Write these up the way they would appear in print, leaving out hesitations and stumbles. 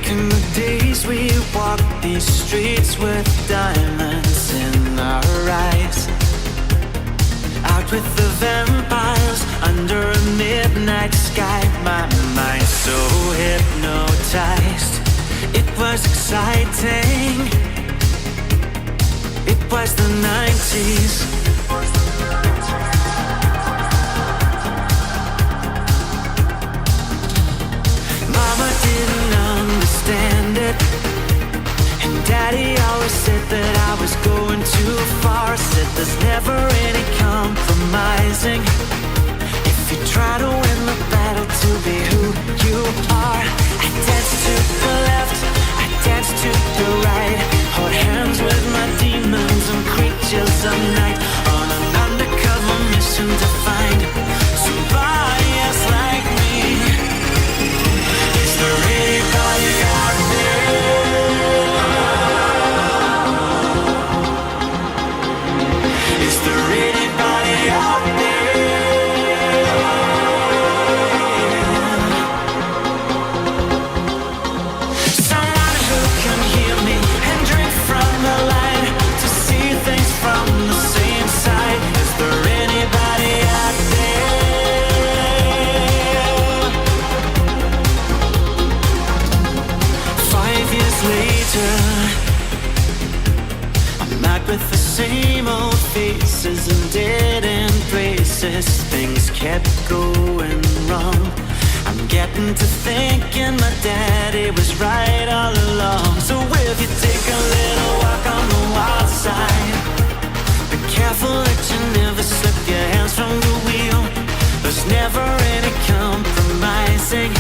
In the days we walked these streets with diamonds in our eyes, out with the vampires under a midnight sky. My mind so hypnotized. It was exciting. It was the 90s. Mama didn't understand it, and Daddy always said that I was going too far. Said there's never any compromising if you try to win the battle to be who you are. I danced to the left, I danced to the right, hold hands with my demons and creatures of night, on an undercover mission to find somebody else like me. Is there anybody out there? Is there anybody out there? Someone who can hear me and drink from the light, to see things from the same side. Is there anybody out there? 5 years later, I'm back with the same old faces and dead end places. Things kept going wrong. I'm getting to thinking my daddy was right all along. So if you take a little walk on the wild side, be careful that you never slip your hands from the wheel. There's never any compromising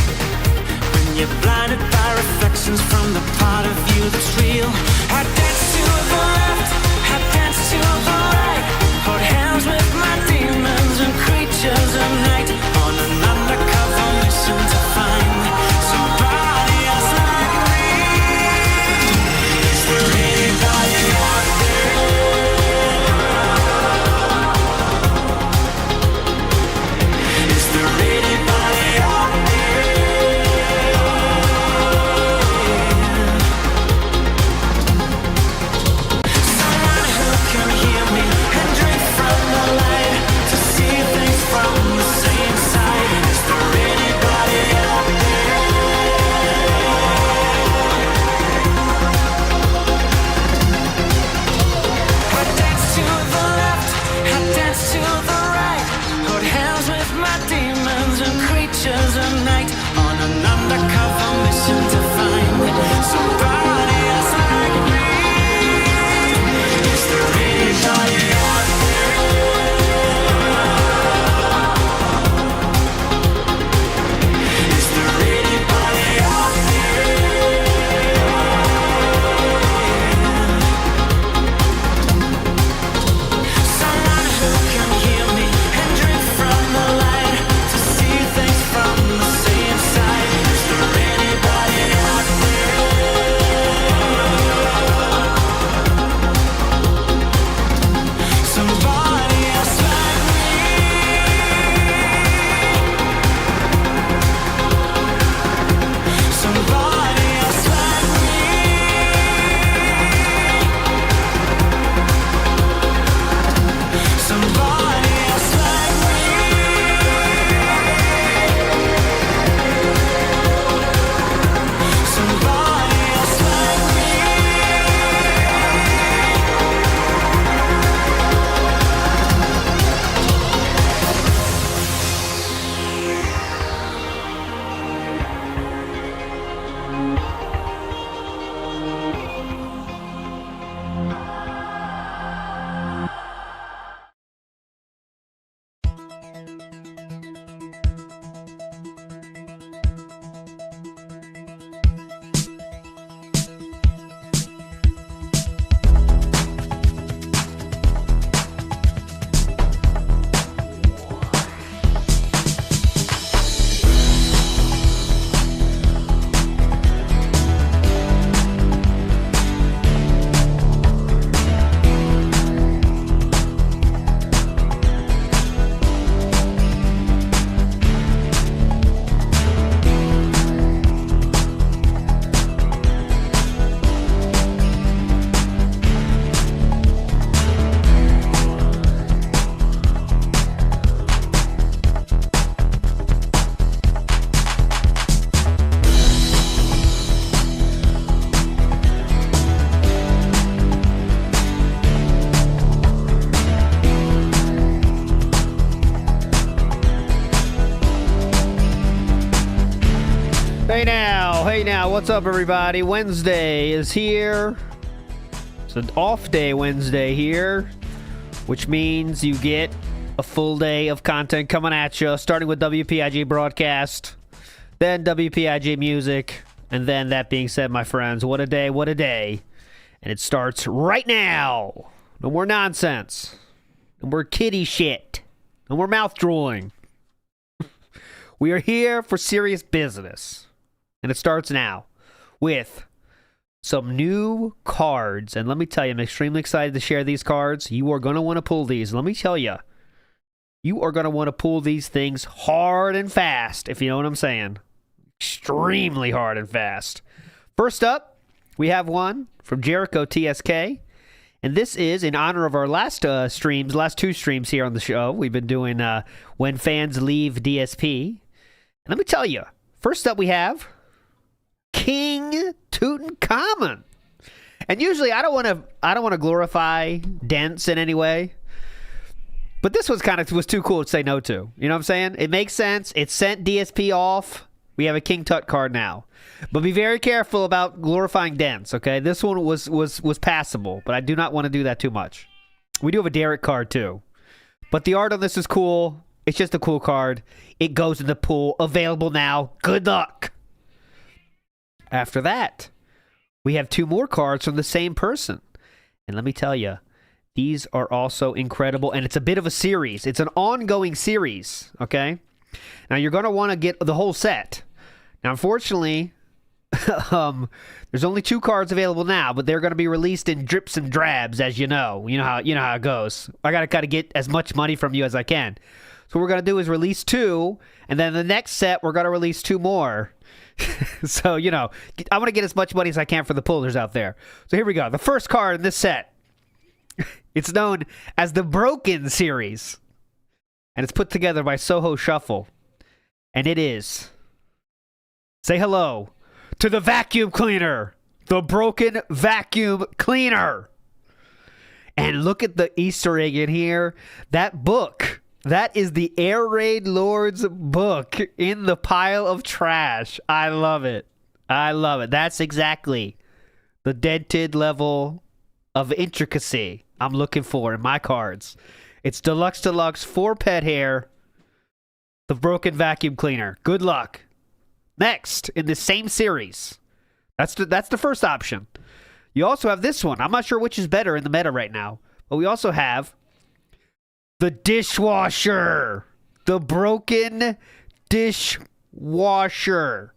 when you're blinded by reflections from the part of you that's real. I dance to the left, I dance to the right, hold hands with my demons and creatures of night, on an undercover mission to find somebody else like me. Is there anybody out there? Is there anybody out there? What's up, everybody? Wednesday is here. It's an off day Wednesday here, which means you get a full day of content coming at you, starting with WPIG broadcast, then WPIG music, and then that being said, my friends, what a day, what a day. And it starts right now. No more nonsense. No more kitty shit. No more mouth drooling. We are here for serious business. And it starts now with some new cards. And let me tell you, I'm extremely excited to share these cards. You are going to want to pull these. Let me tell you, you are going to want to pull these things hard and fast, if you know what I'm saying. Extremely hard and fast. First up, we have one from Jericho TSK. And this is in honor of our last two streams here on the show. We've been doing When Fans Leave DSP. And let me tell you, first up we have King Tutankhamun. And usually I don't want to glorify dents in any way. But this was too cool to say no to. You know what I'm saying? It makes sense. It sent DSP off. We have a King Tut card now. But be very careful about glorifying dents, okay? This one was passable, but I do not want to do that too much. We do have a Derek card too. But the art on this is cool. It's just a cool card. It goes in the pool. Available now. Good luck. After that, we have two more cards from the same person. And let me tell you, these are also incredible. And it's a bit of a series. It's an ongoing series, okay? Now, you're going to want to get the whole set. Now, unfortunately, there's only two cards available now, but they're going to be released in drips and drabs, as you know. You know how it goes. I got to get as much money from you as I can. So what we're going to do is release two, and then the next set, we're going to release two more. So, I want to get as much money as I can for the pullers out there. So here we go. The first card in this set, it's known as the Broken series. And it's put together by Soho Shuffle. And it is, say hello to the vacuum cleaner. The Broken Vacuum Cleaner. And look at the Easter egg in here. That book. That is the Air Raid Lord's book in the pile of trash. I love it. I love it. That's exactly the dented level of intricacy I'm looking for in my cards. It's Deluxe 4 pet hair. The Broken Vacuum Cleaner. Good luck. Next, in the same series. That's the first option. You also have this one. I'm not sure which is better in the meta right now. But we also have the Dishwasher. The Broken Dishwasher.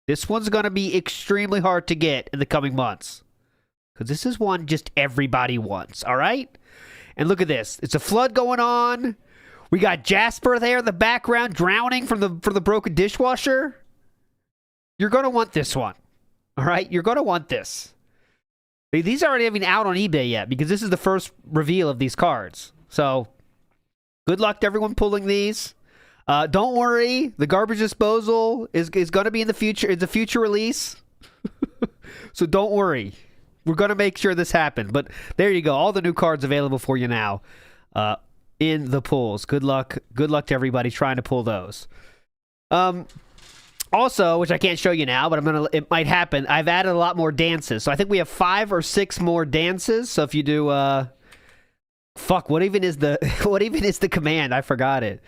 This one's going to be extremely hard to get in the coming months. Because this is one just everybody wants. All right? And look at this. It's a flood going on. We got Jasper there in the background drowning from the broken dishwasher. You're going to want this one. All right? You're going to want this. These aren't even out on eBay yet because this is the first reveal of these cards. So, good luck to everyone pulling these. Don't worry. The garbage disposal is going to be in the future. It's a future release. So don't worry. We're going to make sure this happens. But there you go. All the new cards available for you now in the pulls. Good luck. Good luck to everybody trying to pull those. Also, which I can't show you now, but it might happen. I've added a lot more dances. So I think we have 5 or 6 more dances. So if you do what even is the command? I forgot it.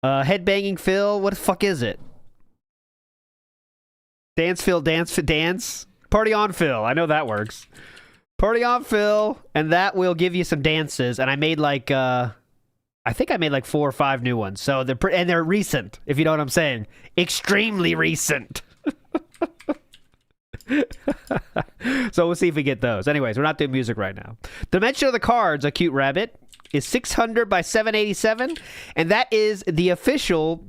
Headbanging Phil. What the fuck is it? Dance Phil, dance. Party on Phil. I know that works. Party on Phil, and that will give you some dances. And I made I think I made 4 or 5 new ones. So they're recent, if you know what I'm saying. Extremely recent. So we'll see if we get those. Anyways, we're not doing music right now. Dimension of the cards, a cute rabbit, is 600 by 787, and that is the official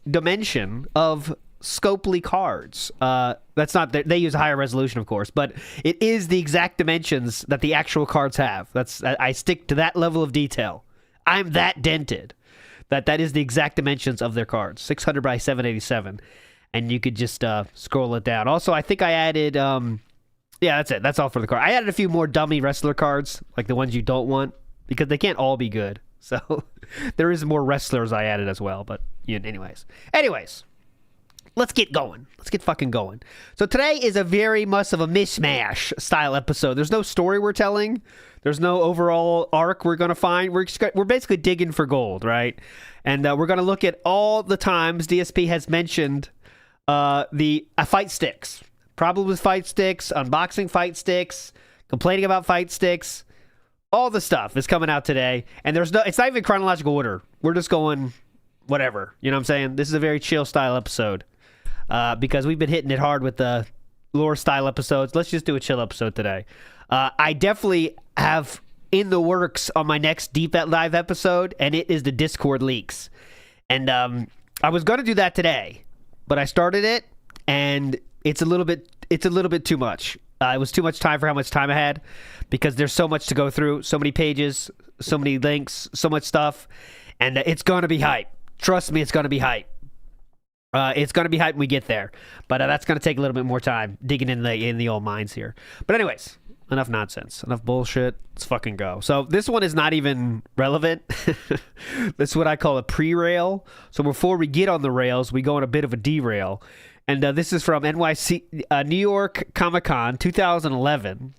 dimension of Scopely cards. That's not, they use a higher resolution, of course, but it is the exact dimensions that the actual cards have. I stick to that level of detail. I'm that dented that is the exact dimensions of their cards. 600 by 787, and you could just scroll it down. Also, I think I added yeah, that's it. That's all for the card. I added a few more dummy wrestler cards, like the ones you don't want, because they can't all be good. So there is more wrestlers I added as well, but anyways. let's get going. Let's get fucking going. So today is a very much of a mishmash style episode. There's no story we're telling. There's no overall arc we're going to find. We're basically digging for gold, right? And we're going to look at all the times DSP has mentioned the fight sticks. Problem with fight sticks, unboxing fight sticks, complaining about fight sticks. All the stuff is coming out today. And it's not even chronological order. We're just going whatever. You know what I'm saying? This is a very chill style episode. Because we've been hitting it hard with the lore style episodes. Let's just do a chill episode today. I definitely have in the works on my next deep dive episode, and it is the Discord leaks. And I was going to do that today, but I started it, and it's a little bit too much. It was too much time for how much time I had, because there's so much to go through, so many pages, so many links, so much stuff, and it's going to be hype. Trust me, it's going to be hype. It's going to be hype when we get there, but that's going to take a little bit more time digging in the old mines here. But anyways, enough nonsense, enough bullshit. Let's fucking go. So this one is not even relevant. This is what I call a pre-rail. So before we get on the rails, we go on a bit of a derail. And this is from NYC, New York Comic-Con 2011.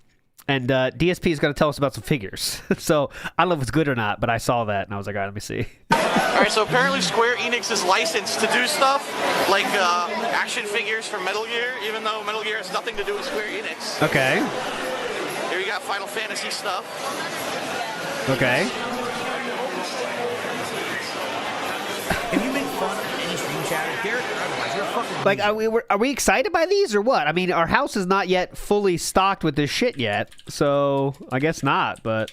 And DSP is going to tell us about some figures. So I don't know if it's good or not, but I saw that and I was like, all right, let me see. All right, so apparently Square Enix is licensed to do stuff like action figures for Metal Gear, even though Metal Gear has nothing to do with Square Enix. Okay. Here we got Final Fantasy stuff. Okay. Can you make fun of any stream chatter, Garrett? Otherwise, you're a fucking Like, are we excited by these or what? I mean, our house is not yet fully stocked with this shit yet, so I guess not, but...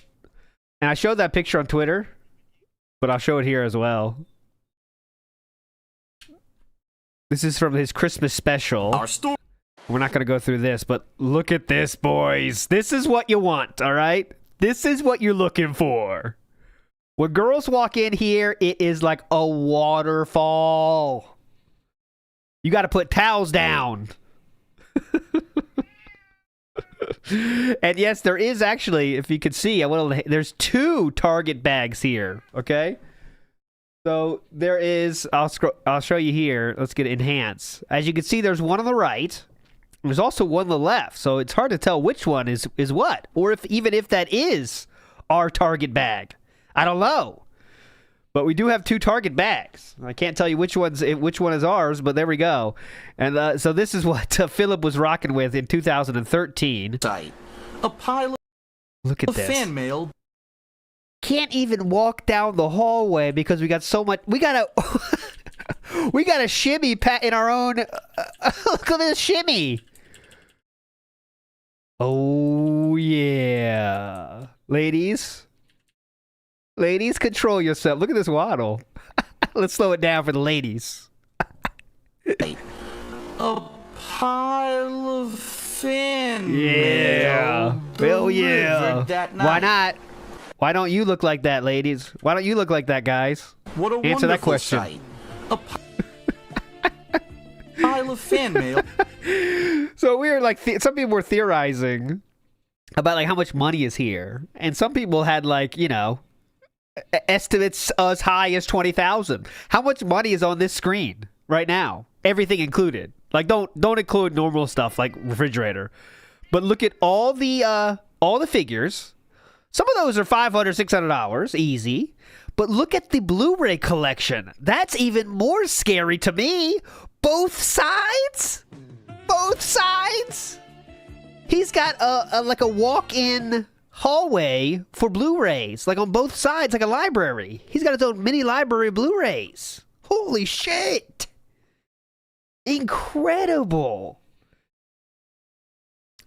And I showed that picture on Twitter, but I'll show it here as well. This is from his Christmas special. Our store. We're not going to go through this, but look at this, boys. This is what you want, all right? This is what you're looking for. When girls walk in here, it is like a waterfall. You got to put towels down. And yes, there is actually, if you could see, there's 2 Target bags here, okay? So there is, I'll show you here. Let's get enhance. As you can see, there's one on the right. There's also one on the left, so it's hard to tell which one is what, or even if that is our Target bag. I don't know. But we do have 2 Target bags. I can't tell you which one is ours, but there we go. And so this is what Philip was rocking with in 2013. Site. A pile Look at of this. fan mail. Can't even walk down the hallway because we got so much. We got a shimmy in our own. Look at this shimmy. Oh yeah, ladies. Ladies, control yourself. Look at this waddle. Let's slow it down for the ladies. A pile of fan Yeah. mail. Hell yeah. delivered that night. Why not? Why don't you look like that, ladies? Why don't you look like that, guys? What a Answer that wonderful question. sight. A pile of fan mail. So we're like, some people were theorizing about like how much money is here, and some people had like, you know, estimates as high as 20,000. How much money is on this screen right now? Everything included. Like, don't include normal stuff like refrigerator, but look at all the figures. Some of those are $500, $600 easy. But look at the Blu-ray collection. That's even more scary to me. Both sides? Both sides? He's got like a walk-in hallway for Blu-rays, like on both sides, like a library. He's got his own mini library of Blu-rays. Holy shit. Incredible.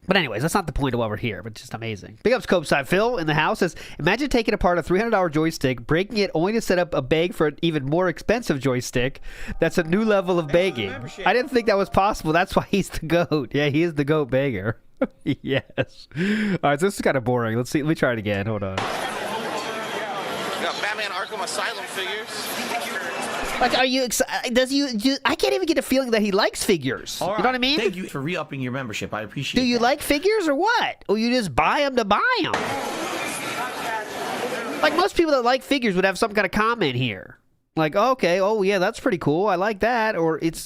But anyways, that's not the point of why we're here, but just amazing. Big ups Copeside Phil in the house says, imagine taking apart a $300 joystick, breaking it only to set up a bag for an even more expensive joystick. That's a new level of begging. I didn't think that was possible. That's why he's the GOAT. Yeah, he is the GOAT beggar. Yes. All right, so this is kind of boring. Let's see. Let me try it again. Hold on. We got Batman Arkham Asylum figures. Like, are you excited? I can't even get a feeling that he likes figures. All right. You know what I mean? Thank you for re-upping your membership. I appreciate it. Do you like figures or what? Or you just buy them to buy them? Like, most people that like figures would have some kind of comment here. Like, okay, oh yeah, that's pretty cool. I like that. Or it's...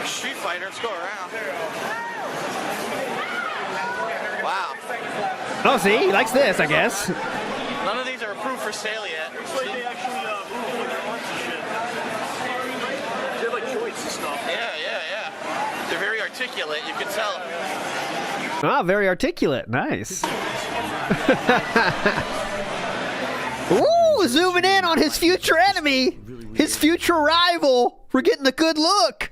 Street Fighter, let's go around. Wow. Oh, see? He likes this, I guess. None of these are approved for sale yet. Looks like they actually move with their arms and shit. They have like joints and stuff. Yeah. They're very articulate, you can tell. Ah, very articulate. Nice. Ooh, zooming in on his future enemy. His future rival. We're getting a good look.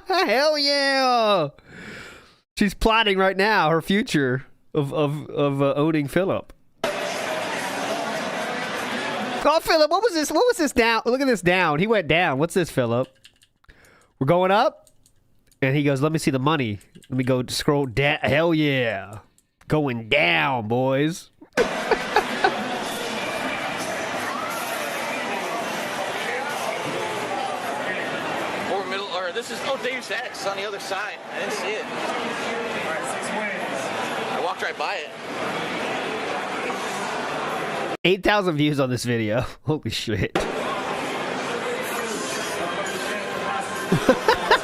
Hell yeah. She's plotting right now her future of owning Philip. Oh, Philip, what was this? What was this down? Look at this down. He went down. What's this, Philip? We're going up? And he goes, let me see the money. Let me go scroll down. Hell yeah. Going down, boys. This is, Deus Ex on the other side. I didn't see it. All right, 6 wins. I walked right by it. 8,000 views on this video. Holy shit.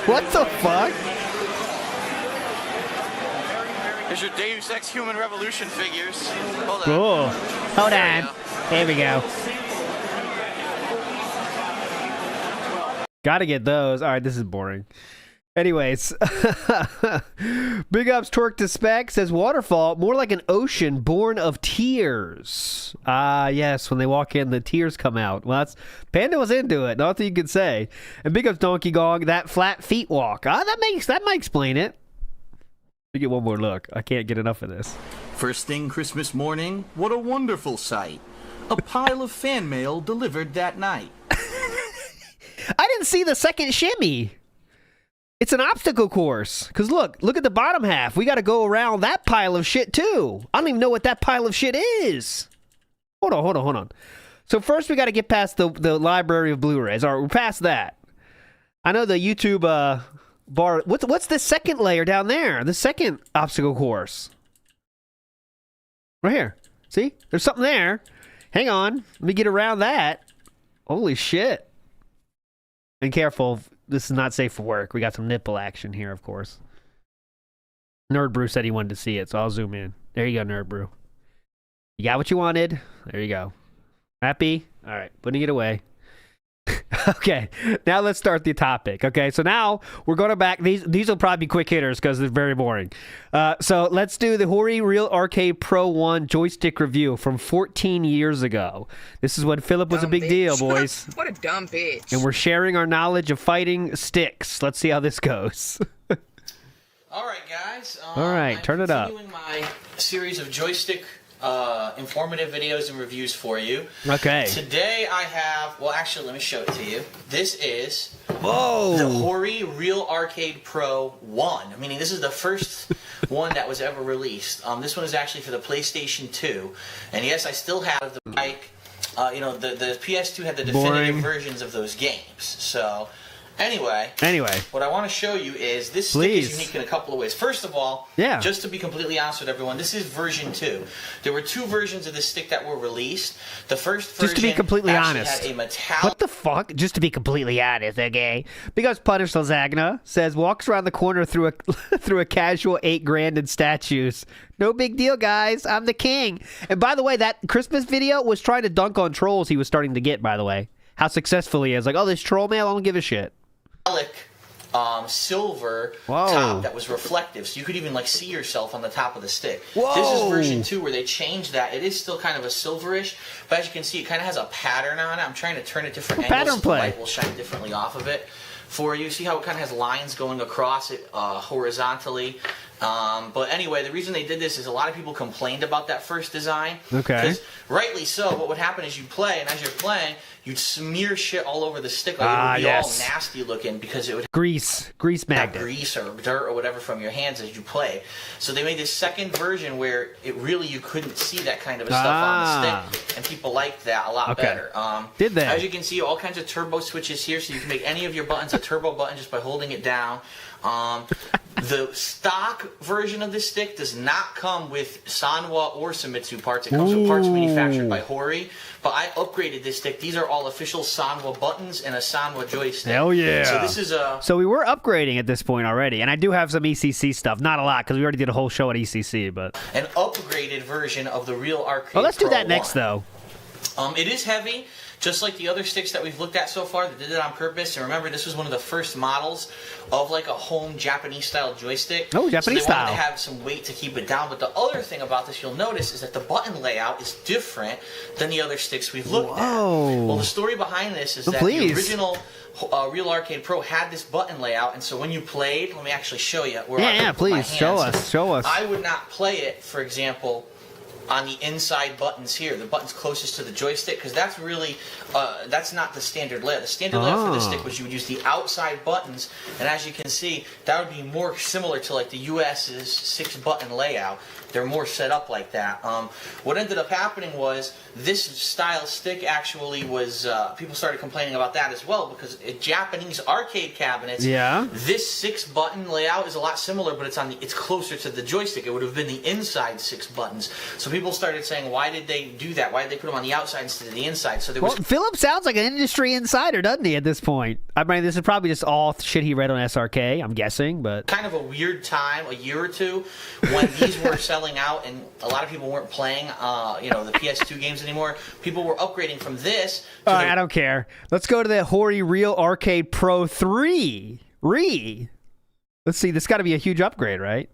What the fuck? Here's your Deus Ex Human Revolution figures. Hold on. Cool. Hold on. There we go. Gotta get those. All right, this is boring. Anyways, Big Ups Twerk to Spec says Waterfall, more like an ocean born of tears. Ah, yes, when they walk in, the tears come out. Well, that's Panda was into it. Nothing you could say. And Big Ups Donkey Gong, that flat feet walk. Ah, that might explain it. Let me get one more look. I can't get enough of this. First thing Christmas morning, what a wonderful sight. A pile of fan mail delivered that night. I didn't see the second shimmy. It's an obstacle course. Because look at the bottom half. We got to go around that pile of shit too. I don't even know what that pile of shit is. Hold on. So first we got to get past the library of Blu-rays. All right, we're past that. I know the YouTube bar. What's the second layer down there? The second obstacle course. Right here. See? There's something there. Hang on. Let me get around that. Holy shit. And careful, this is not safe for work. We got some nipple action here, of course. Nerd Brew said he wanted to see it, so I'll zoom in. There you go, Nerd Brew. You got what you wanted. There you go. Happy? All right, putting it away. Okay, now let's start the topic. Okay, so now we're going back. These will probably be quick hitters because they're very boring. So let's do the Hori Real Arcade Pro 1 joystick review from 14 years ago. This is when Philip was a big deal, boys. What a dumb bitch. And we're sharing our knowledge of fighting sticks. Let's see how this goes. All right, guys. All right, turn it up. I'm continuing my series of joystick informative videos and reviews for you. Okay. Today I have, well, actually, let me show it to you. This is Whoa. the Hori Real Arcade Pro 1, meaning this is the first one that was ever released. This one is actually for the PlayStation 2. And yes, I still have the bike. The PS2 had the definitive versions of those games. So, anyway, what I want to show you is this stick is unique in a couple of ways. First of all, just to be completely honest with everyone, this is version 2. There were 2 versions of this stick that were released. The first version just to be completely honest, had a metallic... What the fuck? Just to be completely honest, okay? Because Punish Lasagna says walks around the corner through a casual $8 grand in statues. No big deal, guys. I'm the king. And by the way, that Christmas video was trying to dunk on trolls he was starting to get, by the way. How successful he is. Like, oh, this troll mail, I don't give a shit. Silver top that was reflective, so you could even see yourself on the top of the stick. Whoa. This is version 2 where they changed that. It is still kind of a silverish, but as you can see, it kind of has a pattern on it. I'm trying to turn it different angles so the light will shine differently off of it for you. See how it kind of has lines going across it horizontally. But anyway, the reason they did this is a lot of people complained about that first design. Okay. Because rightly so, what would happen is you'd play, and as you're playing, you'd smear shit all over the stick. It would be all nasty looking because it would grease magnet, grease or dirt or whatever from your hands as you play. So they made this second version where you couldn't see that kind of stuff on the stick, and people liked that a lot better. Did they? As you can see, all kinds of turbo switches here, so you can make any of your buttons a turbo button just by holding it down. The stock version of this stick does not come with Sanwa or Famitsu parts. It comes with parts manufactured by Hori. But I upgraded this stick. These are all official Sanwa buttons and a Sanwa joystick. Hell yeah. So this is a... So we were upgrading at this point already, and I do have some ECC stuff. Not a lot, because we already did a whole show at ECC, but... An upgraded version of the real arcade. Well, let's do Pro that next, 1. though. It is heavy, just like the other sticks that we've looked at so far that did it on purpose. And remember, this was one of the first models of like a home Japanese-style joystick. Oh, Japanese so they style. wanted to have some weight to keep it down. But the other thing about this you'll notice is that the button layout is different than the other sticks we've looked at. Well, the story behind this is that the original Real Arcade Pro had this button layout, and so when you played, let me actually show you. Please, show us. I would not play it, for example, on the inside buttons here, the buttons closest to the joystick, because that's really, that's not the standard layout. The standard layout for this stick was you would use the outside buttons, and as you can see, that would be more similar to like the US's 6-button layout. They're more set up like that. What ended up happening was this style stick actually was, people started complaining about that as well, because Japanese arcade cabinets, this 6-button layout is a lot similar, but it's closer to the joystick. It would have been the inside 6 buttons. So people started saying, why did they do that? Why did they put them on the outside instead of the inside? So there was... Well, Philip sounds like an industry insider, doesn't he, at this point? I mean, this is probably just all shit he read on SRK, I'm guessing, but... Kind of a weird time, a year or two, when these were selling out and a lot of people weren't playing, the PS2 games anymore. People were upgrading from this. All right, I don't care. Let's go to the Hori Real Arcade Pro 3. Let's see, this got to be a huge upgrade, right?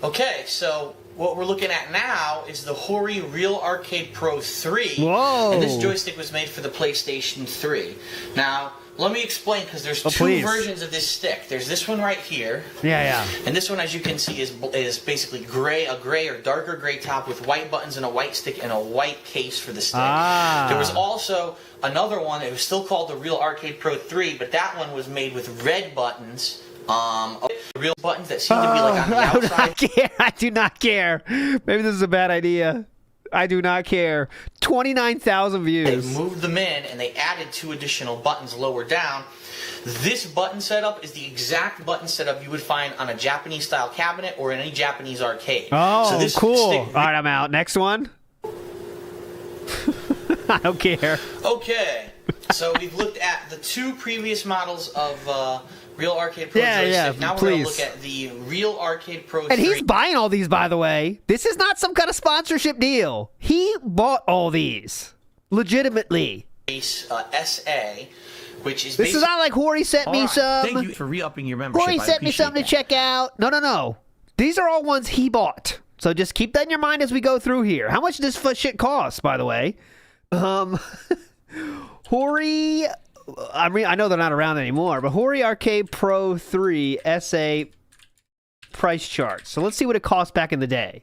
Okay, so what we're looking at now is the Hori Real Arcade Pro 3. Whoa! And this joystick was made for the PlayStation 3. Now, let me explain, because there's two versions of this stick. There's this one right here. Yeah. And this one, as you can see, is basically a gray or darker gray top with white buttons and a white stick and a white case for the stick. There was also another one. It was still called the Real Arcade Pro 3, but that one was made with red buttons. Real buttons that seem to be like on the outside. I do not care. Maybe this is a bad idea. I do not care. 29,000 views. They moved them in and they added 2 additional buttons lower down. This button setup is the exact button setup you would find on a Japanese style cabinet or in any Japanese arcade. Oh, so this cool. All right, I'm out. Next one. I don't care. Okay. So we've looked at the 2 previous models of Real Arcade Pro joystick. Yeah, now we're going to look at the Real Arcade Pro 3. And he's buying all these, by the way. This is not some kind of sponsorship deal. He bought all these. Legitimately. SA, which is... This is not like Hori sent me some... Thank you for re-upping your membership. Hori sent me something to check out. No. These are all ones he bought. So just keep that in your mind as we go through here. How much does this shit cost, by the way? Hori... I know they're not around anymore, but Hori Arcade Pro 3 SA price chart. So let's see what it cost back in the day.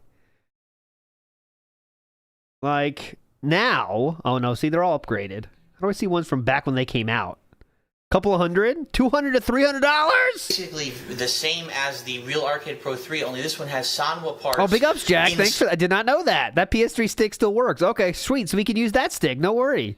Like, now... Oh, no, see, they're all upgraded. How do I see ones from back when they came out? Couple of $100? $200 to $300? Basically the same as the Real Arcade Pro 3, only this one has Sanwa parts. Oh, big ups, Jack. Thanks for that. I did not know that. That PS3 stick still works. Okay, sweet. So we can use that stick. No worry.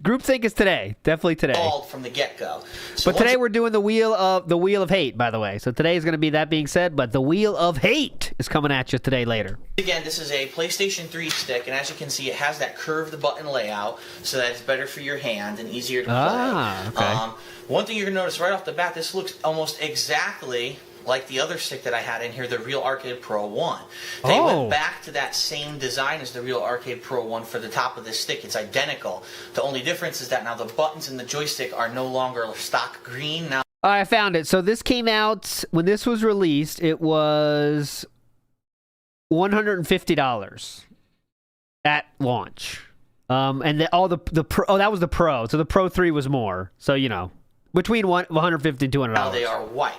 Groupthink is today. Definitely today. From the get-go. So but today we're doing the Wheel of Hate, by the way. So today is going to be that being said, but the Wheel of Hate is coming at you today later. Again, this is a PlayStation 3 stick, and as you can see, it has that curved button layout, so that it's better for your hand and easier to play. Okay. One thing you're going to notice right off the bat, this looks almost exactly like the other stick that I had in here, the Real Arcade Pro 1. They went back to that same design as the Real Arcade Pro 1 for the top of this stick. It's identical. The only difference is that now the buttons in the joystick are no longer stock green. Now I found it. So this came out, when this was released, it was $150 at launch. And that was the Pro. So the Pro 3 was more. So, between $150 and $200. Now they are white.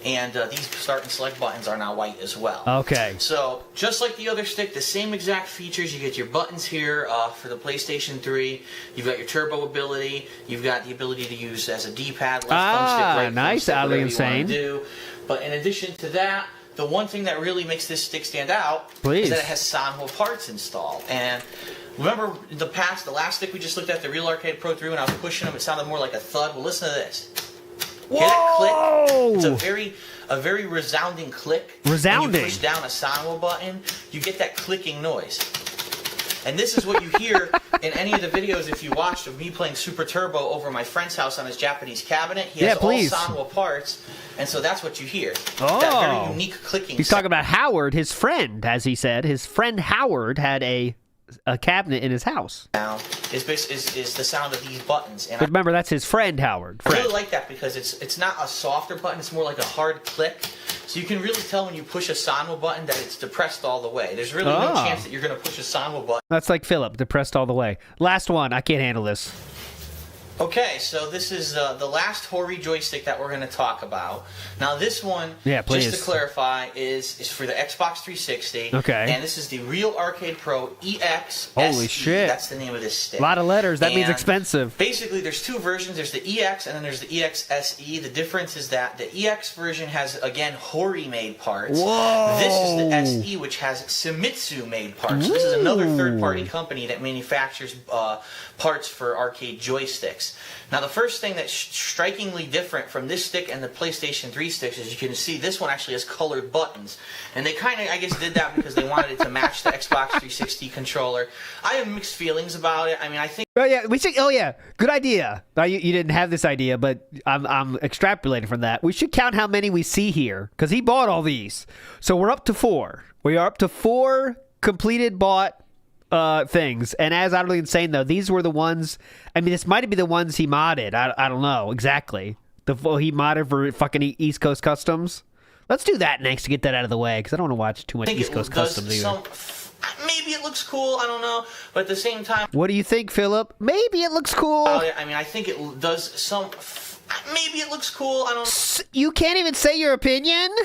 And these start and select buttons are now white as well. Okay. So, just like the other stick, the same exact features. You get your buttons here for the PlayStation 3. You've got your turbo ability. You've got the ability to use as a D-pad, left thumbstick, right nice, thumbstick, oddly whatever insane. You want to do. But in addition to that, the one thing that really makes this stick stand out is that it has Sanwa parts installed. And remember the last stick we just looked at, the Real Arcade Pro 3, when I was pushing them, it sounded more like a thud. Well, listen to this. Whoa! Hear that click? It's a very a very resounding click. Resounding. When you push down a sound button, you get that clicking noise. And this is what you hear in any of the videos if you watched of me playing Super Turbo over my friend's house on his Japanese cabinet. He has all Sanwa parts, and so that's what you hear. Oh. That very unique clicking He's sound. talking about Howard, his friend, as he said. His friend Howard had a cabinet in his house. Now is the sound of these buttons. And But remember, that's his friend Howard. I really like that because it's not a softer button, it's more like a hard click. So you can really tell when you push a Sanwa button that it's depressed all the way. There's really no chance that you're going to push a Sanwa button. That's like Philip, depressed all the way. Last one. I can't handle this. Okay, so this is the last Hori joystick that we're going to talk about. Now this one, just to clarify, is for the Xbox 360. Okay. And this is the Real Arcade Pro EX Holy SE. shit. That's the name of this stick. A lot of letters. That means expensive. Basically, there's two versions. There's the EX and then there's the EX SE. The difference is that the EX version has, again, Hori-made parts. Whoa. This is the SE, which has Shimizu-made parts. So this is another third-party company that manufactures parts for arcade joysticks. Now, the first thing that's strikingly different from this stick and the PlayStation 3 sticks is you can see this one actually has colored buttons. And they kind of, I guess, did that because they wanted it to match the Xbox 360 controller. I have mixed feelings about it. I mean, I think... Oh, yeah. We should. Oh, yeah. Good idea. Now, you didn't have this idea, but I'm extrapolating from that. We should count how many we see here because he bought all these. So we're up to 4. We are up to 4 completed bought things. And as I was saying, though, these were the ones. I mean, this might be the ones he modded. I don't know exactly. He modded for fucking East Coast Customs. Let's do that next to get that out of the way because I don't want to watch too much East Coast Customs either. Maybe it looks cool. I don't know. But at the same time, what do you think, Philip? Maybe it looks cool. I mean, I think it does some. Maybe it looks cool. I don't. You can't even say your opinion.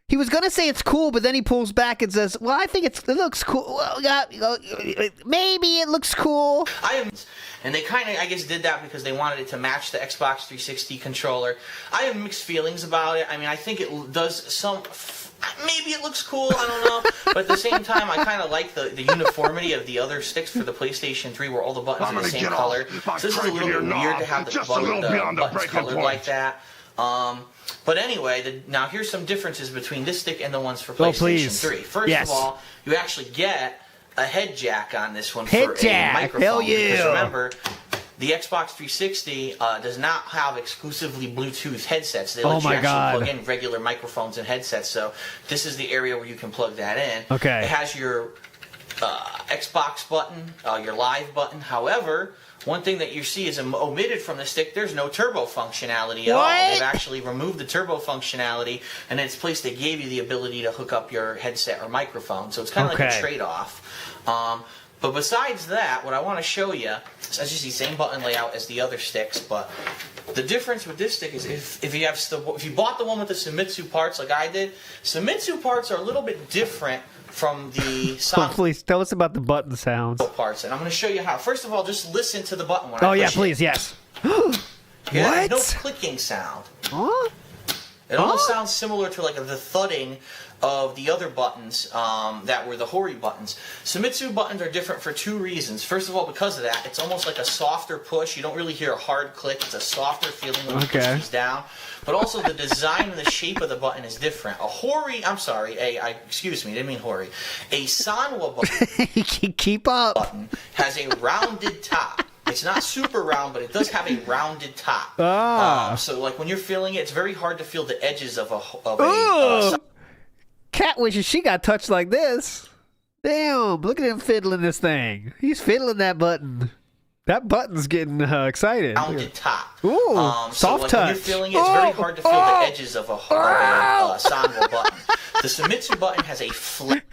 He was going to say it's cool, but then he pulls back and says, well, I think it looks cool. Well, maybe it looks cool. And they kind of, I guess, did that because they wanted it to match the Xbox 360 controller. I have mixed feelings about it. I mean, I think it does some... Maybe it looks cool, I don't know. But at the same time, I kind of like the uniformity of the other sticks for the PlayStation 3 where all the buttons are the same color. So this is a little bit weird to have the buttons colored like that. But anyway, now here's some differences between this stick and the ones for PlayStation 3. First of all, you actually get a head jack on this one for a microphone. Hell yeah. Because remember, the Xbox 360 does not have exclusively Bluetooth headsets. They let you actually plug in regular microphones and headsets. So this is the area where you can plug that in. Okay. It has your Xbox button, your live button. However, one thing that you see is omitted from the stick, there's no turbo functionality at all. They've actually removed the turbo functionality, and in its place they gave you the ability to hook up your headset or microphone. So it's kind of like a trade-off. But besides that, what I want to show you is just the same button layout as the other sticks, but the difference with this stick is if you bought the one with the Shimizu parts like I did, Shimizu parts are a little bit different from the sound. Please tell us about the button sounds. Parts, and I'm going to show you how. First of all, just listen to the button when I push please, yes. There's no clicking sound. Huh? It almost sounds similar to like the thudding of the other buttons that were the Hori buttons. Shimizu buttons are different for 2 reasons. First of all, because of that, it's almost like a softer push. You don't really hear a hard click. It's a softer feeling when you push these down. But also the design and the shape of the button is different. Excuse me, I didn't mean Hori. A Sanwa button keep up. Button has a rounded top. It's not super round, but it does have a rounded top. So like when you're feeling it, it's very hard to feel the edges of a Cat wishes she got touched like this. Damn, look at him fiddling this thing. He's fiddling that button. That button's getting excited. Rounded top. Ooh, so soft like touch. When you're feeling it, it's very hard to feel the edges of a Sanwa button. The Shimizu button has a flat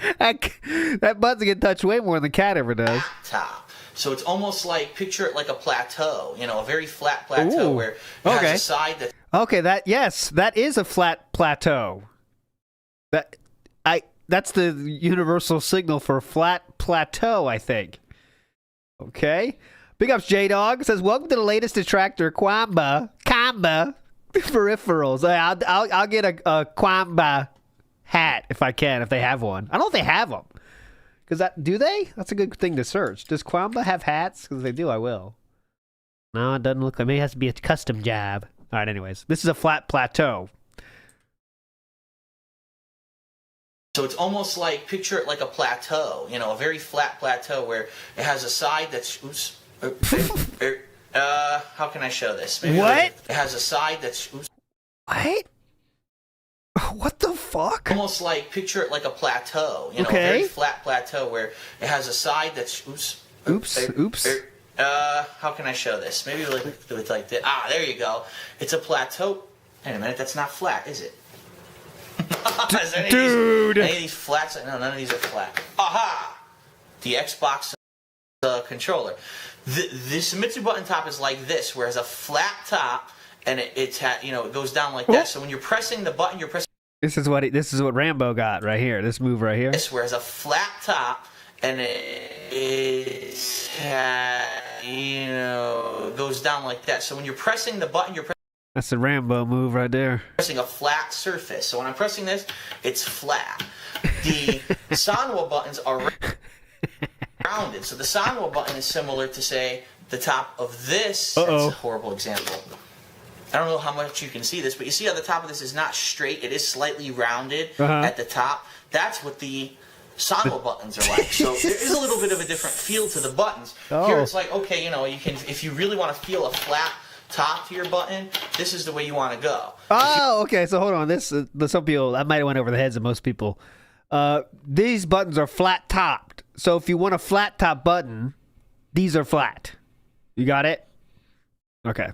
that button's getting touched way more than Cat ever does. Top. So it's almost like, picture it like a plateau, a very flat plateau where it has a side that... Okay, that is a flat plateau. That's the universal signal for a flat plateau, I think. Okay. Big ups, J-Dog. Says, welcome to the latest attractor, Kwamba peripherals. I'll get a Kwamba hat if I can, if they have one. I don't know if they have them. Do they? That's a good thing to search. Does Kwamba have hats? Because if they do, I will. No, it doesn't look like. Maybe it has to be a custom job. All right, anyways. This is a flat plateau. So it's almost like, picture it like a plateau, you know, a very flat plateau where it has a side that's, how can I show this? Maybe What? It has a side that's, What? What the fuck? almost like, picture it like a plateau, you know, a very flat plateau where it has a side that's, Oops. how can I show this? Maybe we'll do it like this. Ah, there you go. It's a plateau. Wait a minute, that's not flat, is it? Is there Dude! Any of these flats? No, none of these are flat. Aha! The Xbox controller. The Famitsu button top is like this, where it has a flat top, and it goes down like that. So when you're pressing the button, you're pressing. This is what Rambo got right here. This move right here. This, where it has a flat top, and it goes down like that. So when you're pressing the button, you're pressing. That's the Rambo move right there. Pressing a flat surface. So when I'm pressing this, it's flat. The Sanwa buttons are rounded. So the Sanwa button is similar to, say, the top of this. That's a horrible example. I don't know how much you can see this, but you see how the top of this is not straight. It is slightly rounded at the top. That's what the Sanwa buttons are like. So there is a little bit of a different feel to the buttons. Here it's like, okay, you can, if you really want to feel a flat top to your button, this is the way you want to go. Oh, okay. So hold on. This some people, that might have went over the heads of most people. These buttons are flat topped. So if you want a flat top button, these are flat. You got it? Okay.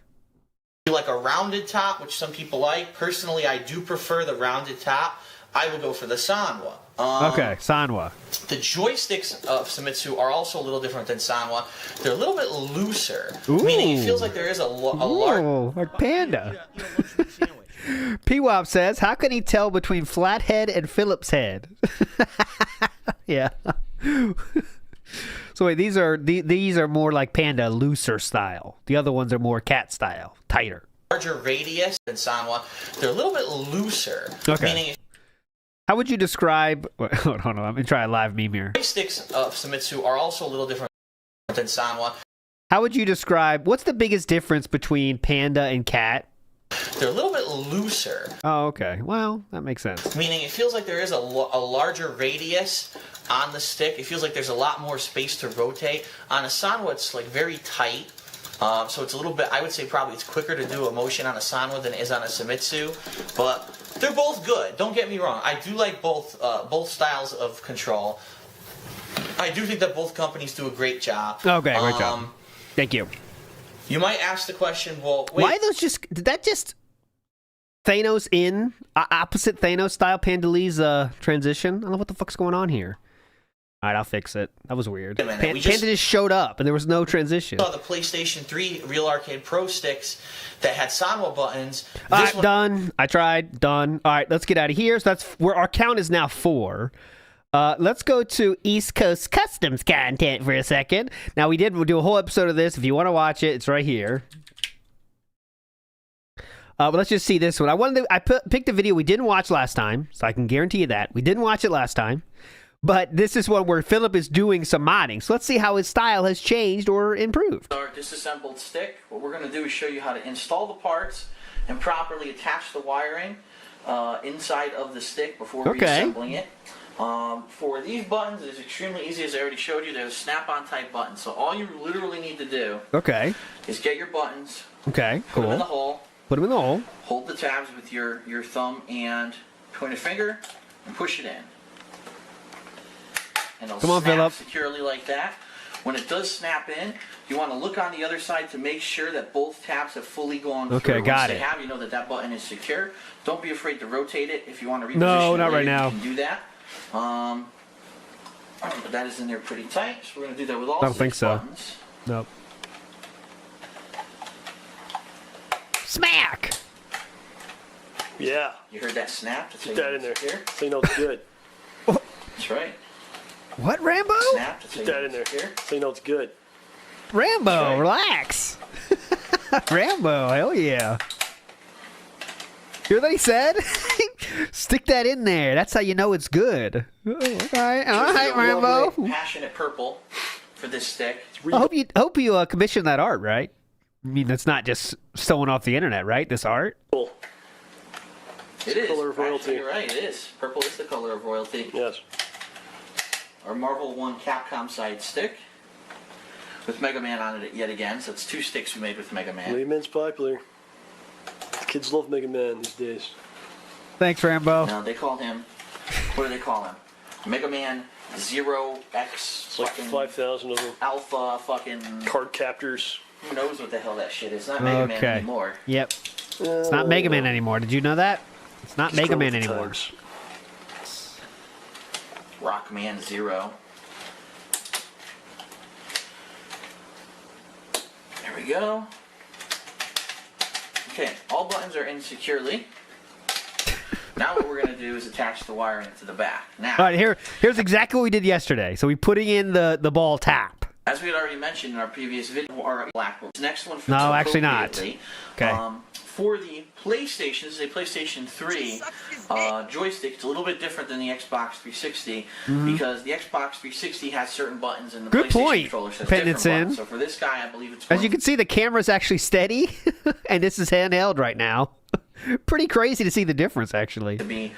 You like a rounded top, which some people like. Personally, I do prefer the rounded top. I would go for the Sanwa. Okay, Sanwa. The joysticks of Famitsu are also a little different than Sanwa. They're a little bit looser, meaning it feels like there is a large... like Panda. P-Wop says, how can he tell between Flathead and Phillips head? Yeah. So wait, these are more like Panda, looser style. The other ones are more cat style, tighter. Larger radius than Sanwa. They're a little bit looser, meaning... How would you describe... Hold on, let me try a live meme here. Joysticks of Famitsu are also a little different than Sanwa. How would you describe... What's the biggest difference between Panda and Cat? They're a little bit looser. Oh, okay. Well, that makes sense. Meaning it feels like there is a larger radius on the stick. It feels like there's a lot more space to rotate. On a Sanwa, it's like very tight. So it's a little bit, I would say probably it's quicker to do a motion on a Sanwa than it is on a Famitsu. But they're both good. Don't get me wrong. I do like both styles of control. I do think that both companies do a great job. Okay, great job. Thank you. You might ask the question, well, wait. Why those just... Did that just... Thanos in... opposite Thanos style Pandalese transition? I don't know what the fuck's going on here. Alright, I'll fix it. That was weird. Panda just showed up and there was no transition. Saw the PlayStation 3 Real Arcade Pro sticks that had Sanwa buttons. Alright, done. I tried. Done. Alright, let's get out of here. So that's where our count is now 4. Let's go to East Coast Customs content for a second. Now, we'll do a whole episode of this. If you want to watch it, it's right here. But let's just see this one. I picked a video we didn't watch last time, so I can guarantee you that. We didn't watch it last time. But this is one where Philip is doing some modding. So let's see how his style has changed or improved. Our disassembled stick. What we're going to do is show you how to install the parts and properly attach the wiring inside of the stick before reassembling it. For these buttons, it's extremely easy, as I already showed you. They're snap-on type buttons. So all you literally need to do is get your buttons, put them in the hole, hold the tabs with your thumb and pointer finger, and push it in. And it'll snap securely like that. When it does snap in, you want to look on the other side to make sure that both tabs have fully gone through. Okay, got it. Once they have, you know that button is secure. Don't be afraid to rotate it. If you want to reposition no, not it later, right now. You can do that. But that is in there pretty tight, so we're going to do that with all I don't think so. buttons. Nope. Smack! Yeah. You heard that snap? Get that in there. So you know it's good. That's right. What, Rambo? Snap. Get that in there. So you know it's good. Rambo, right. Relax. Rambo, hell yeah. Hear what he said? Stick that in there. That's how you know it's good. All right, Rambo. Passionate purple for this stick. I hope you commissioned that art, right? I mean, that's not just stolen off the internet, right? This art. Cool. It is. Color of royalty. Actually, you're right, it is. Purple is the color of royalty. Yes. Our Marvel 1 Capcom side stick with Mega Man on it yet again. So it's 2 sticks we made with Mega Man. Mega Man's popular. The kids love Mega Man these days. Thanks, Rambo. No, they call him. What do they call him? Mega Man 0X. It's like 5,000 of them. Alpha fucking. Card captors. Who knows what the hell that shit is? It's not Mega Man anymore. Yep. It's not Mega Man anymore. Did you know that? It's not Mega Man anymore. Times. Rockman 0. There we go. Okay, all buttons are in securely. Now what we're going to do is attach the wiring to the back. Now, All right, here's exactly what we did yesterday. So we putting in the ball tap. as we had already mentioned in our previous video, our black box. Next one fits No, actually not. appropriately. Okay. For the PlayStation, this is a PlayStation 3 joystick. It's a little bit different than the Xbox 360 because the Xbox 360 has certain buttons and the Good PlayStation point. controller has Putting different it in. buttons. So for this guy, I believe it's As you can see, the camera's actually steady, and this is handheld right now. Pretty crazy to see the difference, actually. to be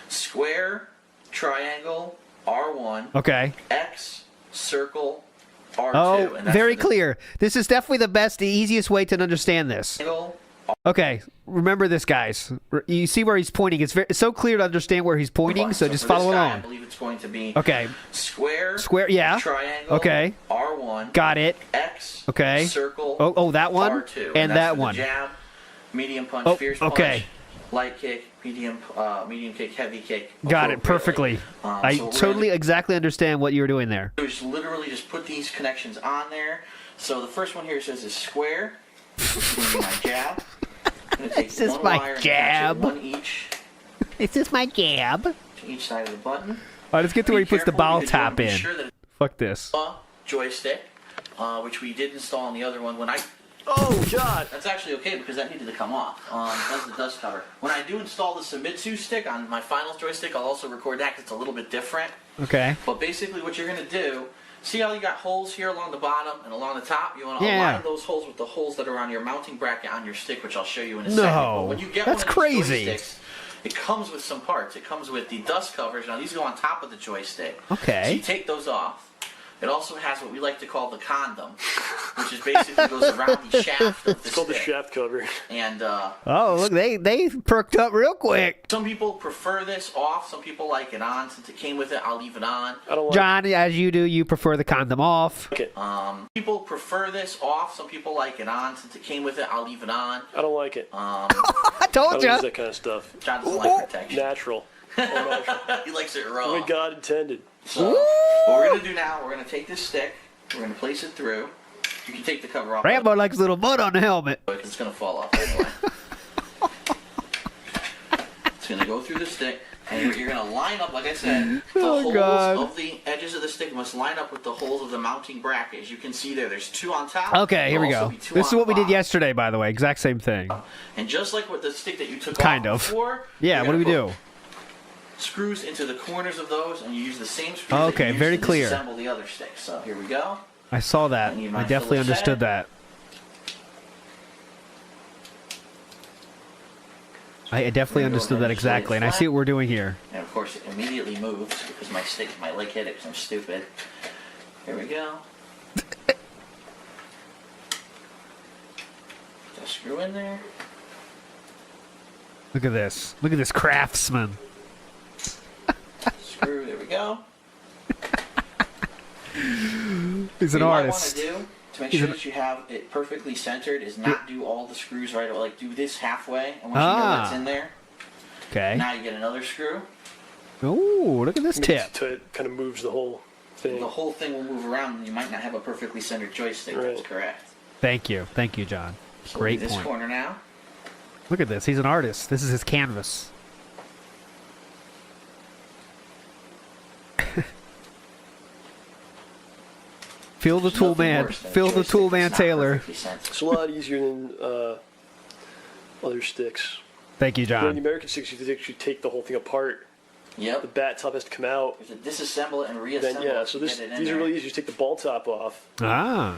square, triangle, R1, Okay. X, circle, R2. Oh, and that's very the clear. This is definitely the best, the easiest way to understand this. triangle. Okay, remember this, guys. You see where he's pointing. It's so clear to understand where he's pointing, so just for follow this guy, I along. believe it's going to be Okay, square, yeah. triangle, Okay. R1, Got it. X, Okay. circle, Oh, that one? R2. And that's that for the one. Jab, medium punch, Oh, fierce okay. punch, light kick, medium kick, heavy kick. Got it appropriately. perfectly. I so we're totally gonna exactly understand what you were doing there. do is literally just put these connections on there. So the first one here says is square. This is going to be my jab. I'm going to take This is one my wire and attach jab. it, one each Is this my jab? to each side of the button. All right, let's get to where he Be puts the careful ball because you wanna tap be in. Sure that Fuck this. it's a joystick, which we did install on the other one. Oh, God! That's actually okay because that needed to come off. That's the dust cover. When I do install the Famitsu stick on my finals joystick, I'll also record that because it's a little bit different. Okay. But basically what you're going to do, see how you got holes here along the bottom and along the top? You want to Yeah. align those holes with the holes that are on your mounting bracket on your stick, which I'll show you in a No, second. But when you get that's one of crazy. these joysticks, it comes with some parts. It comes with the dust covers. Now these go on top of the joystick. Okay. So you take those off. It also has what we like to call the condom, which is basically goes around the shaft of the It's called the stick. shaft cover. And Oh, look, they perked up real quick. some people prefer this off. Some people like it on. Since it came with it, I'll leave it on. I don't like John, as you do, you prefer the condom off. it. People prefer this off. Some people like it on. Since it came with it, I'll leave it on. I don't like it. I I told don't use you. that kind of stuff. John doesn't like protection. Natural. All natural. He likes it The raw. way God intended. So what we're gonna do now, we're gonna take this stick. We're gonna place it through. You can take the cover off. Rambo likes a little mud on the helmet. Because it's gonna fall off anyway. It's gonna go through the stick, and you're gonna line up, like I said, the holes God. of the edges of the stick must line up with the holes of the mounting bracket. As you can see there's 2 on top. Okay, here we There'll go. also be 2 This is on what we the did bottom. yesterday, by the way. Exact same thing. And just like with the stick that you took Kind off of. before, Yeah, you're what do we gonna do? put screws into the corners of those, and you use the same screws Okay, that you very used to clear. disassemble the other stick. So here we go. I saw that. I need I my definitely Phillips understood head. that. I definitely We're gonna go understood ahead that and just lay it exactly, and I flat. see what we're doing here. And of course it immediately moves because my leg hit it because I'm stupid. Here we go. Put that screw in there. Look at this. Look at this craftsman. Screw, there we go. He's What an you might artist. want to do to make sure that you have it perfectly centered is not do all the screws right away. Like do this halfway, and once you know that's in there, Okay. now you get another screw. Ooh, look at this tip. It kind of moves the whole thing. The whole thing will move around, and you might not have a perfectly centered joystick. Right. That's correct. Thank you. Thank you, John. So Great this point. corner now. Look at this. He's an artist. This is his canvas. Feel the There's tool nothing man. worse than a Feel the joystick tool man that's not Taylor. perfectly centered. It's a lot easier than other sticks. Thank you, When the John. American sticks, you actually take the whole thing apart. The Yep. bat top has to come out. You have to disassemble it and reassemble Then it. so to these get it in are there. really easy. You just take the ball top off, Ah.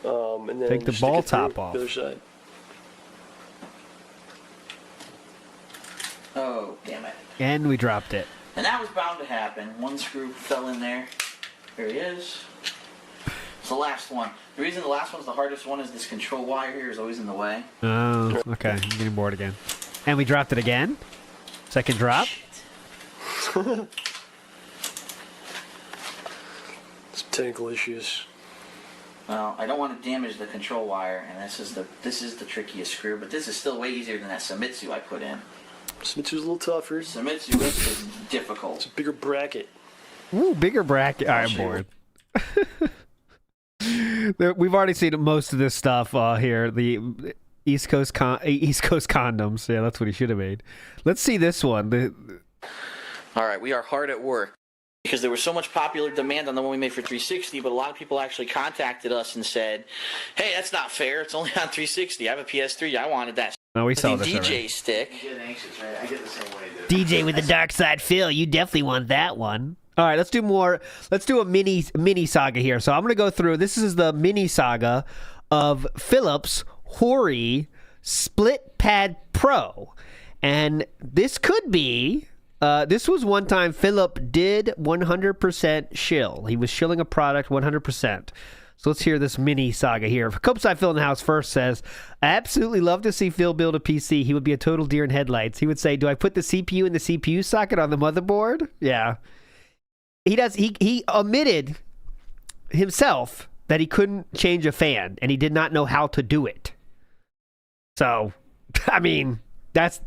and then Take the just stick ball it through top off. The other side. Oh, And we dropped it. And that was bound to happen. One screw fell in there. There he is. It's the last one. The reason the last one's the hardest one is this control wire here is always in the way. Oh, okay. I'm getting bored again. And we dropped it again. Second drop. Some technical issues. Well, I don't want to damage the control wire, and this is the trickiest screw, but this is still way easier than that Samitsu I put in. Samitsu's a little tougher. Samitsu is difficult. It's a bigger bracket. Ooh, bigger bracket. All right, I'm bored. We've already seen most of this stuff here. The East Coast condoms. Yeah, that's what he should have made. Let's see this one. All right, we are hard at work. Because there was so much popular demand on the one we made for 360, but a lot of people actually contacted us and said, hey, that's not fair. It's only on 360. I have a PS3. I wanted that. No, we saw this DJ already. stick. You get anxious, right? I get the same way, dude. DJ with the dark side feel. You definitely want that one. All right, let's do more. Let's do a mini saga here. So I'm going to go through. This is the mini saga of Philips Hori Split Pad Pro. And this could be... this was one time Philip did 100% shill. He was shilling a product 100%. So let's hear this mini saga here. Copeside Phil in the house first says, I absolutely love to see Phil build a PC. He would be a total deer in headlights. He would say, do I put the CPU in the CPU socket on the motherboard? Yeah. He does. He admitted himself that he couldn't change a fan, and he did not know how to do it. So, I mean, that's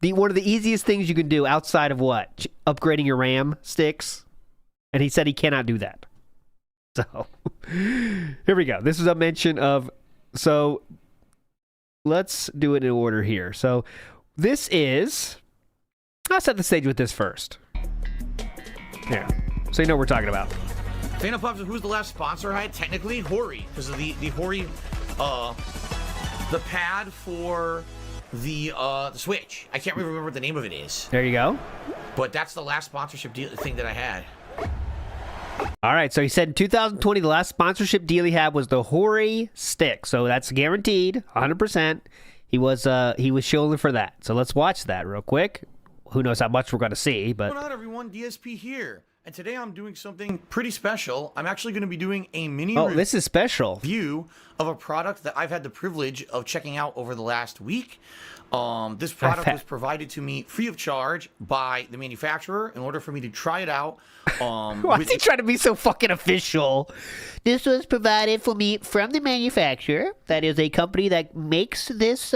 one of the easiest things you can do outside of what? Upgrading your RAM sticks. And he said he cannot do that. So, here we go. This is a mention of... So, let's do it in order here. So, this is... I'll set the stage with this first. Yeah. So you know what we're talking about. Fan of Pups, who's the last sponsor I had? Technically, Hori. Because of the Hori... the pad for... the Switch. I can't really remember what the name of it is. There you go. But that's the last sponsorship deal thing that I had. All right, so he said in 2020, the last sponsorship deal he had was the Hori stick. So that's guaranteed, 100%. He was shilling for that. So let's watch that real quick. Who knows how much we're going to see, but... What's going on, everyone? DSP here. And today I'm doing something pretty special. I'm actually going to be doing a mini this is special. review of a product that I've had the privilege of checking out over the last week. This product was provided to me free of charge by the manufacturer in order for me to try it out. Why is he trying to be so fucking official? This was provided for me from the manufacturer. That is a company that makes this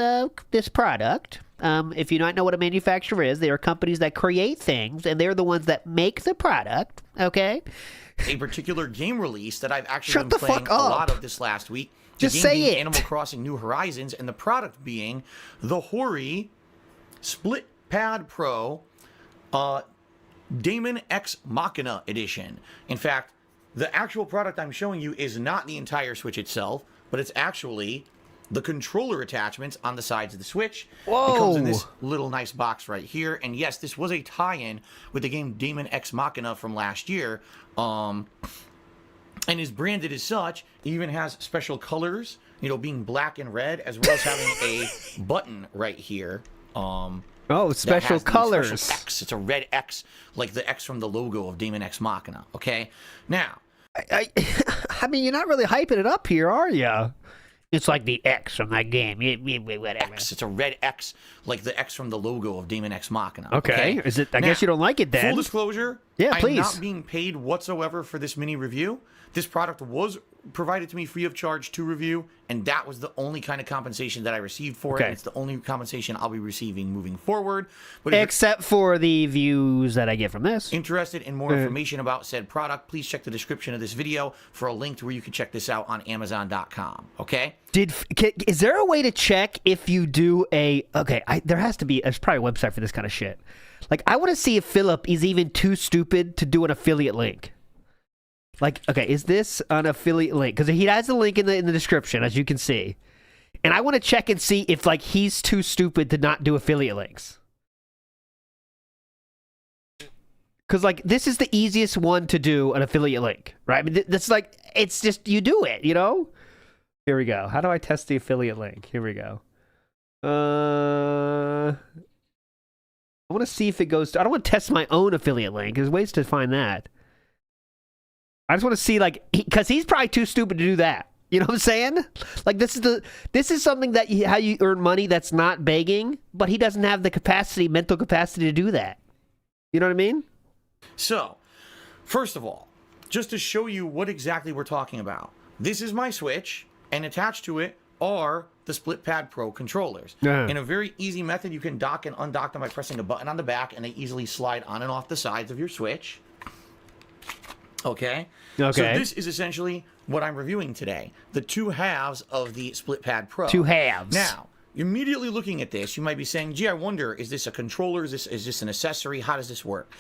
this product. If you don't know what a manufacturer is, they are companies that create things, and they're the ones that make the product, okay? A particular game release that I've actually been playing fuck a up. lot of this last week. Just the game say being it. Animal Crossing New Horizons, and the product being the Hori Split Pad Pro Daemon X Machina Edition. In fact, the actual product I'm showing you is not the entire Switch itself, but it's actually the controller attachments on the sides of the Switch. Whoa. It comes in this little nice box right here. And yes, this was a tie-in with the game Daemon X Machina from last year. And is branded as such. It even has special colors, you know, being black and red, as well as having a button right here. Oh, that special has the colors. Special X. It's a red X, like the X from the logo of Daemon X Machina. Okay, now, I mean, you're not really hyping it up here, are you? It's like the X from that game. Whatever. X. It's a red X, like the X from the logo of Daemon X Machina. Okay. Is it? I Now, guess you don't like it then. Full disclosure. Yeah, I'm please. not being paid whatsoever for this mini review. This product was provided to me free of charge to review, and that was the only kind of compensation that I received for it. Okay. It's the only compensation I'll be receiving moving forward. But if Except for the views that I get from this. you're interested in more information about said product, please check the description of this video for a link to where you can check this out on Amazon.com. Okay? Is there a way to check if you do there has to be, there's probably a website for this kind of shit. Like, I want to see if Philip is even too stupid to do an affiliate link. Like, okay, is this an affiliate link? Because he has the link in the description, as you can see. And I want to check and see if, like, he's too stupid to not do affiliate links. Because, like, this is the easiest one to do an affiliate link, right? I mean, that's like, it's just, you do it, you know? Here we go. How do I test the affiliate link? Here we go. I want to see if it goes to... I don't want to test my own affiliate link. There's ways to find that. I just want to see, like... Because he's probably too stupid to do that. You know what I'm saying? Like, this is something that how you earn money that's not begging, but he doesn't have the capacity, mental capacity to do that. You know what I mean? So, first of all, just to show you what exactly we're talking about, this is my Switch, and attached to it are the Split Pad Pro controllers. In a very easy method, you can dock and undock them by pressing a button on the back, and they easily slide on and off the sides of your Switch. Okay? So this is essentially what I'm reviewing today. The two halves of the Split Pad Pro. Two halves. Now, immediately looking at this, you might be saying, gee, I wonder, is this a controller? Is this an accessory? How does this work?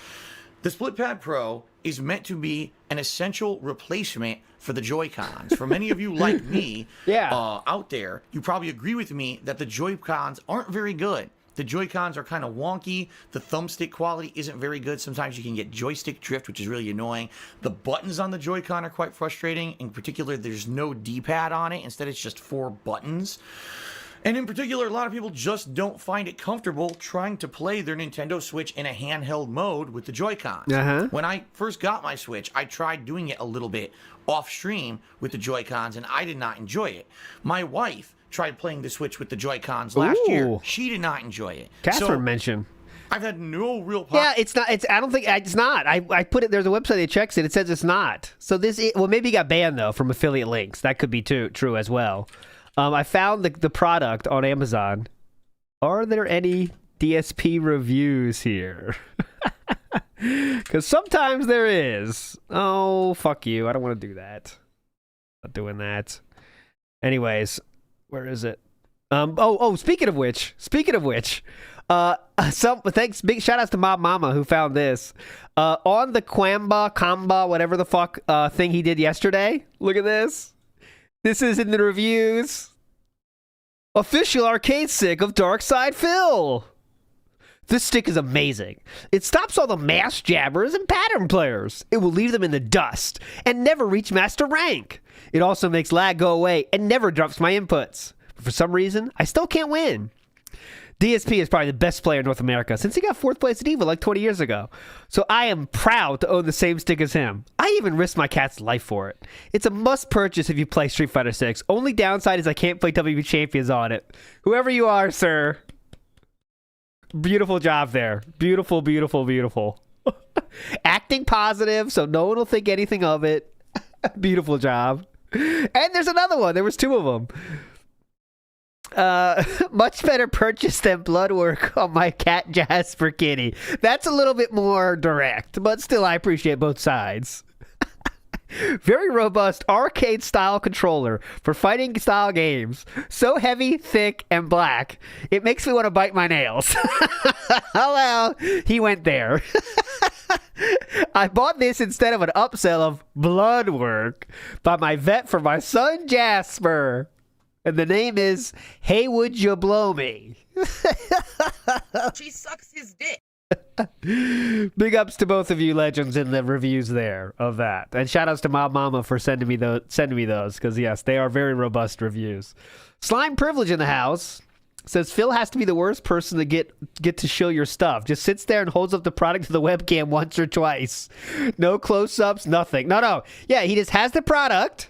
The Split Pad Pro is meant to be an essential replacement for the Joy-Cons. For many of you like me out there, you probably agree with me that the Joy-Cons aren't very good. The Joy-Cons are kind of wonky. The thumbstick quality isn't very good. Sometimes you can get joystick drift, which is really annoying. The buttons on the Joy-Con are quite frustrating. In particular, there's no D-pad on it. Instead, it's just 4 buttons. And in particular, a lot of people just don't find it comfortable trying to play their Nintendo Switch in a handheld mode with the Joy-Cons. When I first got my Switch, I tried doing it a little bit off-stream with the Joy-Cons, and I did not enjoy it. My wife tried playing the Switch with the Joy-Cons last year. She did not enjoy it. Catherine mentioned. I've had no real... Yeah, it's not. I don't think it's not. I put it. There's a website that checks it. It says it's not. So well, maybe he got banned though from affiliate links. That could be true as well. I found the product on Amazon. Are there any DSP reviews here? Because sometimes there is. Oh, fuck you. I don't want to do that. Not doing that. Anyways, where is it? Speaking of which, thanks, big shout outs to Mob Mama who found this. On the Kamba, whatever the fuck thing he did yesterday. Look at this. This is in the reviews. Official arcade stick of Dark Side Phil. This stick is amazing. It stops all the mass jabbers and pattern players. It will leave them in the dust and never reach master rank. It also makes lag go away and never drops my inputs. But for some reason, I still can't win. DSP is probably the best player in North America since he got 4th place at EVO like 20 years ago. So I am proud to own the same stick as him. I even risked my cat's life for it. It's a must purchase if you play Street Fighter 6. Only downside is I can't play WP Champions on it. Whoever you are, sir. Beautiful job there. Beautiful, beautiful, beautiful. Acting positive so no one will think anything of it. Beautiful job. And there's another one. There was 2 of them. Much better purchase than blood work on my cat Jasper kitty. That's a little bit more direct, but still I appreciate both sides. Very robust arcade style controller for fighting style games. So heavy, thick, and black. It makes me want to bite my nails. Hello, he went there. I bought this instead of an upsell of blood work by my vet for my son Jasper. And the name is Hey Would You Blow Me? She sucks his dick. Big ups to both of you legends in the reviews there of that. And shout outs to Mob Mama for sending me those because yes, they are very robust reviews. Slime Privilege in the house says Phil has to be the worst person to get to show your stuff. Just sits there and holds up the product to the webcam once or twice. No close-ups, nothing. No. Yeah, he just has the product.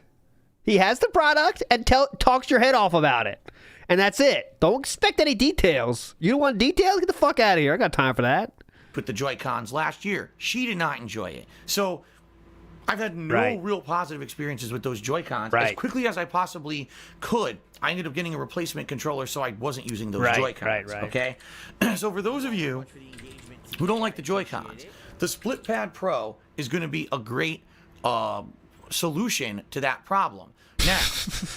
He has the product and talks your head off about it. And that's it. Don't expect any details. You don't want details? Get the fuck out of here. I got time for that. With the Joy-Cons last year, she did not enjoy it. So I've had no real positive experiences with those Joy-Cons. As quickly as I possibly could, I ended up getting a replacement controller so I wasn't using those Joy-Cons. Okay? So for those of you who don't like the Joy-Cons, the Split Pad Pro is going to be a great solution to that problem. Now,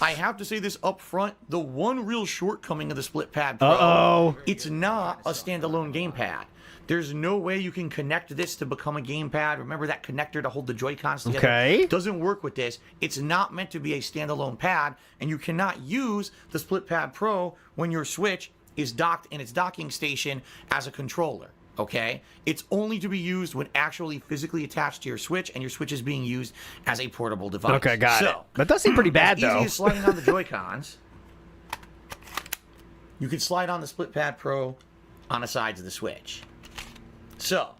I have to say this up front, the one real shortcoming of the Split Pad Pro, it's not a standalone gamepad. There's no way you can connect this to become a gamepad. Remember that connector to hold the Joy-Cons together? Okay. Doesn't work with this. It's not meant to be a standalone pad, and you cannot use the Split Pad Pro when your Switch is docked in its docking station as a controller. Okay? It's only to be used when actually physically attached to your Switch, and your Switch is being used as a portable device. Okay, got it. That does seem pretty bad, though. Easy as sliding on the Joy-Cons. You can slide on the Split Pad Pro on the sides of the Switch. So,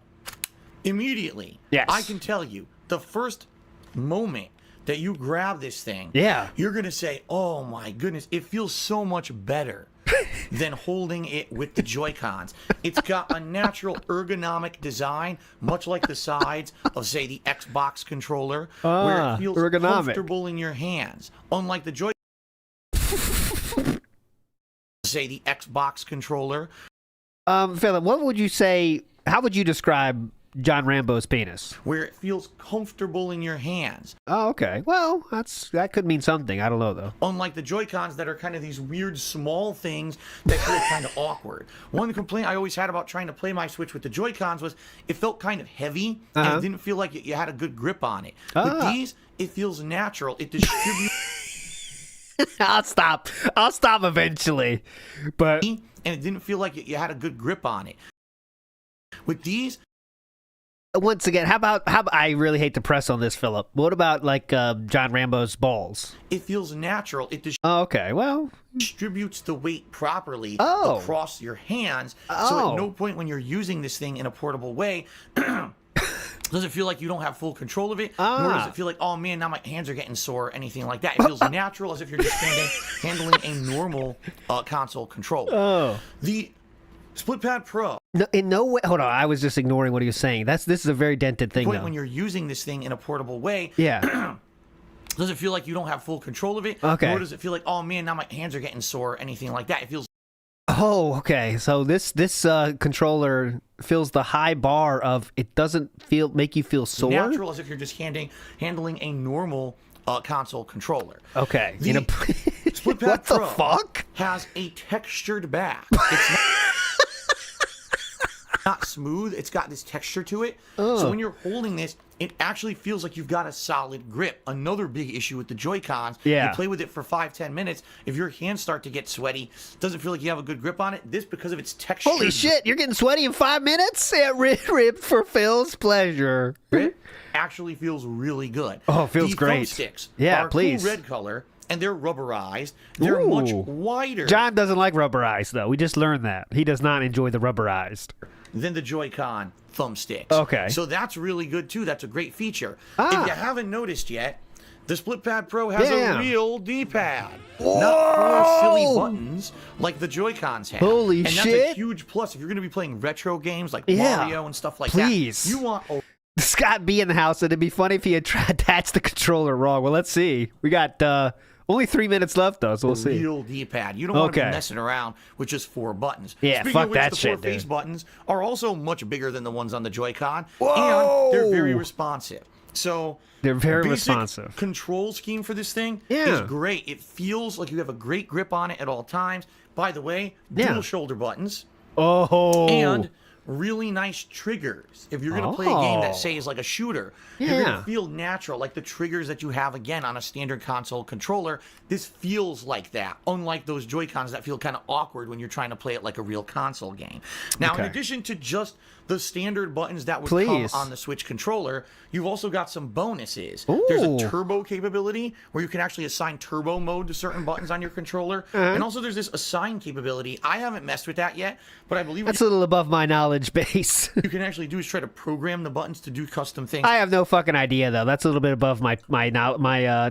immediately, Yes. I can tell you, the first moment that you grab this thing, Yeah. you're going to say, oh my goodness, it feels so much better than holding it with the Joy-Cons. It's got a natural ergonomic design, much like the sides of, say, the Xbox controller, where it feels ergonomic. comfortable in your hands. Unlike the Joy, say, the Xbox controller. Philip, what would you say? How would you describe John Rambo's penis? Where it feels comfortable in your hands. Oh, okay. Well, that could mean something. I don't know though. Unlike the Joy-Cons that are kind of these weird small things that feel kind of awkward. One complaint I always had about trying to play my Switch with the Joy-Cons was it felt kind of heavy and it didn't feel like you had a good grip on it. With these, it feels natural. It distributes. I'll stop eventually. But And it didn't feel like you had a good grip on it. With these, once again, how about I really hate to press on this, Philip. What about like John Rambo's balls? it feels natural. It Oh, okay. Well, distributes the weight properly Oh. across your hands. So Oh. at no point when you're using this thing in a portable way does it feel like you don't have full control of it, nor does it feel like, oh man, now my hands are getting sore or anything like that. It feels natural, as if you're just handling a normal console controller. oh. The Split Pad Pro, No, in no way. Hold on. I was just ignoring what he was saying. This is a very dented thing, point though. when you're using this thing in a portable way, Yeah. does it feel like you don't have full control of it, Okay. nor does it feel like, oh man, now my hands are getting sore or anything like that. It feels Oh, okay. So this controller fills the high bar of it doesn't make you feel sore. natural, as if you're just handling a normal console controller. Okay. The Split Pad What the Pro fuck? has a textured back. It's not smooth. It's got this texture to it. So when you're holding this, it actually feels like you've got a solid grip. Another big issue with the Joy-Cons, Yeah. you play with it for 5-10 minutes, if your hands start to get sweaty, doesn't feel like you have a good grip on it. This, because of its texture, Holy shit! You're getting sweaty in 5 minutes. Yeah, rip for Phil's pleasure. grip actually feels really good. Oh, it feels the great. Thumbsticks Yeah, are please. cool red color, and they're rubberized. They're Ooh. much wider John doesn't like rubberized, though. We just learned that. He does not enjoy the rubberized. than the Joy-Con thumbsticks. Okay. So that's really good too. That's a great feature. If you haven't noticed yet, the Split Pad Pro has Yeah. a real D-pad. Not four silly buttons like the Joy-Cons have. Holy and that's shit. a huge plus if you're going to be playing retro games like Yeah. Mario and stuff like Please. that. You want Scott B in the house, and it'd be funny if he had tried to attach the controller wrong. Well, let's see. We got only 3 minutes left, though, so we'll see. real D-pad. You don't want to Okay. be messing around with just 4 buttons. Yeah, Speaking fuck of which, that the shit, 4 face dude. buttons are also much bigger than the ones on the Joy-Con, Whoa! and they're very responsive. So They're very basic responsive. Control scheme for this thing Yeah. is great. It feels like you have a great grip on it at all times. By the way, Yeah. dual shoulder buttons Oh. and really nice triggers. If you're going to play a game Oh. that, say, is like a shooter, you're going Yeah. to feel natural, like the triggers that you have, again, on a standard console controller. This feels like that, unlike those Joy-Cons that feel kind of awkward when you're trying to play it like a real console game. Now, in Okay. addition to just the standard buttons that would Please. come on the Switch controller, you've also got some bonuses. There's Ooh. a turbo capability where you can actually assign turbo mode to certain buttons on your controller. And also there's this assign capability. I haven't messed with that yet, but I believe That's a little above my knowledge base. you can actually do is try to program the buttons to do custom things. I have no fucking idea, though. That's a little bit above my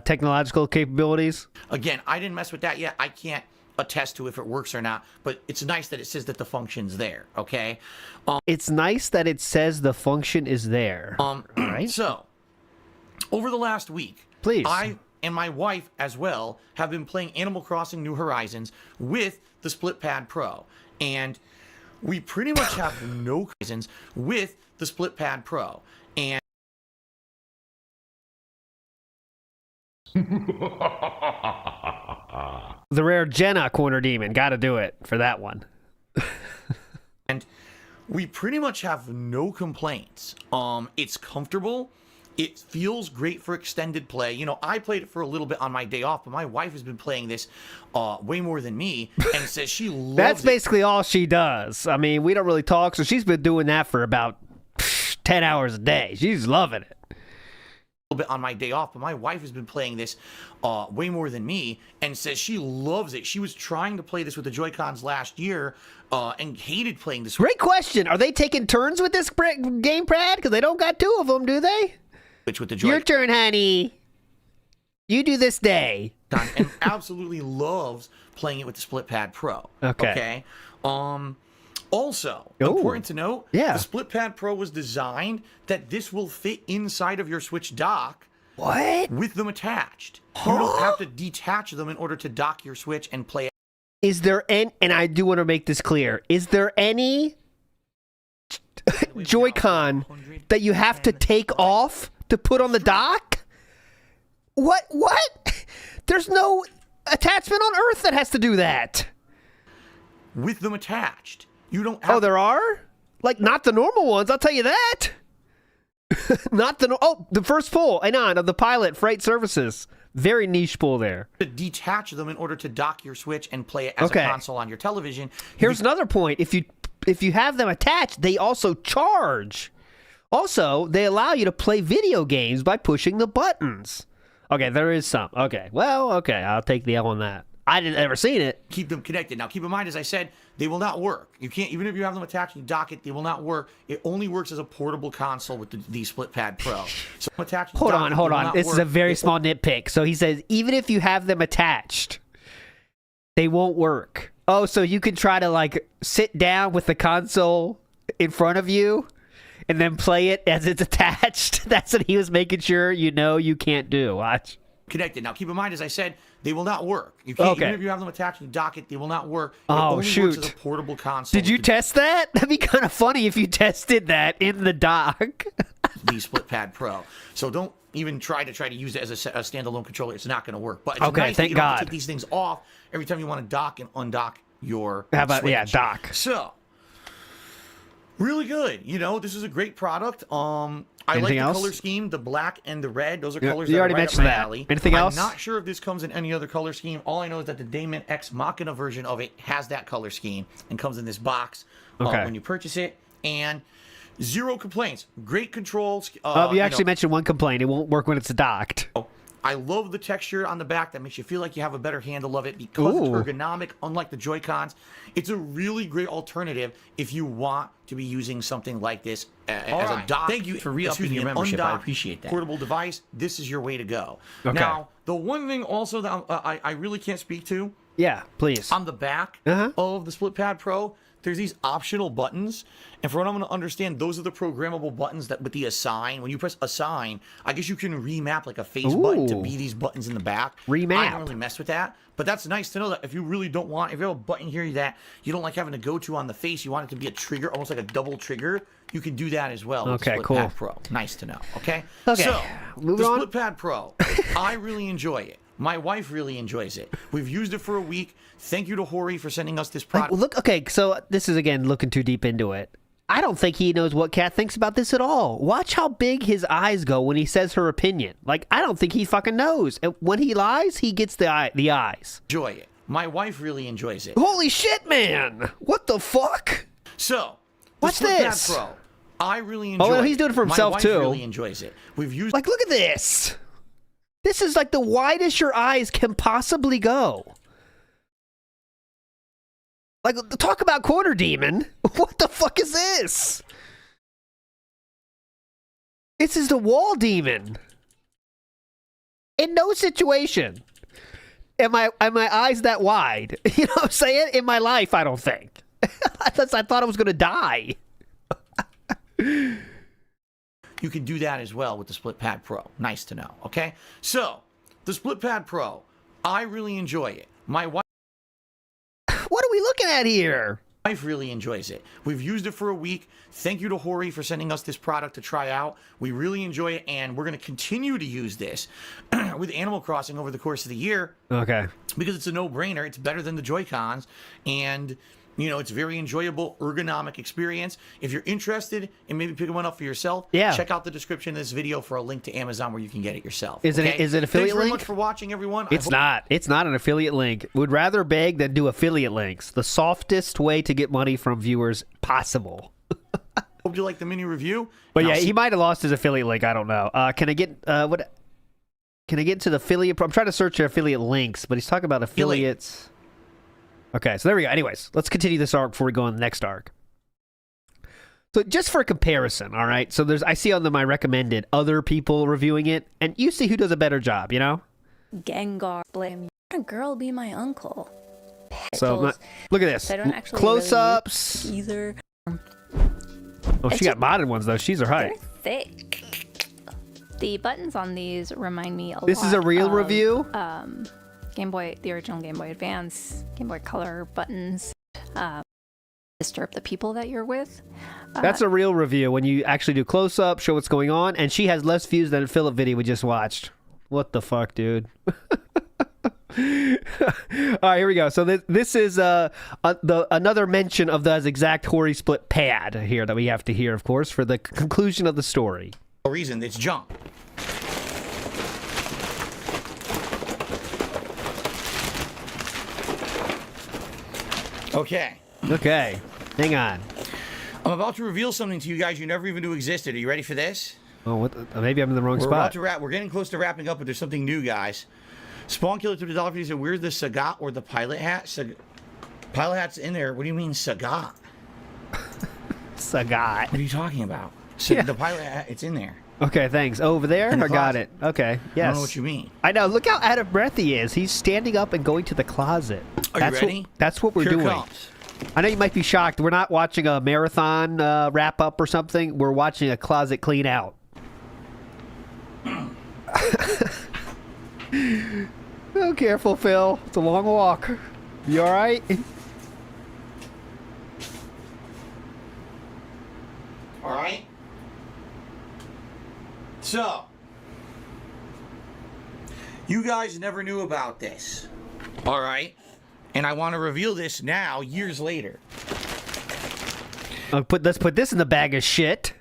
technological capabilities. Again, I didn't mess with that yet. I can't attest to if it works or not, but it's nice that it says that the function's there, okay? It's nice that it says the function is there. Right? So, over the last week, Please. I and my wife as well have been playing Animal Crossing New Horizons with the Split Pad Pro. And we pretty much have no horizons with the Split Pad Pro. And The rare Jenna corner demon. Gotta do it for that one. And we pretty much have no complaints. It's comfortable. It feels great for extended play. You know, I played it for a little bit on my day off, but my wife has been playing this way more than me, and says she loves That's it. basically all she does. I mean, we don't really talk, so she's been doing that for about 10 hours a day. She's loving it. bit on my day off, but my wife has been playing this way more than me and says she loves it. She was trying to play this with the Joy-Cons last year and hated playing this. Great question. Are they taking turns with this gamepad? Because they don't got two of them, do they? With the Joy. Your turn, honey. You do this day. And absolutely loves playing it with the Split Pad Pro. Okay. Also, Ooh. important to note, Yeah. the Split Pad Pro was designed that this will fit inside of your Switch dock. What? With them attached. You don't have to detach them in order to dock your Switch and play it. Is there any, and I do want to make this clear, is there any Joy-Con that you have to take off to put on the dock? What? There's no attachment on Earth that has to do that. With them attached. You don't have there are? Like, not the normal ones, I'll tell you that. Not the... the first pull, Anon, of the Pilot Freight Services. Very niche pull there. to detach them in order to dock your Switch and play it as a console on your television. Here's another point. If you have them attached, they also charge. Also, they allow you to play video games by pushing the buttons. Okay, there is some. Okay, I'll take the L on that. I didn't ever seen it. Keep them connected. Now, keep in mind, as I said, they will not work. You can't, even if you have them attached and dock it, they will not work. It only works as a portable console with the Split Pad Pro. So attached. Hold on. This is a very small nitpick. So he says, even if you have them attached, they won't work. Oh, so you can try to like sit down with the console in front of you and then play it as it's attached. That's what he was making sure you can't do. Watch. Connected. Now, keep in mind, as I said, they will not work. You can't, even if you have them attached and dock it, they will not work. It only works as a portable console. Did you test that? That'd be kind of funny if you tested that in the dock. The Split Pad Pro. So don't even try to use it as a standalone controller. It's not going to work. But it's nice that thank you don't have God. to take these things off every time you want to dock and undock your How Switch. about dock? So really good. This is a great product. I Anything like the else? color scheme, the black and the red. Those are Yeah, colors you that already are right mentioned up my that. alley. Anything else? I'm not sure if this comes in any other color scheme. All I know is that the Daemon X Machina version of it has that color scheme and comes in this box when you purchase it. And zero complaints. Great controls. You actually mentioned one complaint. It won't work when it's docked. I love the texture on the back. That makes you feel like you have a better handle of it because it's ergonomic, unlike the Joy-Cons. It's a really great alternative if you want to be using something like this as a dock. Thank you for re-upping your membership. I appreciate that. Portable device. This is your way to go. Okay. Now, the one thing also that I really can't speak to. Yeah, please. On the back of the Split Pad Pro, there's these optional buttons. And for what I'm going to understand, those are the programmable buttons that with the assign. When you press assign, I guess you can remap like a face button to be these buttons in the back. Remap. I don't really mess with that. But that's nice to know that if you really don't want, if you have a button here that you don't like having to go to on the face, you want it to be a trigger, almost like a double trigger, you can do that as well with the Split Pad Pro. Nice to know. Okay? So, the Split Pad Pro, I really enjoy it. My wife really enjoys it. We've used it for a week. Thank you to Hori for sending us this product. So this is, again, looking too deep into it. I don't think he knows what Kat thinks about this at all. Watch how big his eyes go when he says her opinion. Like, I don't think he fucking knows. And when he lies, he gets the eyes. Enjoy it. My wife really enjoys it. Holy shit, man! What the fuck? So, what's this? Split Pad Pro, I really enjoy it. Oh, he's doing it for himself, My wife too. really enjoys it. We've used... Like, look at this! This is like the widest your eyes can possibly go. Like, talk about quarter demon. What the fuck is this? This is the wall demon. In no situation am my eyes that wide. You know what I'm saying? In my life, I don't think. I thought I was going to die. You can do that as well with the Split Pad Pro. Nice to know, okay? So, the Split Pad Pro, I really enjoy it. My wife... What are we looking at here? My wife really enjoys it. We've used it for a week. Thank you to Hori for sending us this product to try out. We really enjoy it, and we're going to continue to use this with Animal Crossing over the course of the year. Okay. Because it's a no-brainer. It's better than the Joy-Cons, and... it's a very enjoyable, ergonomic experience. If you're interested in maybe picking one up for yourself, check out the description of this video for a link to Amazon where you can get it yourself. Is it an affiliate Thanks very link? much for watching, everyone. It's not. It's not an affiliate link. Would rather beg than do affiliate links. The softest way to get money from viewers possible. Hope Hope you like the mini review. But And yeah, I'll see- he might have lost his affiliate link. I don't know. Can I get what? Can I get to the affiliate? I'm trying to search affiliate links, but he's talking about affiliates. Okay, so there we go. Anyways, let's continue this arc before we go on the next arc. So just for comparison, all right. So I see on my recommended other people reviewing it, and you see who does a better job. You know. Gengar, blame a girl be my uncle. So look at this. I don't actually Close-ups. really either. Oh, she got modded ones though. She's her height. They're thick. The buttons on these remind me a lot. This is a real of, review. Game Boy, the original Game Boy Advance, Game Boy Color buttons. Disturb the people that you're with. That's a real review when you actually do close-up, show what's going on, and she has less views than the Philip video we just watched. What the fuck, dude? All right, here we go. So this is another mention of the exact Hori split pad here that we have to hear, of course, for the conclusion of the story. No reason, it's junk. Okay. Okay, hang on. I'm about to reveal something to you guys you never even knew existed. Are you ready for this? Oh, maybe I'm in the wrong We're spot. about to wrap. We're getting close to wrapping up, but there's something new, guys. Spawn Killer to the dollar. He said, "Where's the Sagat or the pilot hat?" Pilot hat's in there. What do you mean Sagat? Sagat. What are you talking about? Yeah. The pilot hat, it's in there. Okay, thanks. Over there? In the I got closet. it. Okay, yes. I don't know what you mean. I know. Look how out of breath he is. He's standing up and going to the closet. Are you ready? That's what we're Here it doing. comes. I know you might be shocked. We're not watching a marathon wrap up or something. We're watching a closet clean out. Oh, careful, Phil. It's a long walk. You all right? All right. So, you guys never knew about this. All right. And I want to reveal this now, years later. Let's put this in the bag of shit.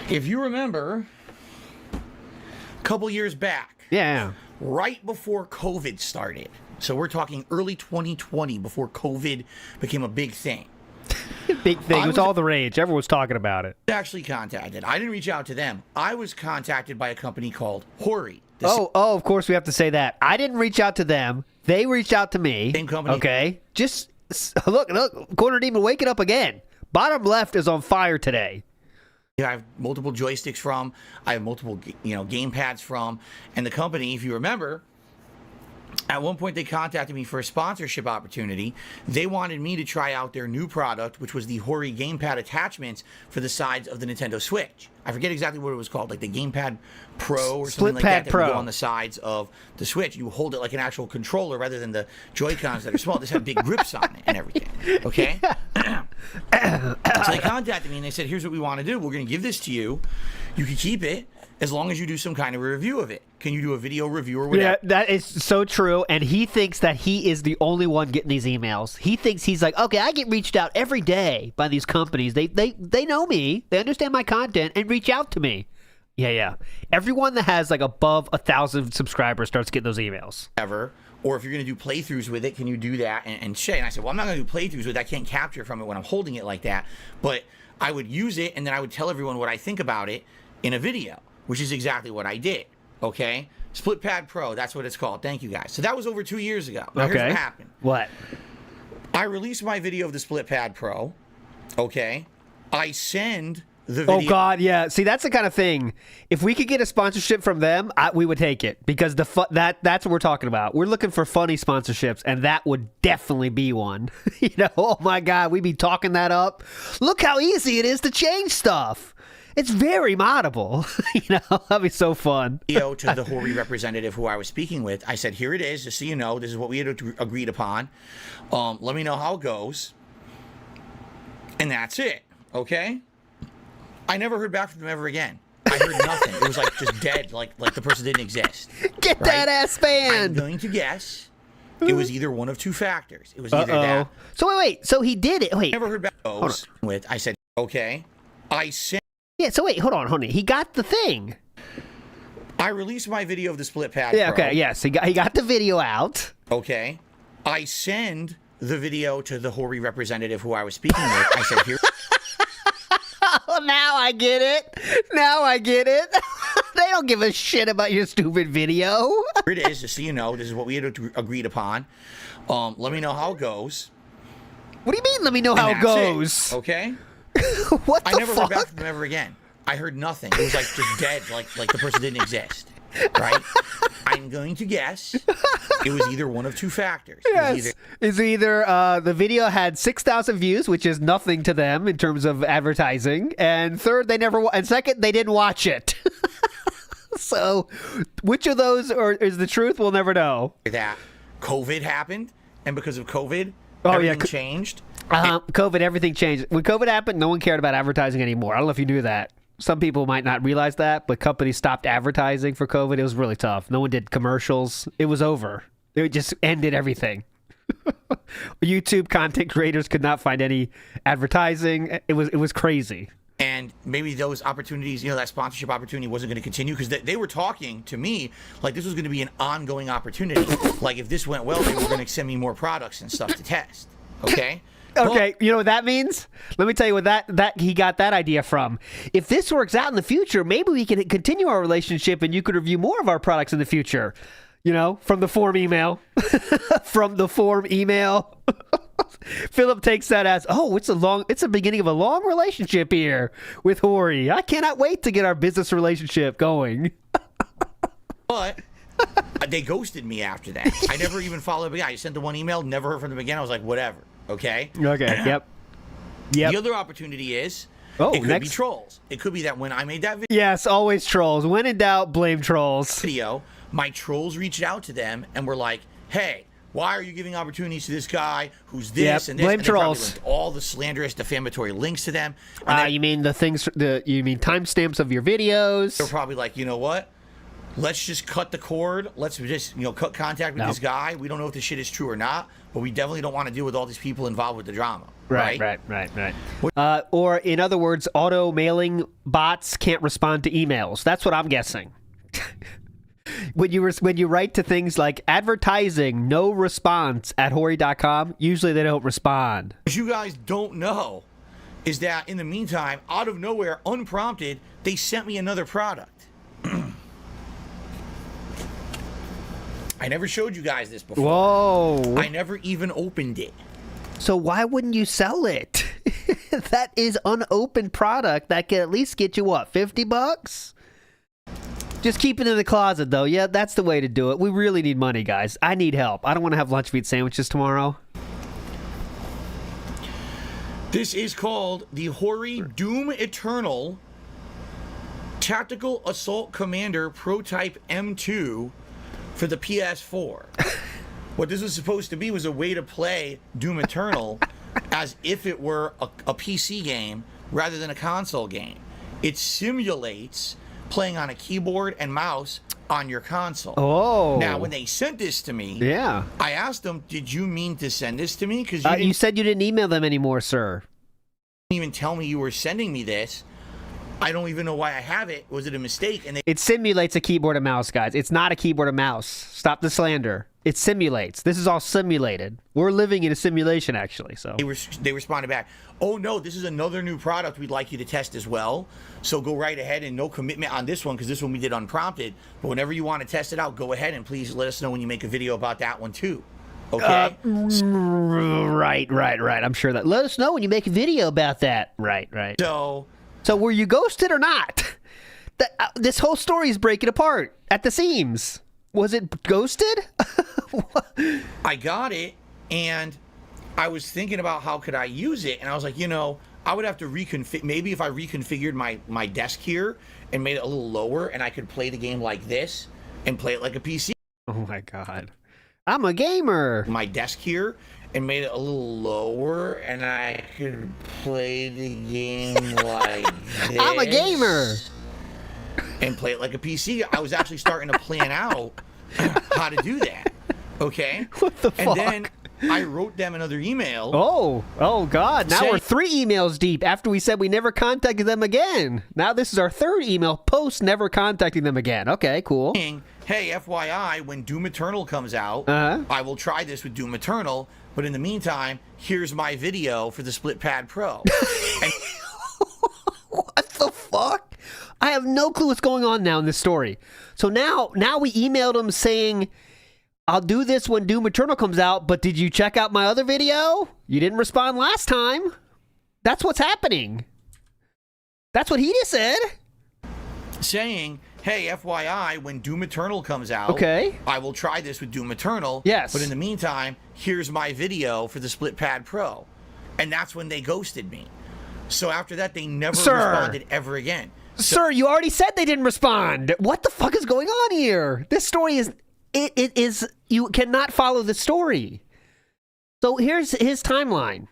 If you remember, a couple years back, Yeah. right before COVID started, so we're talking early 2020, before COVID became a big thing. Big thing. It was all the rage. Everyone was talking about it. Actually contacted. I didn't reach out to them. I was contacted by a company called Hori. Of course we have to say that. I didn't reach out to them. They reached out to me. Same company. Okay. Just look, Corner Demon waking up again. Bottom left is on fire today. I have multiple joysticks from. I have multiple, game pads from. And the company, if you remember, at one point they contacted me for a sponsorship opportunity. They wanted me to try out their new product, which was the Hori gamepad attachments for the sides of the Nintendo Switch. I forget exactly what it was called, like the Gamepad Pro or something like that. That would go on the sides of the Switch. You hold it like an actual controller rather than the Joy-Cons that are small. This had big grips on it and everything. Okay? So they contacted me and they said, here's what we want to do. We're going to give this to you. You can keep it as long as you do some kind of a review of it. Can you do a video review or whatever? Yeah, that is so true. And he thinks that he is the only one getting these emails. He thinks he's like, okay, I get reached out every day by these companies. They know me. They understand my content and reach out to me. Yeah. Everyone that has like above 1,000 subscribers starts getting those emails. Ever. Or if you're going to do playthroughs with it, can you do that and say? And I said, well, I'm not going to do playthroughs with it. I can't capture from it when I'm holding it like that. But I would use it, and then I would tell everyone what I think about it in a video, which is exactly what I did. Okay? Split Pad Pro, that's what it's called. Thank you, guys. So that was over 2 years ago. Now, here's what happened. What? I released my video of the Split Pad Pro. Okay? I send the video. Oh, God, yeah. See, that's the kind of thing. If we could get a sponsorship from them, we would take it. Because that's what we're talking about. We're looking for funny sponsorships, and that would definitely be one. Oh, my God, we'd be talking that up. Look how easy it is to change stuff. It's very moddable. That'd be so fun. To the Hori representative who I was speaking with, I said, here it is, just so you know, this is what we had agreed upon. Let me know how it goes. And that's it. Okay? I never heard back from them ever again. I heard nothing. It was like just dead, like the person didn't exist. Get that ass banned. I'm going to guess it was either one of two factors. It was either that. So wait. So he did it. Wait. I never heard back with. I said, okay. I sent. Yeah, so wait, hold on. He got the thing. I released my video of the Split Pad Yeah, Pro. okay, yes. He got the video out. Okay. I send the video to the Hori representative who I was speaking with. I said, here. Oh, Now I get it. Now I get it. They don't give a shit about your stupid video. Here it is, just so you know, this is what we had agreed upon. Let me know how it goes. What do you mean, let me know how it goes? Okay? What the I never fuck? heard back from them ever again. I heard nothing. It was like just dead, like the person didn't exist. Right? I'm going to guess it was either one of two factors. Yes. It's either the video had 6,000 views, which is nothing to them in terms of advertising, and third, and second, they didn't watch it. So, which of those is the truth? We'll never know. That COVID happened, and because of COVID, Oh, everything yeah. changed. COVID, everything changed. When COVID happened, no one cared about advertising anymore. I don't know if you knew that. Some people might not realize that, but companies stopped advertising for COVID. It was really tough. No one did commercials. It was over. It just ended everything. YouTube content creators could not find any advertising. It was crazy. And maybe those opportunities, that sponsorship opportunity wasn't going to continue because they were talking to me like this was going to be an ongoing opportunity. Like if this went well, they were going to send me more products and stuff to test. Okay? Okay, you know what that means? Let me tell you what that he got that idea from. If this works out in the future, maybe we can continue our relationship and you could review more of our products in the future. From the form email. From the form email. Philip takes that as, it's the beginning of a long relationship here with Hori. I cannot wait to get our business relationship going. But they ghosted me after that. I never even followed up again. I sent the one email, never heard from them again. I was like, whatever. Okay? Okay, yep. The other opportunity is, it could be trolls. It could be that when I made that video. Yes, always trolls. When in doubt, blame trolls. My trolls reached out to them and were like, hey, why are you giving opportunities to this guy who's this and this? Blame and they probably trolls. linked all the slanderous, defamatory links to them. And You mean you mean timestamps of your videos? They're probably like, you know what? Let's just cut the cord. Let's just, cut contact with this guy. We don't know if this shit is true or not, but we definitely don't want to deal with all these people involved with the drama. Right. Or in other words, auto mailing bots can't respond to emails. That's what I'm guessing. When you write to things like advertising, no response at Hori.com, usually they don't respond. What you guys don't know is that in the meantime, out of nowhere, unprompted, they sent me another product. I never showed you guys this before. Whoa. I never even opened it. So why wouldn't you sell it? That is unopened product that can at least get you, what, $50? Just keep it in the closet, though. Yeah, that's the way to do it. We really need money, guys. I need help. I don't want to have lunch meat sandwiches tomorrow. This is called the Hori Doom Eternal Tactical Assault Commander Prototype M2 for the PS4. What this was supposed to be was a way to play Doom Eternal as if it were a PC game rather than a console game. It simulates playing on a keyboard and mouse on your console. Oh. Now, when they sent this to me, I asked them, did you mean to send this to me? Because you said you didn't email them anymore, sir. You didn't even tell me you were sending me this. I don't even know why I have it. Was it a mistake? And it simulates a keyboard and mouse, guys. It's not a keyboard and mouse. Stop the slander. It simulates. This is all simulated. We're living in a simulation, actually. So they responded back, oh, no, this is another new product we'd like you to test as well. So go right ahead, and no commitment on this one because this one we did unprompted. But whenever you want to test it out, go ahead and please let us know when you make a video about that one too. Okay? Right. I'm sure that. Let us know when you make a video about that. Right. So were you ghosted or not? This whole story is breaking apart at the seams. Was it ghosted? I got it, and I was thinking about how could I use it, and I was like, I would have to reconfigure. Maybe if I reconfigured my desk here and made it a little lower, and I could play the game like this and play it like a PC. Oh my god, I'm a gamer. My desk here and made it a little lower, and I could play the game like this. I'm a gamer. And play it like a PC. I was actually starting to plan out how to do that. Okay? What the fuck? And then I wrote them another email. Oh God. Now we're 3 emails deep after we said we never contacted them again. Now this is our 3rd email post never contacting them again. Okay, cool. Hey, FYI, when Doom Eternal comes out, I will try this with Doom Eternal, but in the meantime, here's my video for the Split Pad Pro. And have no clue what's going on now in this story. So now we emailed him saying, I'll do this when Doom Eternal comes out, but did you check out my other video? You didn't respond last time. That's what's happening. That's what he just said. Saying, hey, FYI, when Doom Eternal comes out, okay, I will try this with Doom Eternal. Yes. But in the meantime, here's my video for the Split Pad Pro. And that's when they ghosted me. So after that, they never responded ever again. Sir, you already said they didn't respond. What the fuck is going on here? This story is... It is... You cannot follow the story. So here's his timeline.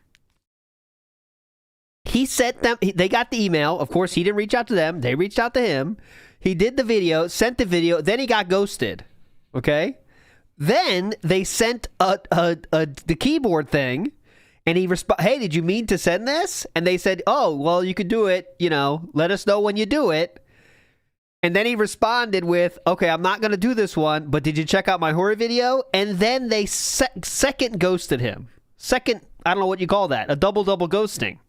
He sent them... They got the email. Of course, he didn't reach out to them. They reached out to him. He did the video, sent the video. Then he got ghosted. Okay? Then they sent the keyboard thing. And he hey, did you mean to send this? And they said, oh, well, you could do it. You know, let us know when you do it. And then he responded with, okay, I'm not going to do this one, but did you check out my Hori video? And then they second ghosted him. Second, I don't know what you call that. A double ghosting.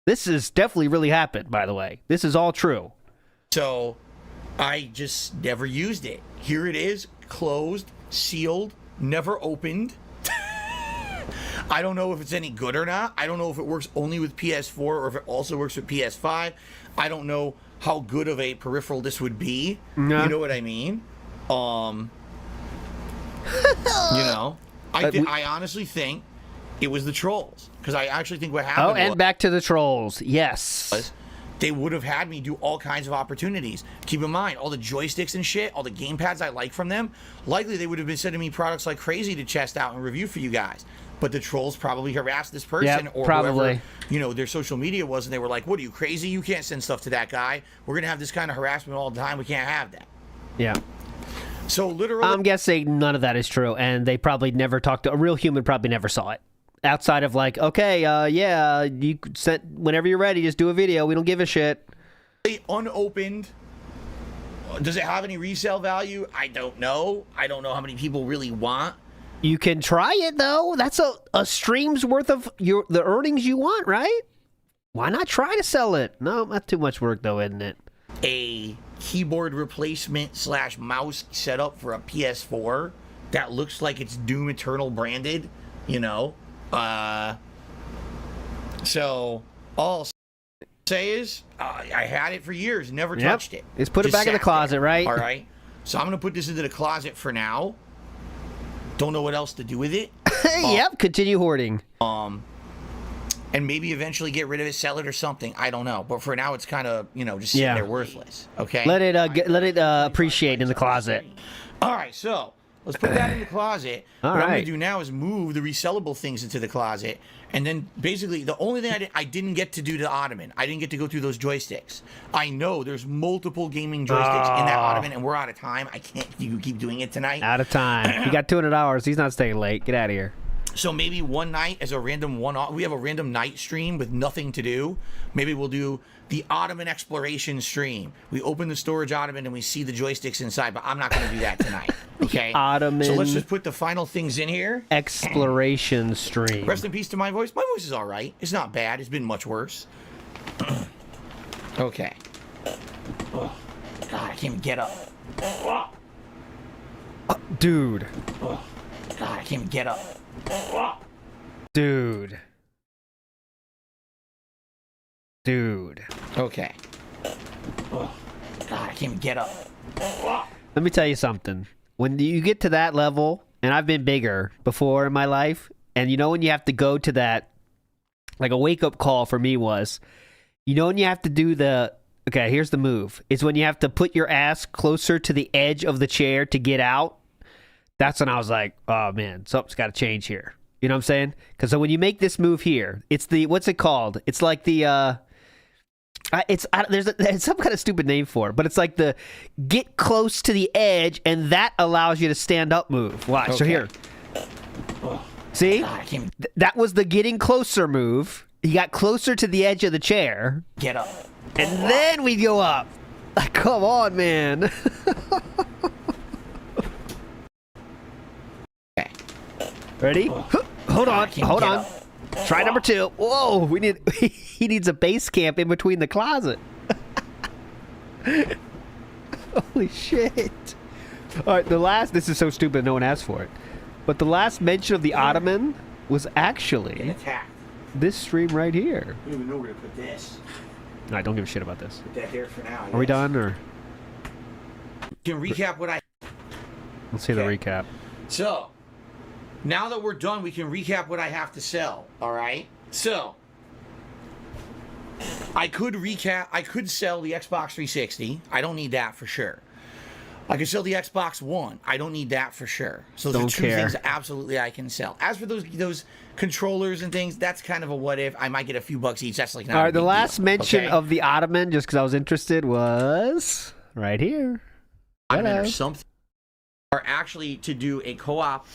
This has definitely really happened, by the way. This is all true. So I just never used it. Here it is, closed, sealed, never opened. I don't know if it's any good or not. I don't know if it works only with PS4 or if it also works with PS5. I don't know how good of a peripheral this would be. No. You know what I mean? You know, I honestly think it was the trolls, because I actually think what happened. Oh, and back to the trolls. Yes. They would have had me do all kinds of opportunities. Keep in mind, all the joysticks and shit, all the gamepads I like from them, likely they would have been sending me products like crazy to test out and review for you guys. But the trolls probably harassed this person or whoever, you know, their social media was, and they were like, what are you, crazy? You can't send stuff to that guy. We're going to have this kind of harassment all the time. We can't have that. Yeah. So literally... I'm guessing none of that is true, and they probably never talked to... A real human probably never saw it. Outside of like, okay, yeah, you sent... Whenever you're ready, just do a video. We don't give a shit. Unopened. Does it have any resale value? I don't know. I don't know how many people really want. You can try it, though. That's a stream's worth of the earnings you want, right? Why not try to sell it? No, not too much work, though, isn't it? A keyboard replacement / mouse setup for a PS4 that looks like it's Doom Eternal branded, you know? So, all I'll say is, I had it for years, never touched it. Just put it back in the closet, right? All right? So I'm going to put this into the closet for now. Don't know what else to do with it. Yep, continue hoarding. And maybe eventually get rid of it, sell it or something. I don't know. But for now, it's kind of, you know, just sitting there worthless. Okay? Let it appreciate in the closet. All right, so let's put that in the closet. What I'm going to do now is move the resellable things into the closet. And then basically, the only thing I didn't get to do to the Ottoman, I didn't get to go through those joysticks. I know there's multiple gaming joysticks in that Ottoman, and we're out of time. I can't keep doing it tonight. Out of time. You got 200 hours. He's not staying late. Get out of here. So maybe one night as a random one-off, we have a random night stream with nothing to do. Maybe we'll do the Ottoman exploration stream. We open the storage Ottoman and we see the joysticks inside, but I'm not going to do that tonight. Okay? Ottoman. So let's just put the final things in here. Exploration stream. Rest in peace to my voice. My voice is all right. It's not bad. It's been much worse. Okay. Oh, God, I can't even get up. Dude. Oh, God, I can't even get up. Dude. Okay. Oh, God, I can't even get up. Let me tell you something. When you get to that level, and I've been bigger before in my life, and you know when you have to go to that, like a wake-up call for me was, you know when you have to do the, okay, here's the move. It's when you have to put your ass closer to the edge of the chair to get out. That's when I was like, oh man, something's got to change here. You know what I'm saying? Because so when you make this move here, it's the, what's it called? It's like the, there's some kind of stupid name for it, but it's like the get close to the edge, and that allows you to stand up move. Watch. Okay. So here. See? That was the getting closer move. He got closer to the edge of the chair. Get up. And then we go up. Come on, man. Okay. Ready? Hold on. Try number 2. Whoa, he needs a base camp in between the closet. Holy shit. All right, the last... This is so stupid no one asked for it. But the last mention of the Ottoman was actually Attacked. this stream right here. We don't even know where to put this. All right, don't give a shit about this. Put that there for now. Are we done, or... Can recap what I... Let's see the recap. So, now that we're done, we can recap what I have to sell. All right? So, I could sell the Xbox 360. I don't need that for sure. I could sell the Xbox One. I don't need that for sure. So those are two things absolutely I can sell. As for those controllers and things, that's kind of a what if. I might get a few bucks each. That's like not All a right, the big last deal, mention okay? of the Ottoman, just because I was interested, was right here. Ottoman or something. Are actually to do a co-op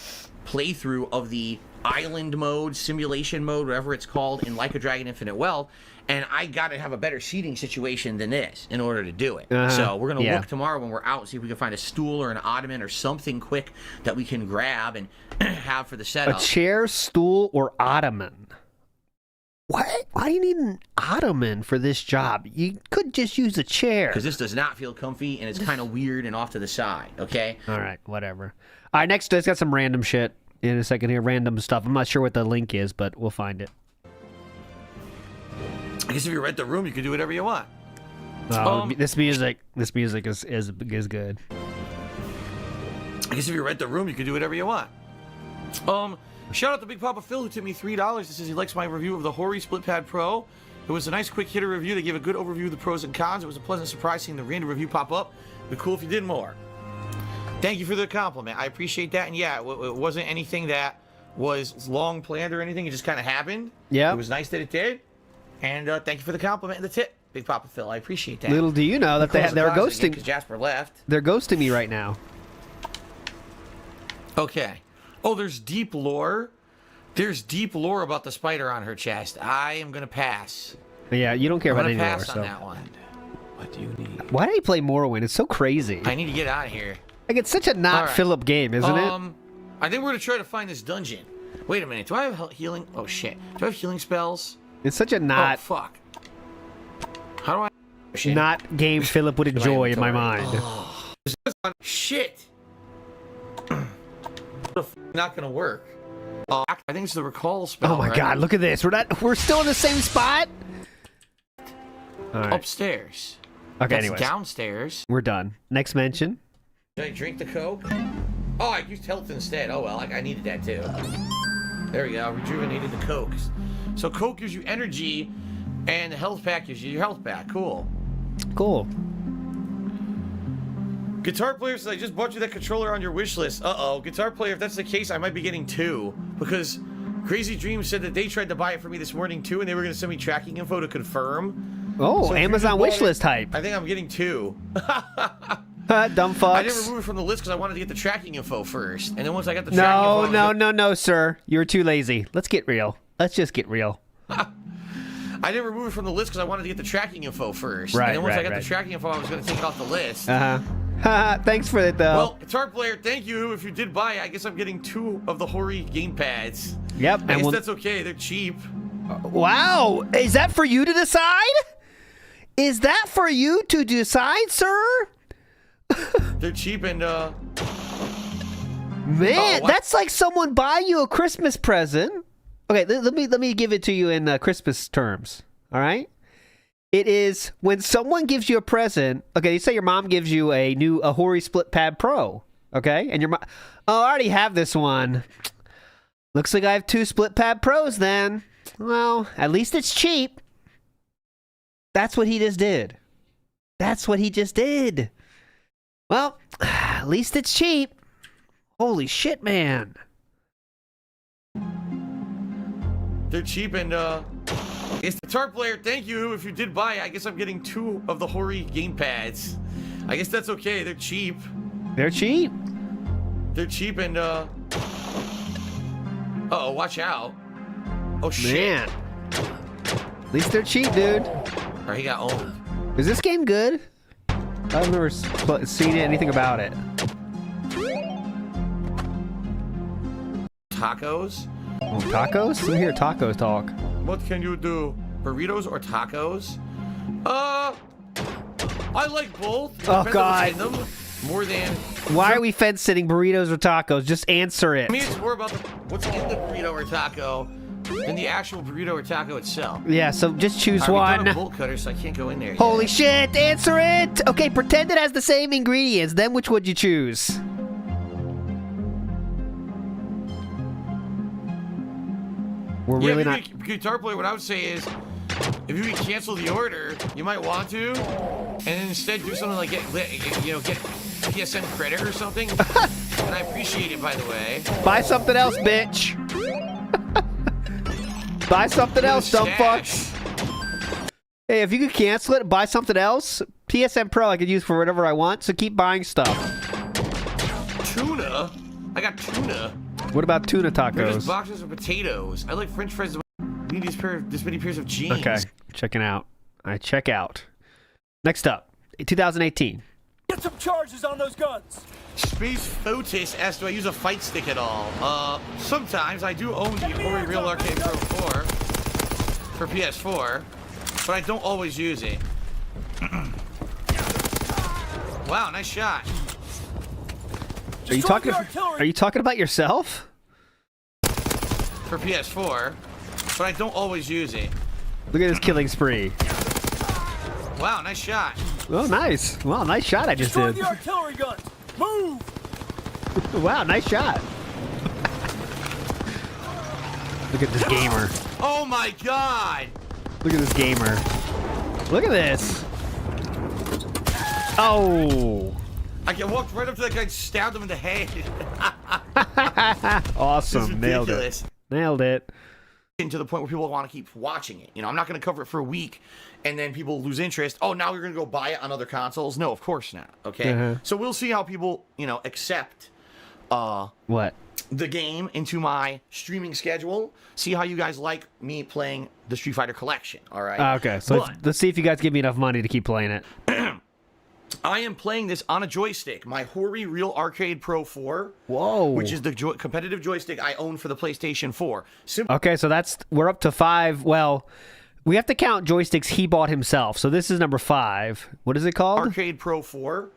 playthrough of the island mode, simulation mode, whatever it's called, in Like a Dragon Infinite Wealth, and I got to have a better seating situation than this in order to do it. So we're going to look tomorrow when we're out and see if we can find a stool or an ottoman or something quick that we can grab and have for the setup. A chair, stool, or ottoman? What? Why do you need an ottoman for this job? You could just use a chair. Because this does not feel comfy, and it's kind of weird and off to the side, okay? All right, whatever. All right, next, let's got some random shit in a second here. Random stuff. I'm not sure what the link is, but we'll find it. I guess if you rent the room, you can do whatever you want. This music is good. I guess if you rent the room, you can do whatever you want. Shout out to Big Papa Phil, who tipped me $3. He says he likes my review of the Hori Split Pad Pro. It was a nice quick hitter review. They gave a good overview of the pros and cons. It was a pleasant surprise seeing the random review pop up. It'd be cool if you did more. Thank you for the compliment. I appreciate that. And yeah, it wasn't anything that was long planned or anything. It just kind of happened. Yeah. It was nice that it did. And thank you for the compliment and the tip, Big Papa Phil. I appreciate that. Little do you know that they're ghosting. Because Jasper left. They're ghosting me right now. Okay. Oh, there's deep lore. There's deep lore about the spider on her chest. I am gonna pass. Yeah, you don't care about any lore. I'm gonna pass on that one. What do you need? Why do you play Morrowind? It's so crazy. I need to get out of here. Like, it's such a not Philip game, isn't it? I think we're gonna try to find this dungeon. Wait a minute. Do I have healing? Oh shit. Do I have healing spells? It's such a not. Oh fuck. How do I? Shit. Not game Philip would enjoy in my mind. Oh. Shit. Not gonna work. I think it's the recall spell. Oh my god! Look at this. We're still in the same spot. All right. Upstairs. Okay. That's anyways, downstairs. We're done. Next mention. Did I drink the Coke? Oh, I used health instead. Oh well, I needed that too. There we go. Rejuvenated the Coke. So Coke gives you energy, and the health pack gives you your health back. Cool. Cool. Guitar player says, I just bought you that controller on your wish list. Uh-oh. Guitar player, if that's the case, I might be getting two. Because Crazy Dreams said that they tried to buy it for me this morning, too, and they were going to send me tracking info to confirm. Oh, so Amazon wish list hype. I think I'm getting two. Dumb fucks. I didn't remove it from the list because I wanted to get the tracking info first. And then once I got the tracking info... No, sir. You're too lazy. Let's get real. Let's just get real. I didn't remove it from the list because I wanted to get the tracking info first. Right, and then once I got the tracking info, I was going to take it off the list. Thanks for that, though. Well, guitar player, thank you. If you did buy it, I guess I'm getting two of the Hori game pads. Yep. I guess that's okay. They're cheap. Wow. Is that for you to decide? Is that for you to decide, sir? They're cheap and, Man, that's like someone buy you a Christmas present. Okay, let me give it to you in Christmas terms. All right? It is when someone gives you a present. Okay, you say your mom gives you a Hori Split Pad Pro. Okay, and your mom, oh, I already have this one. Looks like I have two Split Pad Pros then. Well, at least it's cheap. That's what he just did. That's what he just did. Well, at least it's cheap. Holy shit, man. They're cheap and, it's the guitar player, thank you. If you did buy it, I guess I'm getting two of the Hori game pads. I guess that's okay. They're cheap. They're cheap. They're cheap and, uh-oh, watch out. Oh, shit. Man. At least they're cheap, dude. Or he got owned. Is this game good? I've never seen anything about it. Tacos? Oh, tacos? Let me hear tacos talk. What can you do? Burritos or tacos? I like both. Oh, Depends on God. what's in them more than. Why are we fence sitting burritos or tacos? Just answer it. I mean, it's more about what's in the burrito or taco than the actual burrito or taco itself. Yeah, so just choose I one. got a bolt cutter, so I can't go in there. Holy yet. shit, answer it! Okay, pretend it has the same ingredients, then which would you choose? We're Yeah, really if not... you're a guitar player, what I would say is, if you could cancel the order, you might want to, and instead do something like get PSN credit or something. And I appreciate it, by the way. Buy something else, bitch! Buy something else, dumb fucks! Hey, if you could cancel it, buy something else, PSN Pro I could use for whatever I want, so keep buying stuff. Tuna? I got tuna. What about tuna They're just tacos? boxes of potatoes. I like French fries. We need this many pairs of jeans. Okay, checking out. I check out. Next up, 2018. Get some charges on those guns. Space Fotis asked, do I use a fight stick at all? Sometimes. I do own the Hori Real Arcade Pro 4 for PS4, but I don't always use it. Wow, nice shot. Are you talking about yourself? For PS4, but I don't always use it. Look at this killing spree. Wow, nice shot. Oh, nice. Wow, nice shot I just Destroy did. the artillery guns. Move. Wow, nice shot. Look at this gamer. Oh my god! Look at this gamer. Look at this. Oh. I walked right up to that guy and stabbed him in the head. Awesome. Nailed it. Ridiculous. Nailed it. To the point where people want to keep watching it. You know, I'm not going to cover it for a week and then people lose interest. Oh, now you're going to go buy it on other consoles? No, of course not. Okay. Uh-huh. So we'll see how people, accept What? the game into my streaming schedule. See how you guys like me playing the Street Fighter collection. All right. Okay, so But let's see if you guys give me enough money to keep playing it. I am playing this on a joystick, my Hori Real Arcade Pro 4. Whoa. Which is the competitive joystick I own for the PlayStation 4. Okay, so we're up to 5. Well, we have to count joysticks he bought himself. So this is number 5. What is it called? Arcade Pro 4,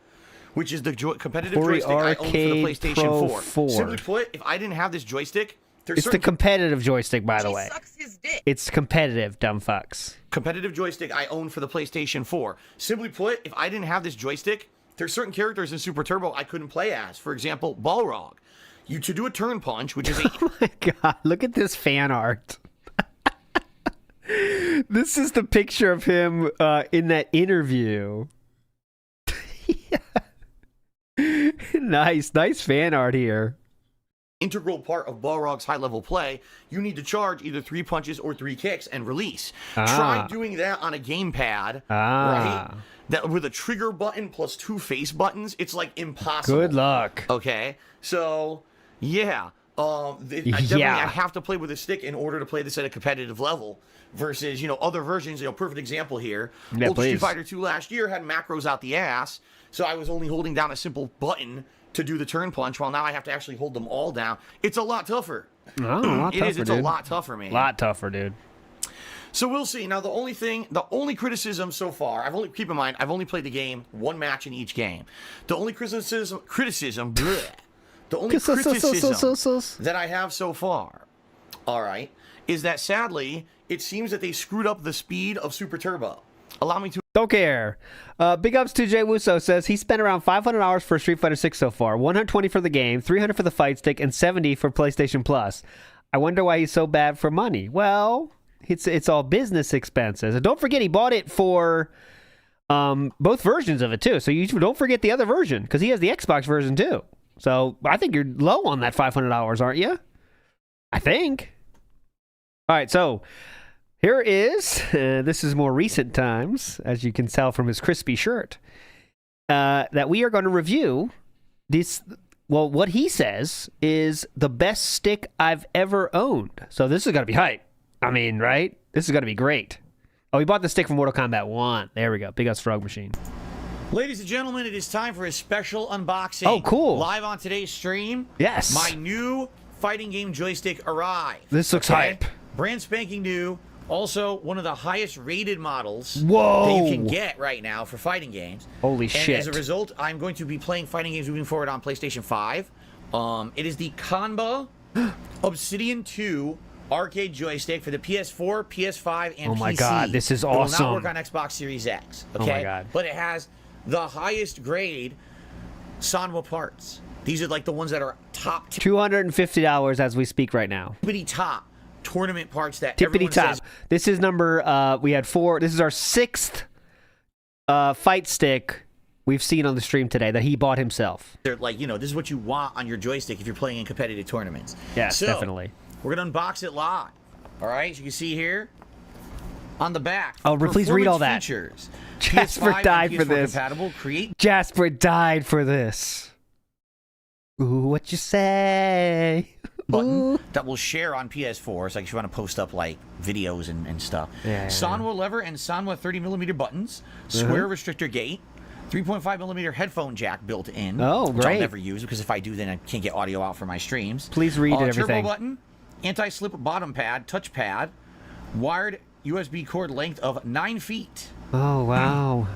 which is the competitive Hori joystick I own for the Arcade PlayStation Pro 4. Simply put, if I didn't have this joystick, there's It's the competitive joystick, by the way. Sucks his dick. It's competitive, dumb fucks. competitive joystick I own for the PlayStation 4. Simply put, if I didn't have this joystick, there's certain characters in Super Turbo I couldn't play as. For example, Balrog. To do a turn punch, which is a... Oh my god, look at this fan art. This is the picture of him in that interview. Nice fan art here. integral part of Balrog's high-level play, you need to charge either 3 punches or 3 kicks and release. Try doing that on a gamepad, right? That with a trigger button plus 2 face buttons, it's like impossible. Good luck. Okay, so yeah, I have to play with a stick in order to play this at a competitive level. Versus, other versions. Perfect example here. Old Street Fighter 2 last year had macros out the ass, so I was only holding down a simple button to do the turn punch. While now I have to actually hold them all down. It's a lot tougher. It's a lot tougher, man. Lot tougher, dude. So we'll see. Now the only criticism so far, keep in mind, I've only played the game 1 match in each game. The only criticism that I have so far, all right, is that sadly, it seems that they screwed up the speed of Super Turbo. Allow me to... Don't care. Big ups to Jay Wusso says he spent around 500 hours for Street Fighter 6 so far, 120 for the game, 300 for the fight stick, and 70 for PlayStation Plus. I wonder why he's so bad for money. Well, it's all business expenses. And don't forget, he bought it for both versions of it, too. So you don't forget the other version, because he has the Xbox version, too. So I think you're low on that 500 hours, aren't you? I think. All right, so... Here is, this is more recent times, as you can tell from his crispy shirt, that we are going to review this, well, what he says is the best stick I've ever owned. So this is going to be hype. I mean, right? This is going to be great. Oh, he bought the stick from Mortal Kombat 1. There we go. Big Us Frog Machine. Ladies and gentlemen, it is time for a special unboxing. Oh, cool. Live on today's stream. Yes. My new fighting game joystick arrived. This looks hype. Brand spanking new. Also, one of the highest rated models Whoa. that you can get right now for fighting games. Holy and shit. as a result, I'm going to be playing fighting games moving forward on PlayStation 5. It is the Kanba Obsidian 2 arcade joystick for the PS4, PS5, and PC. Oh my god, this is It will awesome. not work on Xbox Series X. Okay? Oh my god. But it has the highest grade Sanwa parts. These are like the ones that are top $250 as we speak right now. tippity top tournament parts that Tippity everyone top. says. This is number, we had 4. This is our 6th fight stick we've seen on the stream today that he bought himself. They're like, you know, this is what you want on your joystick if you're playing in competitive tournaments. Yes, So, definitely. We're going to unbox it live. All right, so you can see here on the back. Oh, please read all that. Features. Jasper PS5 died and for PS4 this. Compatible. Create Jasper died for this. Ooh, what you say? button Ooh. that will share on PS4. It's like if you want to post up like videos and stuff. Yeah. Sanwa lever and Sanwa 30mm buttons. Square restrictor gate. 3.5mm headphone jack built in. Oh, which great. I'll never use because if I do, then I can't get audio out for my streams. Please read everything. Turbo button, anti-slip bottom pad, touch pad, wired USB cord length of 9 feet. Oh, wow.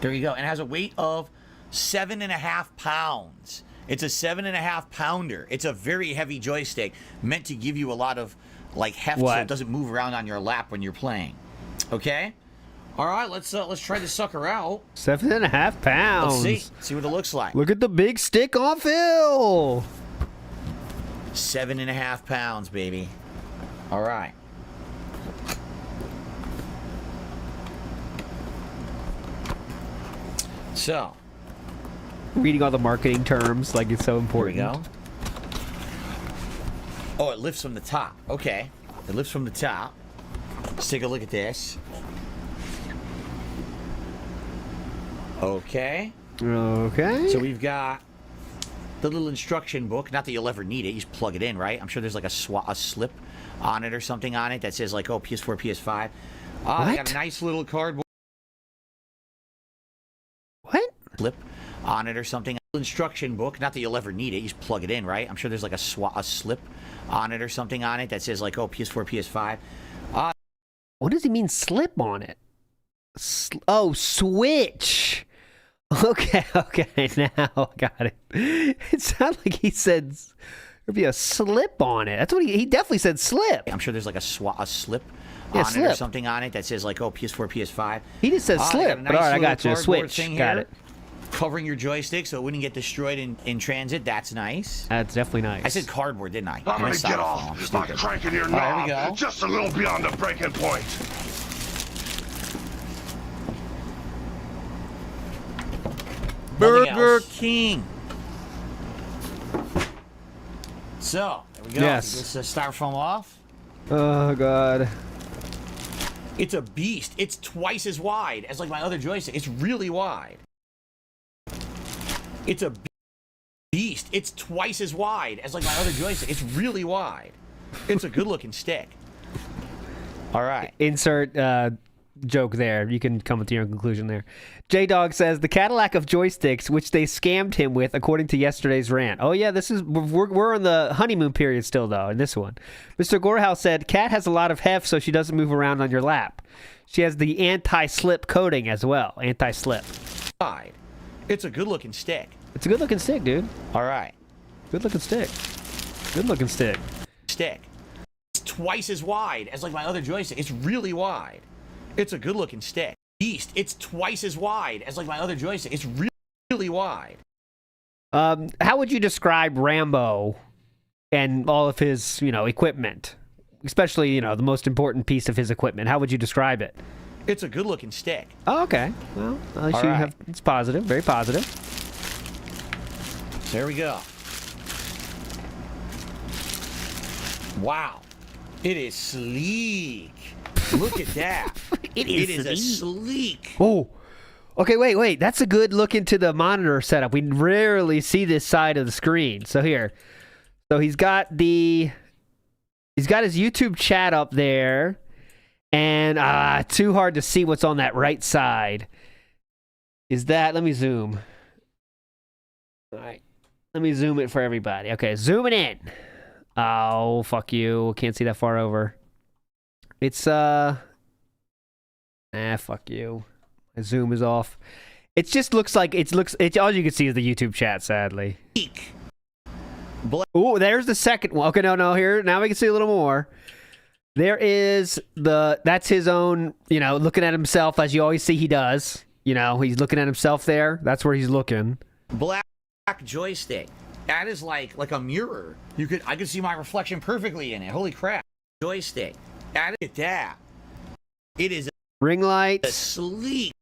There you go. And it has a weight of 7.5 pounds. It's a 7.5 pounder. It's a very heavy joystick meant to give you a lot of like heft so it doesn't move around on your lap when you're playing. Okay? All right, let's try this sucker out. 7.5 pounds. Let's see what it looks like. Look at the big stick on Phil. 7.5 pounds, baby. All right. So, Reading all the marketing terms like it's so here we important. go. Oh, it lifts from the top. Okay. It lifts from the top. Let's take a look at this. Okay. Okay. So we've got the little instruction book. Not that you'll ever need it. You just plug it in, right? I'm sure there's like a slip on it or something on it that says like, oh, PS4, PS5. They got a nice little cardboard slip on it or something. Instruction book. Not that you'll ever need it. You just plug it in, right? I'm sure there's like a slip on it or something on it that says like, oh, PS4, PS5. What does he mean slip on it? Oh, switch. Okay, now I got it. It sounded like he said there'd be a slip on it. That's what he definitely said slip. I'm sure there's like a slip on it or something on it that says like, oh, PS4, PS5. He just says slip, nice but all right, I got you. cardboard Switch. thing Got here, it. Covering your joystick so it wouldn't get destroyed in transit. That's nice. That's definitely nice. I said cardboard, didn't I? I'm gonna get off. Start cranking your right, here we knob go. just a little beyond the breaking point. Burger King. So, there we go. Yes. Get this styrofoam off. Oh god. It's a beast. It's twice as wide as like my other joystick. It's really wide. It's a beast. It's twice as wide as like my other joystick. It's really wide. It's a good looking stick. All right. Insert joke there. You can come to your own conclusion there. J-Dog says the Cadillac of joysticks, which they scammed him with, according to yesterday's rant. Oh yeah, this is we're in the honeymoon period still though. In this one, Mr. Gorehouse said Cat has a lot of heft, so she doesn't move around on your lap. She has the anti-slip coating as well. Anti-slip. It's a good looking stick. It's a good looking stick, dude. All right. Good looking stick. Good looking stick. Stick. It's twice as wide as like my other joystick. It's really wide. It's a good looking stick. Beast. It's twice as wide as like my other joystick. It's really wide. How would you describe Rambo and all of his, equipment? Especially, the most important piece of his equipment. How would you describe it? It's a good looking stick. Oh, okay. Well, at least right. it's positive. Very positive. There we go. Wow. It is sleek. Look at that. It is a sleek. Oh, okay, wait. That's a good look into the monitor setup. We rarely see this side of the screen. So here. So he's got his YouTube chat up there. And too hard to see what's on that right side. Let me zoom. All right. Let me zoom it for everybody. Okay, zooming in. Oh, fuck you. Can't see that far over. It's fuck you. My zoom is off. It just looks like all you can see is the YouTube chat, sadly. Oh, there's the second one. Okay, no, here. Now we can see a little more. There is that's his own, looking at himself as you always see he does. He's looking at himself there. That's where he's looking. Black joystick. That is like a mirror. I could see my reflection perfectly in it. Holy crap. Joystick. Add it that. It is ring lights. Sleek.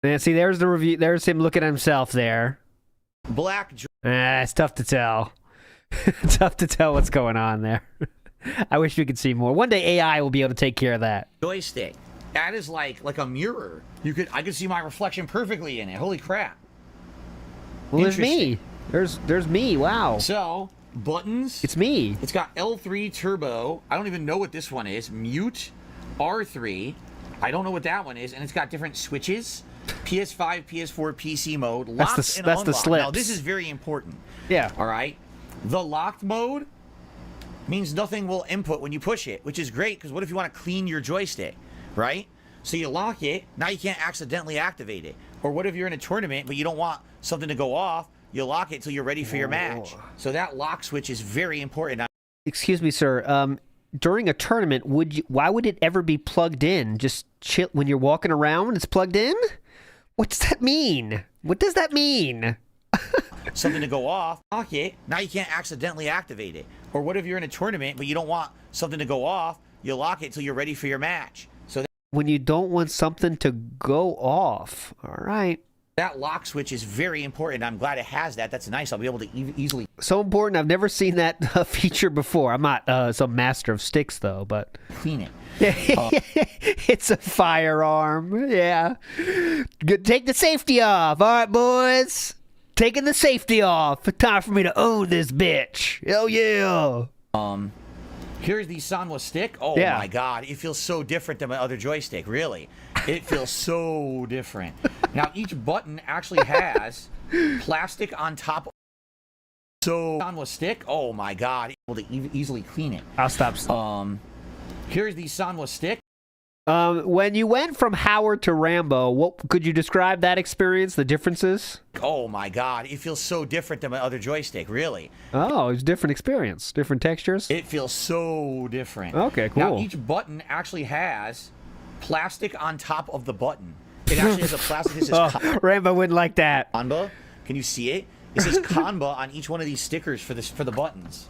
And see, there's the review. There's him looking at himself there. Black. It's tough to tell. Tough to tell what's going on there. I wish we could see more. One day AI will be able to take care of that. Joystick. That is like a mirror. I could see my reflection perfectly in it. Holy crap. Well, there's me. There's me. Wow. So, buttons. It's me. It's got L3 turbo. I don't even know what this one is. Mute. R3. I don't know what that one is. And it's got different switches. PS5, PS4, PC mode. Lock that's and the unlock. slips. Now, this is very important. Yeah. All right. The locked mode means nothing will input when you push it, which is great because what if you want to clean your joystick, right? So you lock it. Now you can't accidentally activate it. Or what if you're in a tournament but you don't want something to go off? You lock it till you're ready for your match. So that lock switch is very important. Excuse me, sir. During a tournament, why would it ever be plugged in? Just chill when you're walking around, it's plugged in? What does that mean? What does that mean? Something to go off, lock it. Now you can't accidentally activate it. Or what if you're in a tournament but you don't want something to go off? You lock it till you're ready for your match. So when you don't want something to go off. All right. That lock switch is very important. I'm glad it has that. That's nice. I'll be able to easily... So important. I've never seen that feature before. I'm not some master of sticks, though, but... Clean it. It's a firearm. Yeah. Take the safety off. All right, boys. Taking the safety off. Time for me to own this bitch. Hell yeah. Here's the Sanwa stick. Oh, yeah. My God. It feels so different than my other joystick. Really. It feels so different. Now, each button actually has plastic on top. So, Sanwa stick. Oh, my God. Able to easily clean it. I'll stop. Here's the Sanwa stick. When you went from Howard to Rambo, what could you describe that experience, the differences? Oh, my God. It feels so different than my other joystick. Really. Oh, it's a different experience. Different textures? It feels so different. Okay, cool. Now, each button actually has plastic on top of the button. It actually has a plastic that says Rambo wouldn't like that. Kanba. Can you see it? It says Kanba on each one of these stickers for the buttons.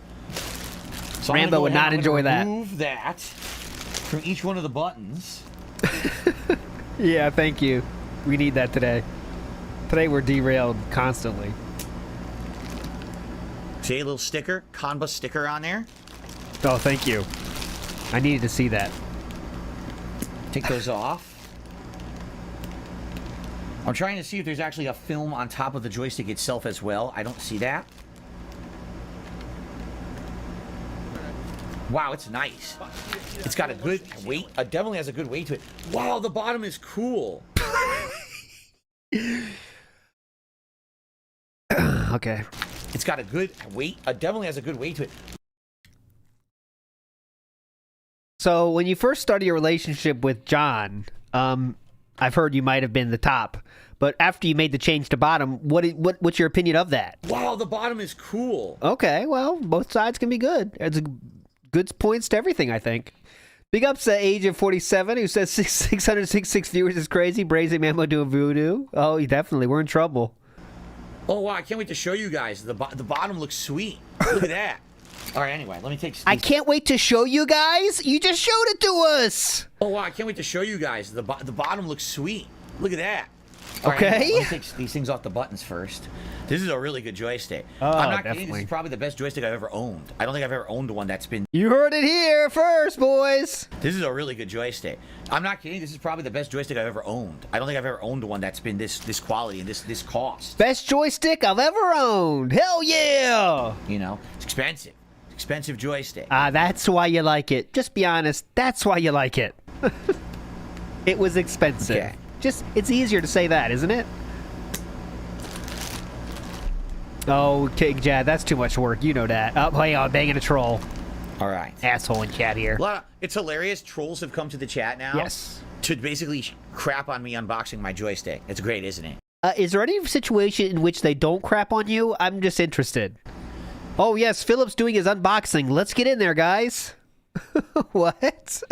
So Rambo would not enjoy that. Remove that from each one of the buttons. Yeah, thank you. We need that today. Today we're derailed constantly. See a little sticker, Kanba sticker on there? Oh, thank you. I needed to see that. Take those off. I'm trying to see if there's actually a film on top of the joystick itself as well. I don't see that. Wow, it's nice. It's got a good weight. It definitely has a good weight to it. Wow, the bottom is cool. Okay. It's got a good weight. It definitely has a good weight to it. So when you first started your relationship with John, I've heard you might have been the top, but after you made the change to bottom, what's your opinion of that? Wow, the bottom is cool. Okay, well, both sides can be good. It's good points to everything, I think. Big ups to Age of 47, who says 666 viewers is crazy. Brazy Memo doing voodoo. Oh, definitely. We're in trouble. Oh, wow, I can't wait to show you guys. The bottom looks sweet. Look at that. All right, anyway, let me take... I can't wait to show you guys. You just showed it to us. Oh, wow, I can't wait to show you guys. The bottom looks sweet. Look at that. All okay. Right, anyway, let me take these things off the buttons first. This is a really good joystick. Oh, I'm not definitely. kidding. This is probably the best joystick I've ever owned. I don't think I've ever owned one that's been... You heard it here first, boys. This is a really good joystick. I'm not kidding. This is probably the best joystick I've ever owned. I don't think I've ever owned one that's been this quality and this cost. Best joystick I've ever owned. Hell yeah. You know, it's expensive. Expensive joystick. That's why you like it. Just be honest. That's why you like it. It was expensive. Okay. It's easier to say that, isn't it? Oh, King Jad, that's too much work. You know that. Oh, hey, I'm banging a troll. All right. Asshole in chat here. It's hilarious. Trolls have come to the chat now. Yes. To basically crap on me unboxing my joystick. It's great, isn't it? Is there any situation in which they don't crap on you? I'm just interested. Oh, yes, Philip's doing his unboxing. Let's get in there, guys. What?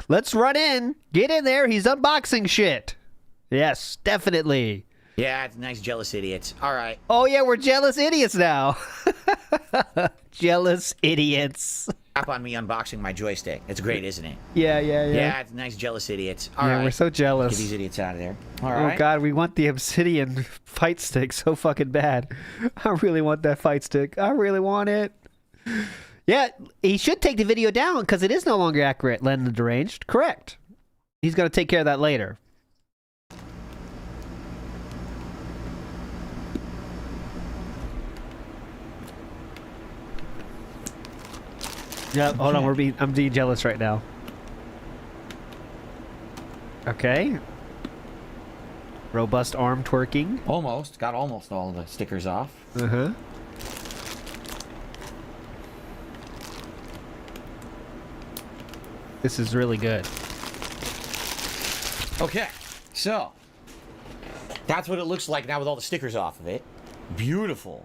Let's run in. Get in there. He's unboxing shit. Yes, definitely. Yeah, it's nice, jealous idiots. All right. Oh, yeah, we're jealous idiots now. Jealous idiots. Crap on me unboxing my joystick. It's great, isn't it? Yeah. Yeah, it's nice, jealous idiots. All right. We're so jealous. Get these idiots out of there. All right. Oh, God, we want the Obsidian fight stick so fucking bad. I really want that fight stick. I really want it. Yeah, he should take the video down because it is no longer accurate, Len the Deranged. Correct. He's going to take care of that later. Yeah, hold on. I'm being jealous right now. Okay. Robust arm twerking. Almost. Got almost all the stickers off. Uh-huh. This is really good. Okay, so that's what it looks like now with all the stickers off of it. Beautiful.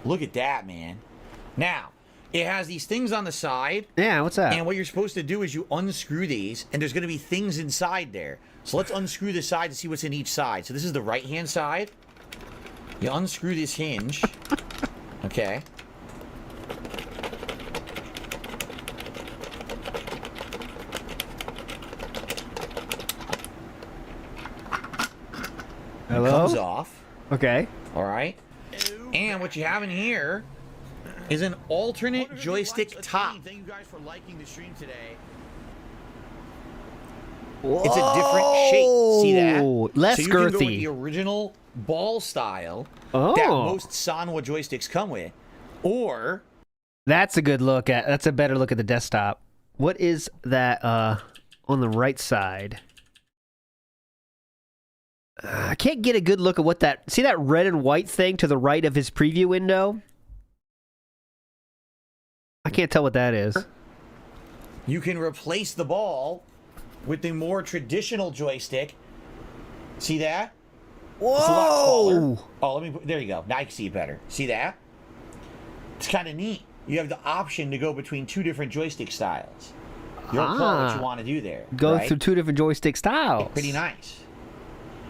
Look at that, man. Now, it has these things on the side. Yeah, what's that? And what you're supposed to do is you unscrew these, and there's going to be things inside there. So let's unscrew the side to see what's in each side. So this is the right-hand side. You unscrew this hinge. Okay. Hello? It comes off. Okay. All right. And what you have in here is an alternate joystick top. Thank you guys for liking the stream today. It's a different shape. See that? Less so you can go with girthy. the original ball style Oh. that most Sanwa joysticks come with, or That's a good look at. That's a better look at the desktop. What is that on the right side? I can't get a good look at what that... See that red and white thing to the right of his preview window? I can't tell what that is. you can replace the ball with the more traditional joystick. See that? Whoa! It's a lot taller. Oh, let me put, there you go. Now I can see it better. See that? It's kind of neat. You have the option to go between two different joystick styles. You'll call what you want to do there. Go right? through two different joystick styles. Pretty nice.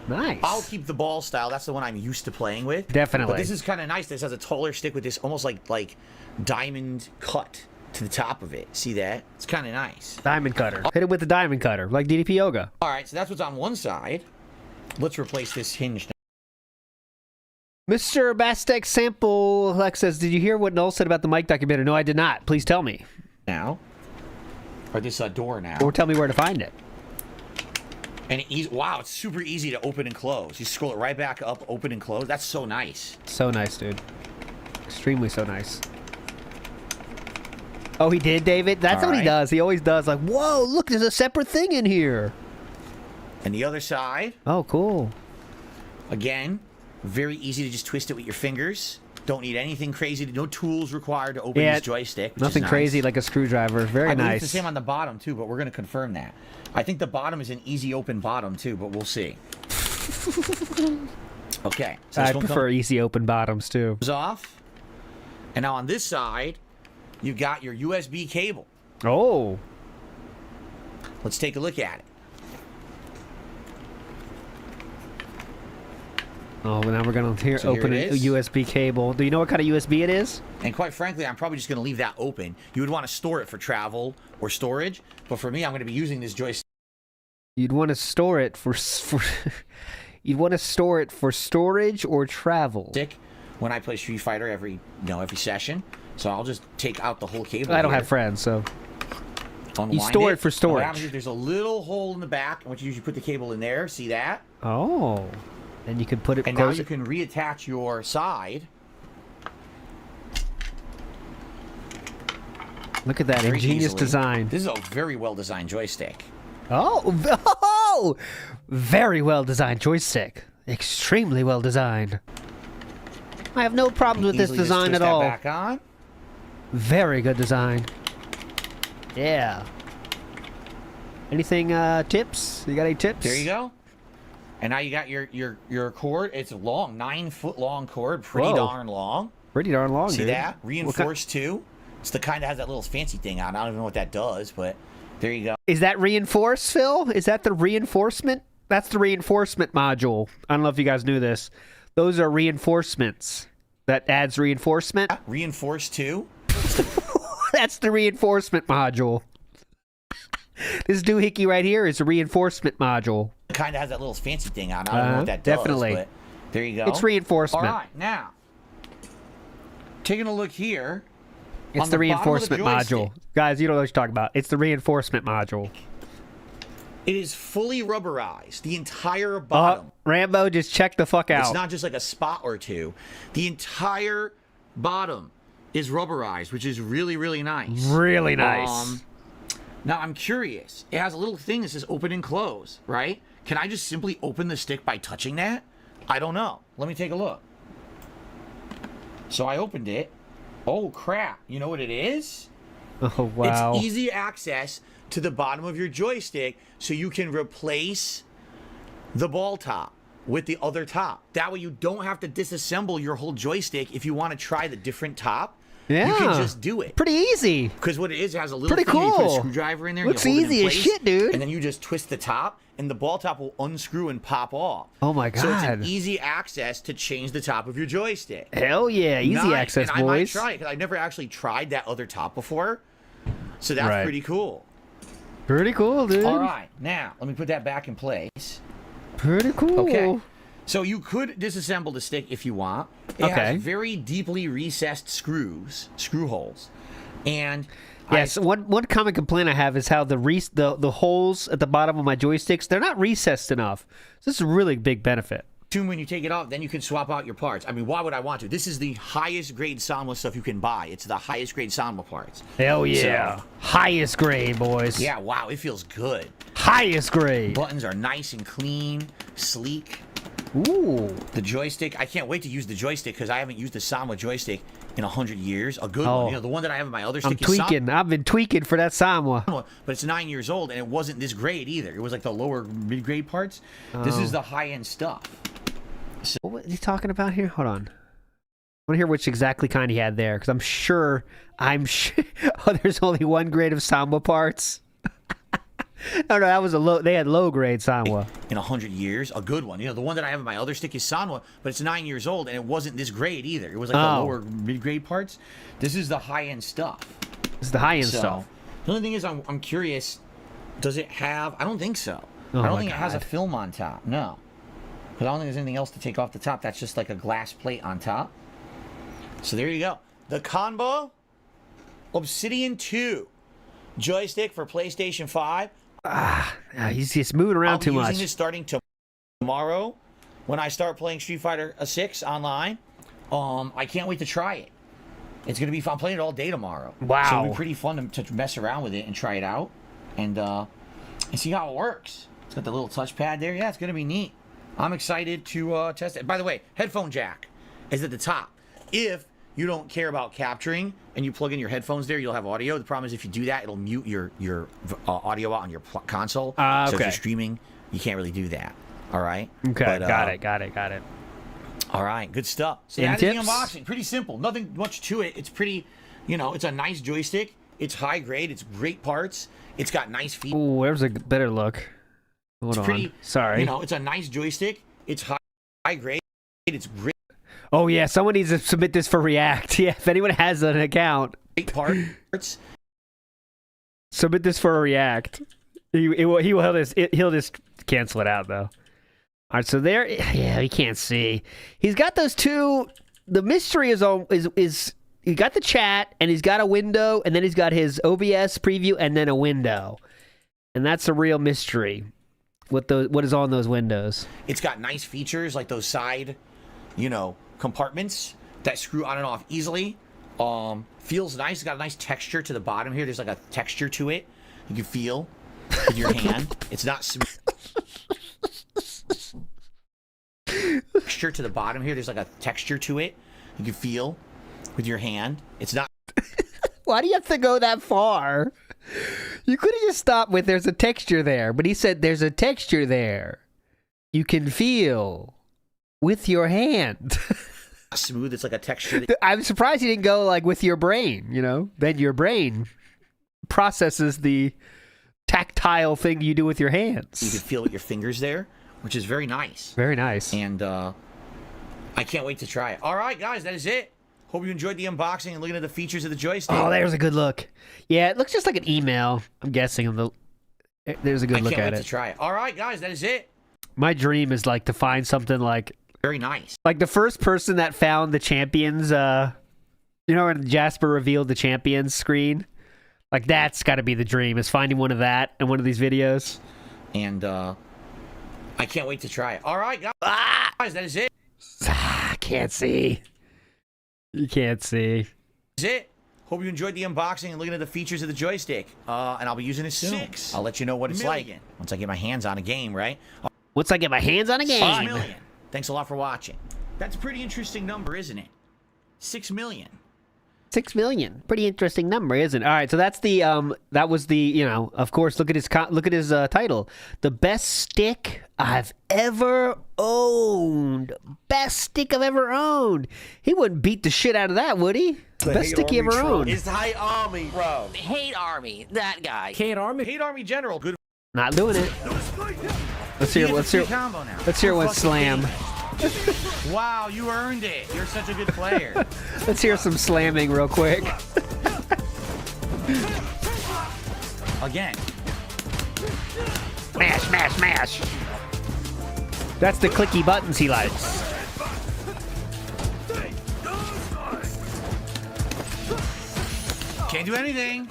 Nice. I'll keep the ball style. That's the one I'm used to playing with. Definitely. But this is kind of nice. This has a taller stick with this almost like diamond cut to the top of it. See that? It's kind of nice. Diamond cutter. Hit it with the diamond cutter, like DDP Yoga. All right, so that's what's on one side. Let's replace this hinge now. Mr. Bastek Sample Lex says, did you hear what Null said about the Mike documentary? No, I did not. Please tell me. Now. Or this door now. Or tell me where to find it. And wow, it's super easy to open and close. You scroll it right back up, open and close. That's so nice. So nice, dude. Extremely so nice. Oh, he did, David? That's All what he right. does. He always does. Like, whoa, look, there's a separate thing in here. And the other side, Oh, cool. again, very easy to just twist it with your fingers. Don't need anything crazy. No tools required to open Yeah, this joystick. which is Nothing nice. crazy like a screwdriver. Very I believe nice. it's the same on the bottom too, but we're going to confirm that. I think the bottom is an easy open bottom too, but we'll see. Okay, so I this one prefer easy open bottoms, too. comes off, and now on this side, you've got your USB cable. Oh. Let's take a look at it. Oh, now we're going to So here open it a is. USB cable. Do you know what kind of USB it is? And quite frankly, I'm probably just going to leave that open. You would want to store it for travel or storage, but for me, I'm going to be using this joystick. You'd want to store it for you'd want to store it for storage or travel. When I play Street Fighter every session, so I'll just take out the whole cable. I don't here, have friends, so unwind you store it for and what happens storage. is there's a little hole in the back, and what you usually put the cable in there. See that? Oh, and you can put it. And now you can reattach your side. Look at that very ingenious easily. design. This is a very well designed joystick. Oh, very well designed joystick. Extremely well designed. I have no problems with this Easily just design twist at that all. Back on. Very good design. Yeah. Anything, tips? You got any tips? There you go. And now you got your cord. It's a long, 9-foot long cord. Pretty Whoa. darn long. Pretty darn long, See dude. that? Reinforced too. It's the kind that has that little fancy thing on. I don't even know what that does, but there you go. Is that reinforced, Phil? Is that the reinforcement? That's the reinforcement module. I don't know if you guys knew this. Those are reinforcements. That adds reinforcement. Reinforced too. That's the reinforcement module. This doohickey right here is a reinforcement module. Kind of has that little fancy thing on. I don't know what that does. Definitely. But there you go. It's reinforcement. All right, now taking a look here. It's the reinforcement module. Guys, you don't know what you're talking about. It's the reinforcement module. It is fully rubberized. The entire bottom. Rambo, just check the fuck out. It's not just like a spot or two. The entire bottom is rubberized, which is really, really nice. Really nice. Now, I'm curious. It has a little thing that says open and close, right? Can I just simply open the stick by touching that? I don't know. Let me take a look. So I opened it. Oh, crap. You know what it is? Oh, wow. It's easy access to the bottom of your joystick so you can replace the ball top with the other top. That way you don't have to disassemble your whole joystick if you want to try the different top. Yeah. You can just do it. Pretty easy. Because what it is, it has a little Pretty thing where you put a cool. screwdriver in there. Looks and you hold easy it in as place, shit, dude. And then you just twist the top, and the ball top will unscrew and pop off. Oh, my God. So it's an easy access to change the top of your joystick. Hell yeah. Easy Nice. access, and I might boys. try it, because I never actually tried that other top before. So that's Right. pretty cool. Pretty cool, dude. All right, now let me put that back in place. Pretty cool. Okay. So you could disassemble the stick if you want. It Okay. has very deeply recessed screw holes. And Yes, one common complaint I have is how the holes at the bottom of my joysticks, they're not recessed enough. So this is a really big benefit. when you take it off, then you can swap out your parts. I mean, why would I want to? This is the highest grade Sanwa stuff you can buy. It's the highest grade Sanwa parts. Hell yeah. So, highest grade, boys. yeah, wow, it feels good. Highest grade. Buttons are nice and clean, sleek. Ooh. The joystick, I can't wait to use the joystick because I haven't used the Sanwa joystick in 100 years. A good one. You know, the one that I have in my other stick I'm is tweaking. I've been tweaking for that Sanwa. Sanwa, but it's 9 years old and it wasn't this grade either. It was like the lower mid-grade parts. This is the high-end stuff. So, What was he talking about here? Hold on. I want to hear which exactly kind he had there, because I'm sure. Oh, there's only one grade of Sanwa parts. No, that was a low. They had low grade Sanwa. in 100 years, a good one. You know, the one that I have in my other stick is Sanwa, but it's 9 years old and it wasn't this grade either. It was like the lower mid-grade parts. This is the high-end stuff. This is the high end So, stuff. the only thing is, I'm curious. Does it have? I don't think so. Oh I don't my think it has a God. film on top. No, because I don't think there's anything else to take off the top. That's just like a glass plate on top. So there you go. The Combo Obsidian 2 joystick for PlayStation 5. He's just moving around too I'll be much. using this starting tomorrow when I start playing Street Fighter 6 online. I can't wait to try it. It's gonna be fun. I'm playing it all day tomorrow. Wow. So it'll be pretty fun to mess around with it and try it out and see how it works. It's got the little touchpad there. Yeah, it's gonna be neat. I'm excited to test it. By the way, headphone jack is at the top. If you don't care about capturing and you plug in your headphones there, you'll have audio. The problem is if you do that, it'll mute your audio out on your console. So if okay. you're streaming, you can't really do that. All right. Okay, But, got it. all right, good stuff. So Any that's the tips? unboxing. Pretty simple. Nothing much to it. It's pretty, it's a nice joystick. It's high grade. It's great parts. It's got nice feet. Ooh, there's a better look. Hold It's on. pretty. Sorry. It's a nice joystick. It's high grade. It's great Oh yeah, someone needs to submit this for React. Yeah, if anyone has an account, parts. submit this for a React. He'll just cancel it out though. All right, so there. Yeah, you can't see. He's got those two. The mystery is he got the chat and he's got a window and then he's got his OBS preview and then a window, and that's a real mystery. What is on those windows? It's got nice features like those side, compartments that screw on and off easily. Feels nice. It's got a nice texture to the bottom here. There's like a texture to it. You can feel with your hand. It's not smooth. Texture to the bottom here. There's like a texture to it. You can feel with your hand. It's not Why do you have to go that far? You could have just stopped with there's a texture there, but he said there's a texture there. You can feel with your hand. Smooth, it's like a texture. I'm surprised he didn't go like with your brain, you know? Then your brain processes the tactile thing you do with your hands. You can feel with your fingers there, which is very nice. Very nice. And I can't wait to try it. All right, guys, that is it. Hope you enjoyed the unboxing and looking at the features of the joystick. Oh, there's a good look. Yeah, it looks just like an email, I'm guessing. There's a good look at it. I can't wait to try it. All right, guys, that is it. My dream is like to find something like... Very nice. Like the first person that found the champions, you know, when Jasper revealed the champions screen? Like that's got to be the dream, is finding one of that in one of these videos. And I can't wait to try it. All right, guys, that is it. Can't see. You can't see. That's it. Hope you enjoyed the unboxing and looking at the features of the joystick. And I'll be using it soon. I'll let you know what it's like once I get my hands on a game, right? Once I get my hands on a game. 6 million. Thanks a lot for watching. That's a pretty interesting number, isn't it? 6 million. 6 million. Pretty interesting number, isn't it? All right, so that's the that was the, you know, of course, look at his title. The best stick I've ever owned. Best stick I've ever owned. He wouldn't beat the shit out of that, would he? The best stick he ever owned. It's Hate Army, bro. Hate Army, that guy. Hate Army? Hate Army General. Good. Not doing it. Let's hear one slam. Wow, you earned it. You're such a good player. Let's hear some slamming real quick. Again. Mash, mash, mash. That's the clicky buttons he likes. Can't do anything.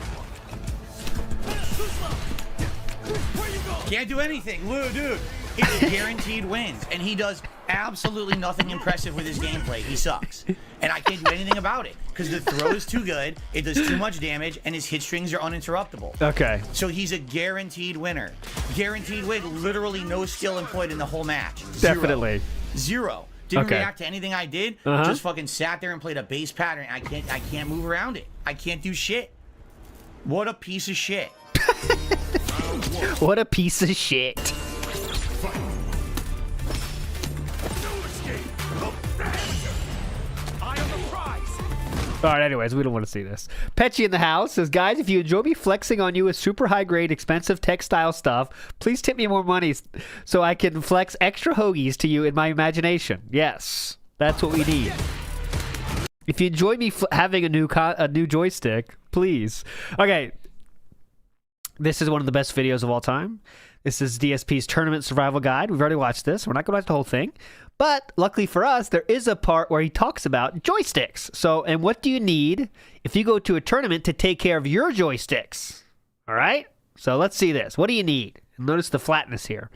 Can't do anything. Lou, dude. It's guaranteed wins. And he does absolutely nothing impressive with his gameplay. He sucks. And I can't do anything about it. Because the throw is too good, it does too much damage, and his hit strings are uninterruptible. Okay. So he's a guaranteed winner. Guaranteed win. Literally no skill employed in the whole match. Zero. Definitely. Zero. Didn't Okay. react to anything I did. Just fucking sat there and played a base pattern. I can't move around it. I can't do shit. What a piece of shit. What a piece of shit. All right, anyways, we don't want to see this. Petchy in the house says, guys, if you enjoy me flexing on you with super high-grade, expensive textile stuff, please tip me more money so I can flex extra hoagies to you in my imagination. Yes, that's what we need. If you enjoy me having a new joystick, please. Okay, this is one of the best videos of all time. This is DSP's Tournament Survival Guide. We've already watched this. We're not going to watch the whole thing. But luckily for us, there is a part where he talks about joysticks. So, and what do you need if you go to a tournament to take care of your joysticks? All right? So let's see this. What do you need? Notice the flatness here.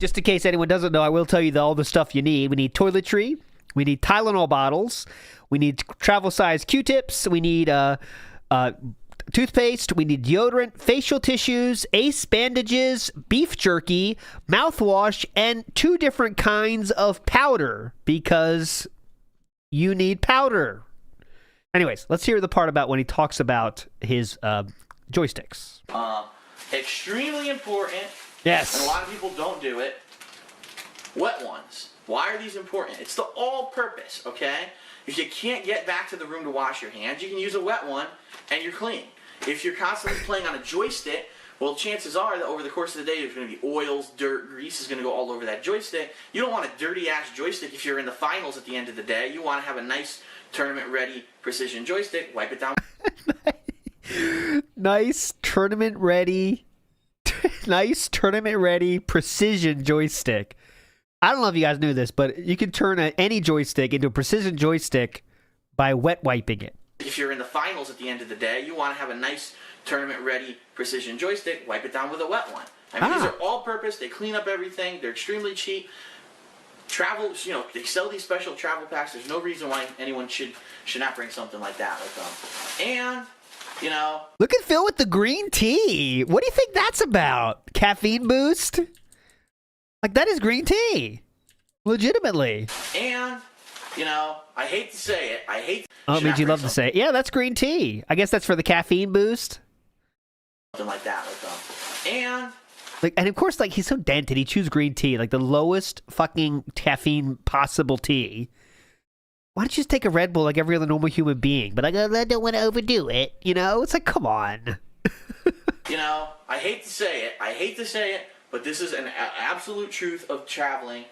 Just in case anyone doesn't know, I will tell you all the stuff you need. We need toiletry. We need Tylenol bottles. We need travel-sized Q-tips. We need toothpaste, we need deodorant, facial tissues, ace bandages, beef jerky, mouthwash, and 2 different kinds of powder because you need powder. Anyways, let's hear the part about when he talks about his joysticks. Extremely important. Yes. And a lot of people don't do it. Wet ones. Why are these important? It's the all-purpose, okay? If you can't get back to the room to wash your hands, you can use a wet one and you're clean. If you're constantly playing on a joystick, well, chances are that over the course of the day, there's going to be oils, dirt, grease is going to go all over that joystick. You don't want a dirty-ass joystick if you're in the finals at the end of the day. You want to have a nice tournament-ready precision joystick. Wipe it down. Nice tournament-ready precision joystick. I don't know if you guys knew this, but you can turn any joystick into a precision joystick by wet wiping it. If you're in the finals at the end of the day, you want to have a nice tournament-ready precision joystick. Wipe it down with a wet one. I mean, these are all-purpose. They clean up everything. They're extremely cheap. Travel, you know, they sell these special travel packs. There's no reason why anyone should not bring something like that with them. And, you know... Look at Phil with the green tea. What do you think that's about? Caffeine boost? Like, that is green tea. Legitimately. And, You know, I hate to say it. I hate. Oh, it means you love to say it. Yeah, that's green tea. I guess that's for the caffeine boost. Something like that with them. And like, and of course, like, he's so dented. He chews green tea, like the lowest fucking caffeine possible tea. Why don't you just take a Red Bull like every other normal human being? But I don't want to overdo it. You know, it's like, come on. You know, I hate to say it. I hate to say it, but this is an absolute truth of traveling.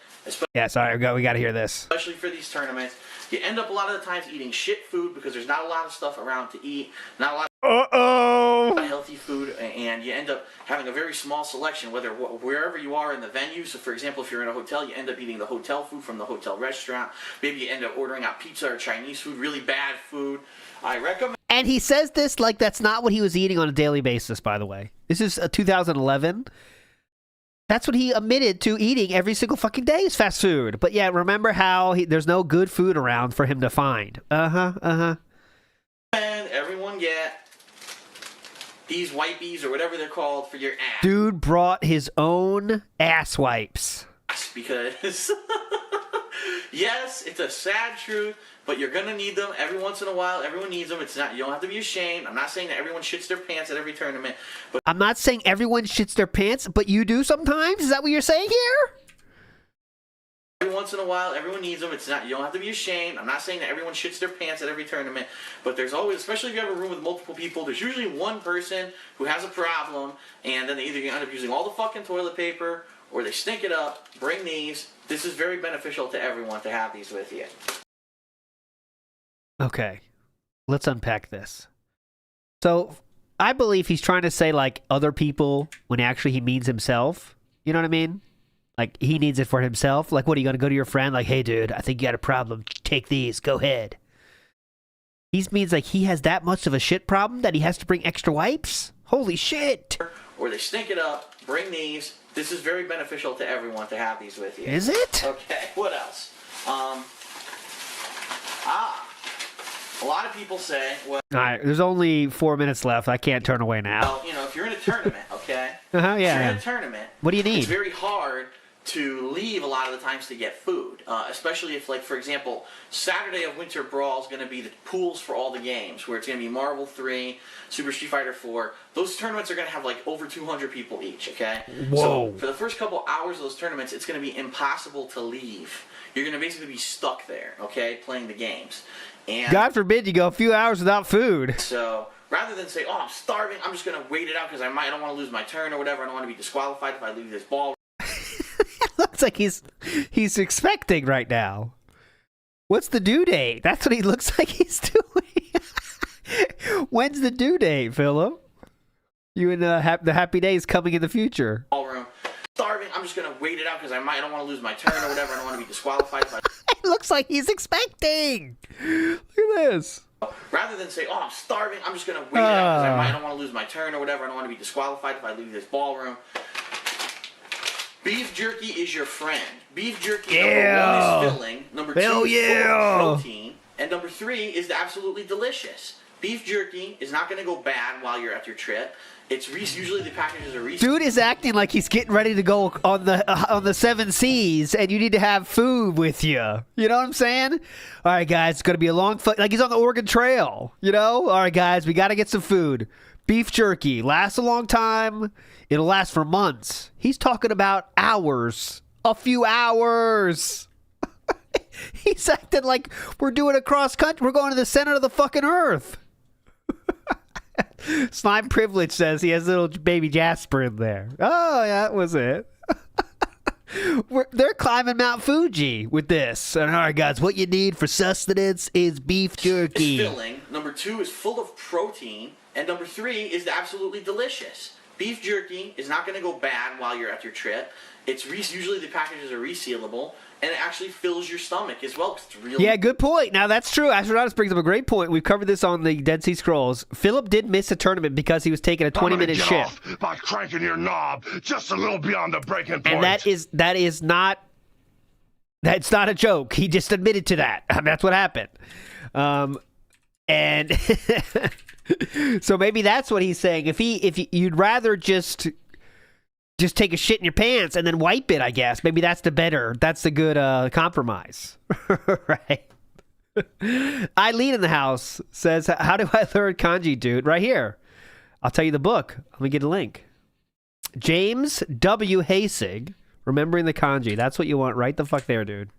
Yeah, sorry, we got to hear this. Especially for these tournaments. You end up a lot of the times eating shit food because there's not a lot of stuff around to eat. Not a lot of healthy food, and you end up having a very small selection, wherever you are in the venue. So, for example, if you're in a hotel, you end up eating the hotel food from the hotel restaurant. Maybe you end up ordering out pizza or Chinese food, really bad food. I recommend... And he says this like that's not what he was eating on a daily basis, by the way. This is 2011. That's what he admitted to eating every single fucking day is fast food. But yeah, remember how there's no good food around for him to find. And everyone get these wipies or whatever they're called for your ass. Dude brought his own ass wipes. Because, yes, it's a sad truth, but you're going to need them every once in a while. Everyone needs them. It's not, you don't have to be ashamed. I'm not saying that everyone shits their pants at every tournament. But I'm not saying everyone shits their pants, but you do sometimes? Is that what you're saying here? Every once in a while, everyone needs them. It's not, you don't have to be ashamed. I'm not saying that everyone shits their pants at every tournament, but there's always, especially if you have a room with multiple people, there's usually one person who has a problem, and then they either end up using all the fucking toilet paper, or they stink it up. Bring these. This is very beneficial to everyone to have these with you. Okay, let's unpack this. So, I believe he's trying to say, like, other people when actually he means himself. You know what I mean? Like, he needs it for himself. Like, what, are you going to go to your friend? Like, hey, dude, I think you got a problem. Take these. Go ahead. He means, like, he has that much of a shit problem that he has to bring extra wipes? Holy shit. Or they stink it up. Bring these. This is very beneficial to everyone to have these with you. Is it? Okay, what else? A lot of people say, well... All right, there's only 4 minutes left. I can't turn away now. Well, you know, if you're in a tournament, okay? Yeah. If you're in a tournament... What do you need? It's very hard to leave a lot of the times to get food. Especially if, like, for example, Saturday of Winter Brawl is going to be the pools for all the games, where it's going to be Marvel 3, Super Street Fighter 4. Those tournaments are going to have, like, over 200 people each, okay? Whoa. So, for the first couple hours of those tournaments, it's going to be impossible to leave. You're going to basically be stuck there, okay, playing the games. And God forbid you go a few hours without food. So, rather than say, oh, I'm starving, I'm just going to wait it out because I don't want to lose my turn or whatever. I don't want to be disqualified if I leave this ball. It looks like he's expecting right now. What's the due date? That's what he looks like he's doing. When's the due date, Philip? You and the happy days coming in the future. Ballroom. Starving, I'm just going to wait it out because I don't want to lose my turn or whatever. I don't want to be disqualified if I... It looks like he's expecting. Look at this. Rather than say, oh, I'm starving, I'm just going to wait it out because I don't want to lose my turn or whatever. I don't want to be disqualified if I leave this ballroom. Beef jerky is your friend. Beef jerky, number 1 is filling. Number 2 is full of protein. And number 3 is absolutely delicious. Beef jerky is not going to go bad while you're at your trip. It's usually the packages are resealed. Dude is acting like he's getting ready to go on the 7 seas, and you need to have food with you. You know what I'm saying? All right, guys, it's gonna be a long flight. Like he's on the Oregon Trail. You know? All right, guys, we got to get some food. Beef jerky lasts a long time. It'll last for months. He's talking about hours. A few hours. He's acting like we're doing a cross country. We're going to the center of the fucking earth. Slime Privilege says he has little baby Jasper in there. Oh, yeah, that was it. They're climbing Mount Fuji with this. And all right, guys, what you need for sustenance is beef jerky. It's filling. Number 2 is full of protein. And number 3 is absolutely delicious. Beef jerky is not going to go bad while you're at your trip. It's usually the packages are resealable, and it actually fills your stomach as well. It's really good point. Now, that's true. Astronauts brings up a great point. We've covered this on the Dead Sea Scrolls. Philip did miss a tournament because he was taking a 20-minute shift. Off by cranking your knob just a little beyond the breaking point. And that's not a joke. He just admitted to that. That's what happened. And so maybe that's what he's saying. If you'd rather just take a shit in your pants and then wipe it, I guess. Maybe that's the good compromise. Right? Eileen in the house says, how do I learn kanji, dude? Right here. I'll tell you the book. Let me get a link. James W. Hasig, Remembering the Kanji. That's what you want right the fuck there, dude.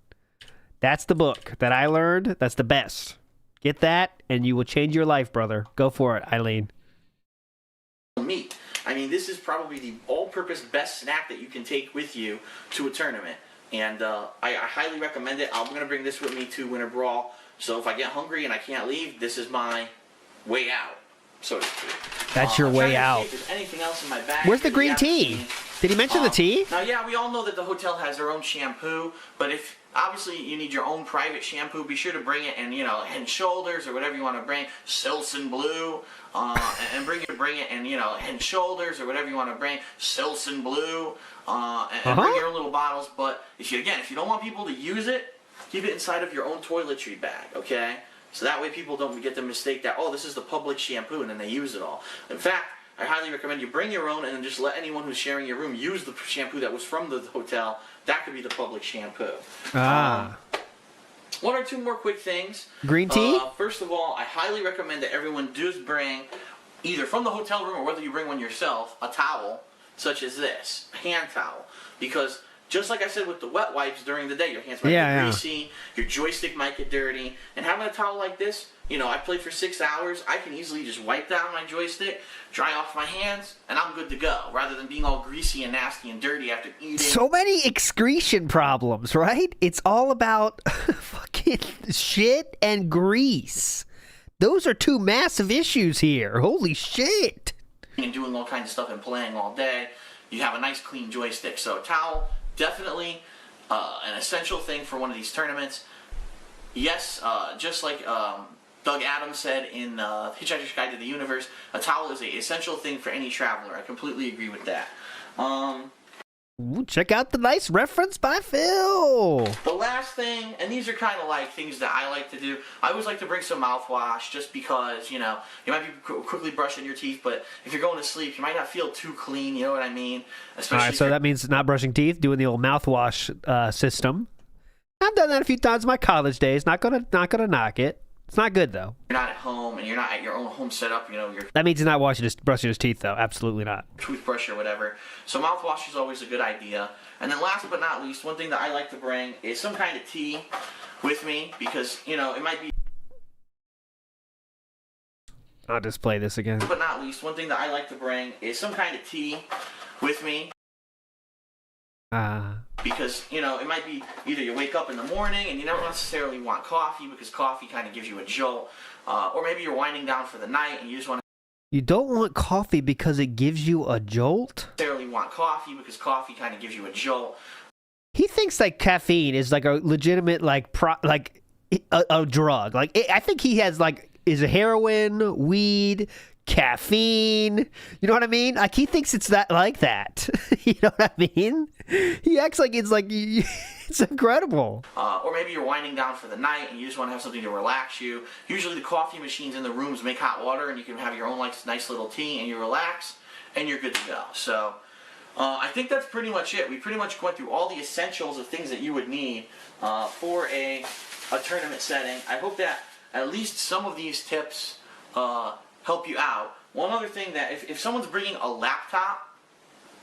That's the book that I learned. That's the best. Get that, and you will change your life, brother. Go for it, Eileen. Meat. I mean, this is probably the all-purpose best snack that you can take with you to a tournament. And I highly recommend it. I'm going to bring this with me to Winter Brawl. So if I get hungry and I can't leave, this is my way out, so to speak. That's your way out. If there's anything else in my bag. Where's the green tea? Did he mention the tea? Now, yeah, we all know that the hotel has their own shampoo, but if obviously you need your own private shampoo, be sure to bring it in, Head and Shoulders or whatever you want to bring, Silson Blue, and bring it in, Head and Shoulders or whatever you want to bring, Silson Blue, and bring your own little bottles. But if you don't want people to use it, keep it inside of your own toiletry bag, okay? So that way people don't get the mistake that, oh, this is the public shampoo, and then they use it all. In fact, I highly recommend you bring your own and then just let anyone who's sharing your room use the shampoo that was from the hotel. That could be the public shampoo. One or two more quick things. Green tea? First of all, I highly recommend that everyone does bring, either from the hotel room or whether you bring one yourself, a towel such as this, a hand towel. Because just like I said with the wet wipes during the day, your hands might get greasy, your joystick might get dirty, and having a towel like this, I played for 6 hours, I can easily just wipe down my joystick, dry off my hands, and I'm good to go, rather than being all greasy and nasty and dirty after eating. So many excretion problems, right? It's all about fucking shit and grease. Those are two massive issues here. Holy shit. And doing all kinds of stuff and playing all day, you have a nice clean joystick. So a towel, definitely an essential thing for one of these tournaments. Yes, just like Doug Adams said in Hitchhiker's Guide to the Universe, a towel is an essential thing for any traveler. I completely agree with that. Ooh, check out the nice reference by Phil. The last thing, and these are kind of like things that I like to do, I always like to bring some mouthwash just because, you might be quickly brushing your teeth, but if you're going to sleep, you might not feel too clean, you know what I mean? All right, so that means not brushing teeth, doing the old mouthwash system. I've done that a few times in my college days. Not gonna knock it. It's not good though. You're not at home and you're not at your own home setup. That means he's not brushing his teeth though. Absolutely not. Toothbrush or whatever. So mouthwash is always a good idea. And then last but not least, one thing that I like to bring is some kind of tea with me because it might be. I'll display this again. But not least, one thing that I like to bring is some kind of tea with me. Because, it might be either you wake up in the morning and you don't necessarily want coffee because coffee kind of gives you a jolt, or maybe you're winding down for the night and you just want to... You don't want coffee because it gives you a jolt? Necessarily want coffee because coffee kind of gives you a jolt. He thinks like caffeine is like a legitimate a drug. I think he has is a heroin, weed, caffeine, you know what I mean? He thinks it's that. You know what I mean? He acts like it's incredible. Or maybe you're winding down for the night and you just want to have something to relax you. Usually the coffee machines in the rooms make hot water and you can have your own nice little tea and you relax and you're good to go. So I think that's pretty much it. We pretty much went through all the essentials of things that you would need for a tournament setting. I hope that at least some of these tips help you out. One other thing that if someone's bringing a laptop,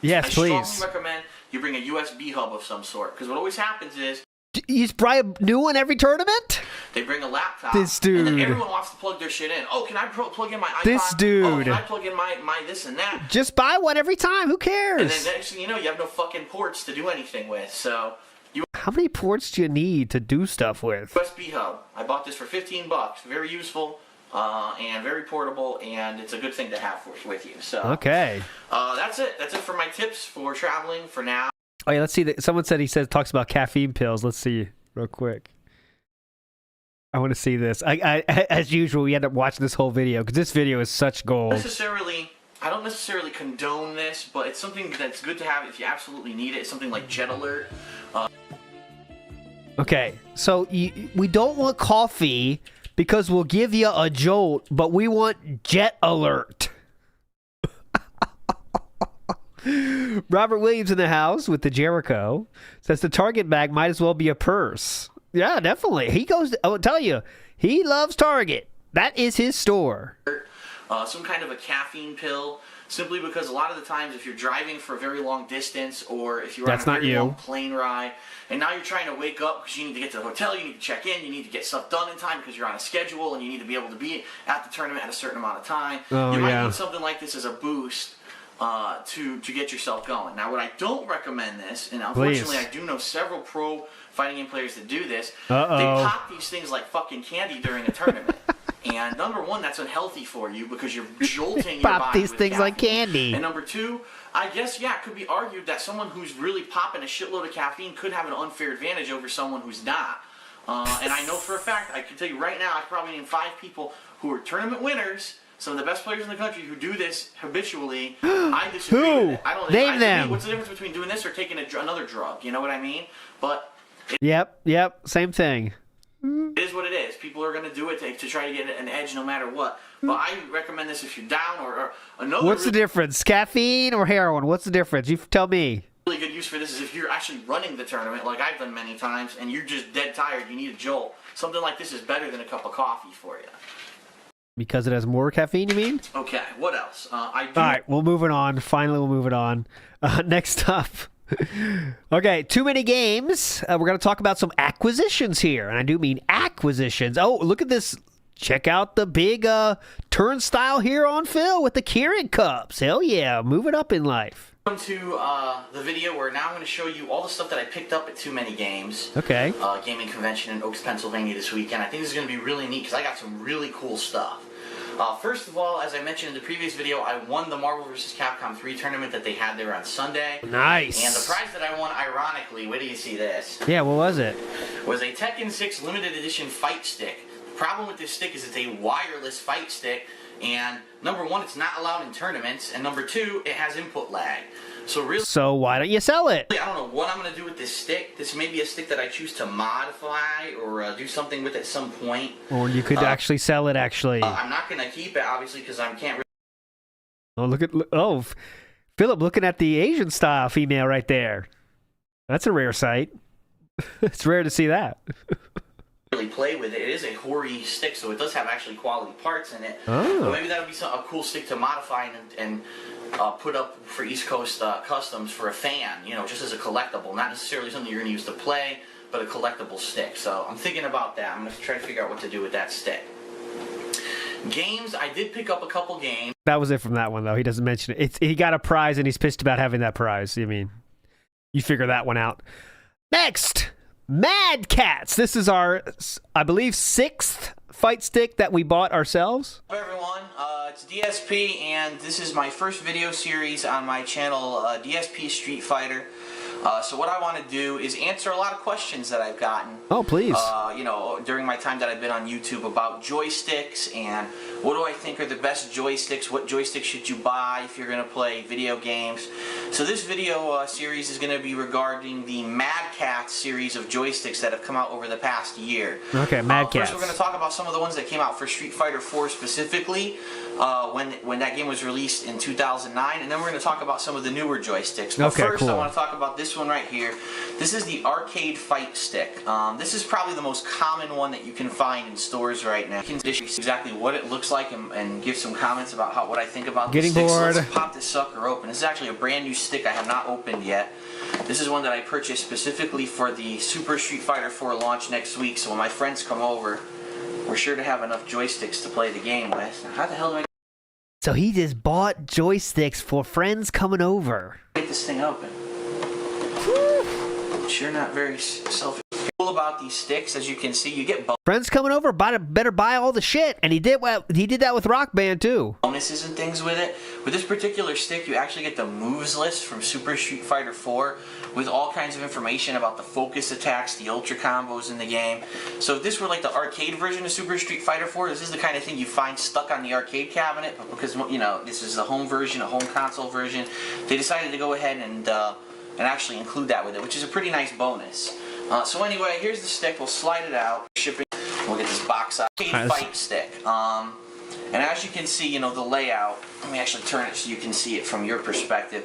yes, please. I strongly recommend you bring a USB hub of some sort because what always happens is you buy a new one every tournament. They bring a laptop. This dude. And then everyone wants to plug their shit in. Oh, can I plug in my iPod? This dude. Oh, can I plug in my this and that? Just buy one every time. Who cares? And then next thing you know, you have no fucking ports to do anything with. So how many ports do you need to do stuff with? USB hub. I bought this for $15. Very useful. And very portable, and it's a good thing to have with you. So okay, that's it. That's it for my tips for traveling for now. Oh yeah, let's see. Someone said talks about caffeine pills. Let's see real quick. I want to see this. I as usual, we end up watching this whole video because this video is such gold. I don't necessarily condone this, but it's something that's good to have if you absolutely need it. It's something like Jet Alert. Okay, so we don't want coffee because we'll give you a jolt, but we want Jet Alert. Robert Williams in the house with the Jericho says the Target bag might as well be a purse. Yeah, definitely. I'll tell you, He loves Target. That is his store. Some kind of a caffeine pill, simply because a lot of the times if you're driving for a very long distance, or if you're on a very long plane ride, and now you're trying to wake up because you need to get to the hotel, you need to check in, you need to get stuff done in time because you're on a schedule, and you need to be able to be at the tournament at a certain amount of time. You might need something like this as a boost to get yourself going. Now, what I don't recommend this, and unfortunately I do know several pro fighting game players that do this, they pop these things like fucking candy during a tournament. And number one, that's unhealthy for you because you're jolting your body Pop these with things caffeine. like candy. And number two, I guess, yeah, it could be argued that someone who's really popping a shitload of caffeine could have an unfair advantage over someone who's not. And I know for a fact, I can tell you right now, I could probably name 5 people who are tournament winners, some of the best players in the country who do this habitually. I disagree with it. I don't Name them. What's the difference between doing this or taking another drug? You know what I mean? But Yep, same thing. it is what it is. People are going to do it to try to get an edge no matter what. But I recommend this if you're down or another. What's the difference? Caffeine or heroin? What's the difference? You tell me. Really good use for this is if you're actually running the tournament, like I've done many times, and you're just dead tired, you need a jolt. Something like this is better than a cup of coffee for you. Because it has more caffeine, you mean? Okay, what else? All right, we'll move it on. Finally, we'll move it on. Next up. Okay, too many games. We're going to talk about some acquisitions here, and I do mean acquisitions. Oh, look at this. Check out the big turnstile here on Phil with the Keurig cups. Hell yeah, moving up in life. Welcome to the video where now I'm going to show you all the stuff that I picked up at Too Many Games. Okay. Gaming convention in Oaks, Pennsylvania this weekend. I think this is going to be really neat because I got some really cool stuff. First of all, as I mentioned in the previous video, I won the Marvel vs. Capcom 3 tournament that they had there on Sunday. Nice. And the prize that I won, ironically, where do you see this? Yeah, what was it? Was a Tekken 6 limited edition fight stick. The problem with this stick is it's a wireless fight stick, and number one, it's not allowed in tournaments, and number two, it has input lag. So why don't you sell it? I don't know what I'm going to do with this stick. This may be a stick that I choose to modify or do something with at some point. Or you could actually sell it, actually. I'm not going to keep it, obviously, because I can't really... Oh, Philip, looking at the Asian style female right there. That's a rare sight. It's rare to see that. really play with it. It is a Hori stick, so it does have actually quality parts in it. Oh. But maybe that would be a cool stick to modify and put up for East Coast Customs for a fan, you know, just as a collectible. Not necessarily something you're going to use to play, but a collectible stick. So I'm thinking about that. I'm going to try to figure out what to do with that stick. Games, I did pick up a couple games. That was it from that one, though. He doesn't mention it. He got a prize, and he's pissed about having that prize. I mean, you figure that one out. Next, Mad Cats. This is our, I believe, 6th fight stick that we bought ourselves. Hello everyone, it's DSP, and this is my first video series on my channel, DSP Street Fighter. So what I want to do is answer a lot of questions that I've gotten. Oh, please. You know, during my time that I've been on YouTube about joysticks and what do I think are the best joysticks, what joystick should you buy if you're going to play video games. So this video series is going to be regarding the Mad Cats series of joysticks that have come out over the past year. Okay, Mad Cats. First we're going to talk about some of the ones that came out for Street Fighter 4 specifically, when that game was released in 2009, and then we're going to talk about some of the newer joysticks. But first I want to talk about this one right here. This is the arcade fight stick. This is probably the most common one that you can find in stores right now. You can see exactly what it looks like and give some comments about what I think about this stick. So let's pop this sucker open. This is actually a brand new stick I have not opened yet. This is one that I purchased specifically for the Super Street Fighter 4 launch next week, so when my friends come over, we're sure to have enough joysticks to play the game with. Now, how the hell do I So he just bought joysticks for friends coming over. get this thing open? Sure not very selfish. Cool about these sticks, as you can see, you get friends coming over, better buy all the shit, and he did that with Rock Band too. Bonuses and things with it. With this particular stick, you actually get the moves list from Super Street Fighter 4 with all kinds of information about the focus attacks, the ultra combos in the game. So if this were like the arcade version of Super Street Fighter 4, this is the kind of thing you find stuck on the arcade cabinet, but because, you know, this is the home version, a home console version, they decided to go ahead and actually include that with it, which is a pretty nice bonus. So anyway, here's the stick. We'll slide it out. Shipping. We'll get this box out. Arcade fight stick. And as you can see, the layout, let me actually turn it so you can see it from your perspective.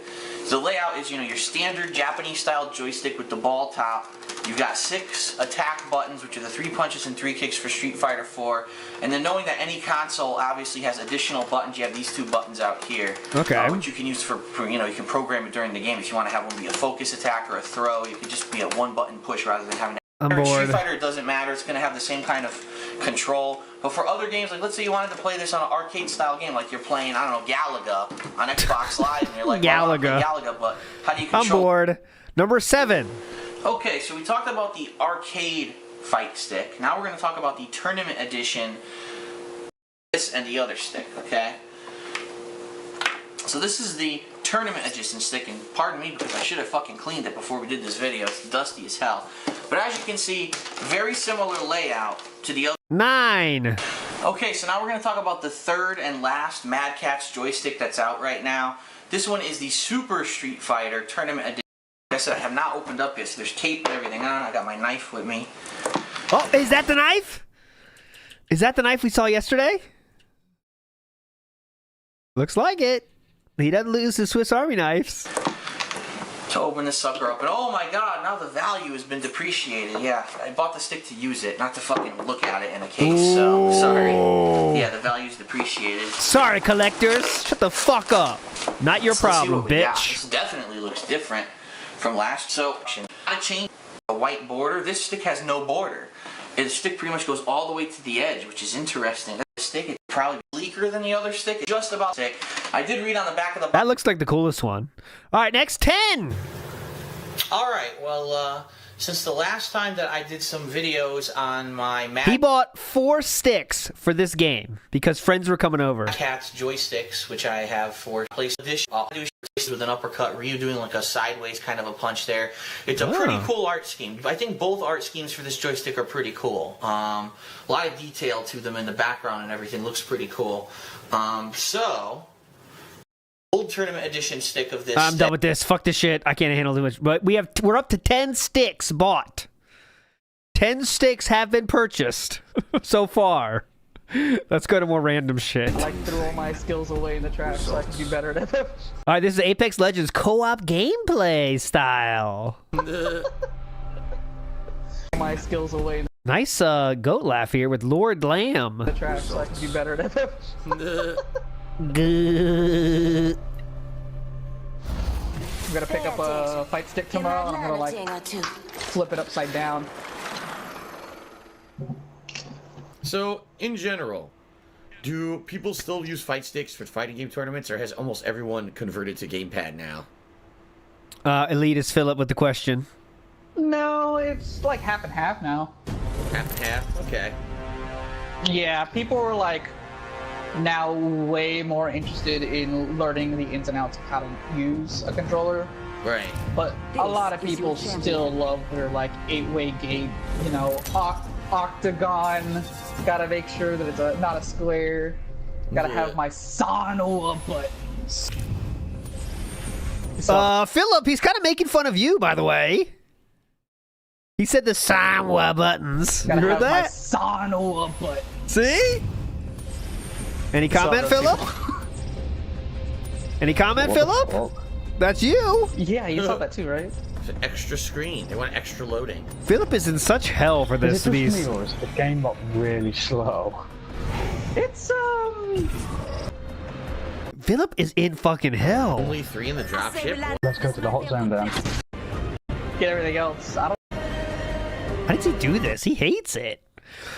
The layout is, your standard Japanese-style joystick with the ball top. You've got 6 attack buttons, which are the 3 punches and 3 kicks for Street Fighter 4. And then knowing that any console obviously has additional buttons, you have these 2 buttons out here. Okay. Which you can use for you can program it during the game. If you want to have one be a focus attack or a throw, you could just be a 1-button push rather than having I'm Street bored. Fighter, it doesn't matter. It's going to have the same kind of control. But for other games, like let's say you wanted to play this on an arcade-style game, like you're playing, I don't know, Galaga on Xbox Live, and you're like, Galaga. Galaga, but how do you I'm control? bored. Number 7. Okay, so we talked about the arcade fight stick. Now we're going to talk about the tournament edition, this and the other stick, okay? So this is the tournament edition stick, and pardon me because I should have fucking cleaned it before we did this video. It's dusty as hell. But as you can see, very similar layout to the other. 9. Okay, so now we're going to talk about the third and last Mad Catz joystick that's out right now. This one is the Super Street Fighter Tournament Edition. Like I said, I have not opened up yet, so there's tape and everything on. I got my knife with me. Oh, is that the knife? Is that the knife we saw yesterday? Looks like it. He doesn't lose his Swiss Army knives. To open this sucker up, and oh my god, now the value has been depreciated. Yeah, I bought the stick to use it, not to fucking look at it in a case, so sorry. Yeah, the value's depreciated. Sorry, collectors. Shut the fuck up. Not your So let's see problem, what we got. bitch. This definitely looks different from last. So, I changed a white border. This stick has no border. The stick pretty much goes all the way to the edge, which is interesting. This stick is probably sleeker than the other stick. It's just about thick. I did read on the back of the box. That looks like the coolest one. All right, next 10. Alright, well, since the last time that I did some videos on my He bought 4 sticks for this game because friends were coming over. Catz joysticks, which I have for PlayStation, I'll do with an uppercut, Ryu doing like a sideways kind of a punch there. It's a pretty cool art scheme. I think both art schemes for this joystick are pretty cool. A lot of detail to them in the background and everything looks pretty cool. So, old tournament edition stick of this. I'm done with this. Fuck this shit. I can't handle too much. But we're up to 10 sticks bought. 10 sticks have been purchased so far. Let's go to more random shit. I like threw all my skills away in the trash so I can do better at them. All right, this is Apex Legends co-op gameplay style. My skills away in Nice goat laugh here with Lord Lamb. the trash so I can do better at them. Good. I'm gonna pick up a fight stick tomorrow and I'm gonna like flip it upside down. So, in general, do people still use fight sticks for fighting game tournaments, or has almost everyone converted to gamepad now? Elitist Philip with the question. No, it's like half and half now. Half and half? Okay. Yeah, people are like now way more interested in learning the ins and outs of how to use a controller. Right. But a lot of people still love their like 8-way gate, you know, octagon. Gotta make sure that it's not a square. Gotta have my Sanoa buttons. So, Philip, he's kind of making fun of you, by the way. He said the Sanoa buttons. You gotta heard have that? my Sanoa buttons. See? Any comment, Philip? Any comment, Philip? That's you. Yeah, you saw that too, right? It's an extra screen. They want extra loading. Philip is in such hell for this. Is it just me or is the game not really slow? It's Philip is in fucking hell. Only 3 in the dropship. Let's go to the hot zone then. Get everything else. I don't. How does he do this? He hates it.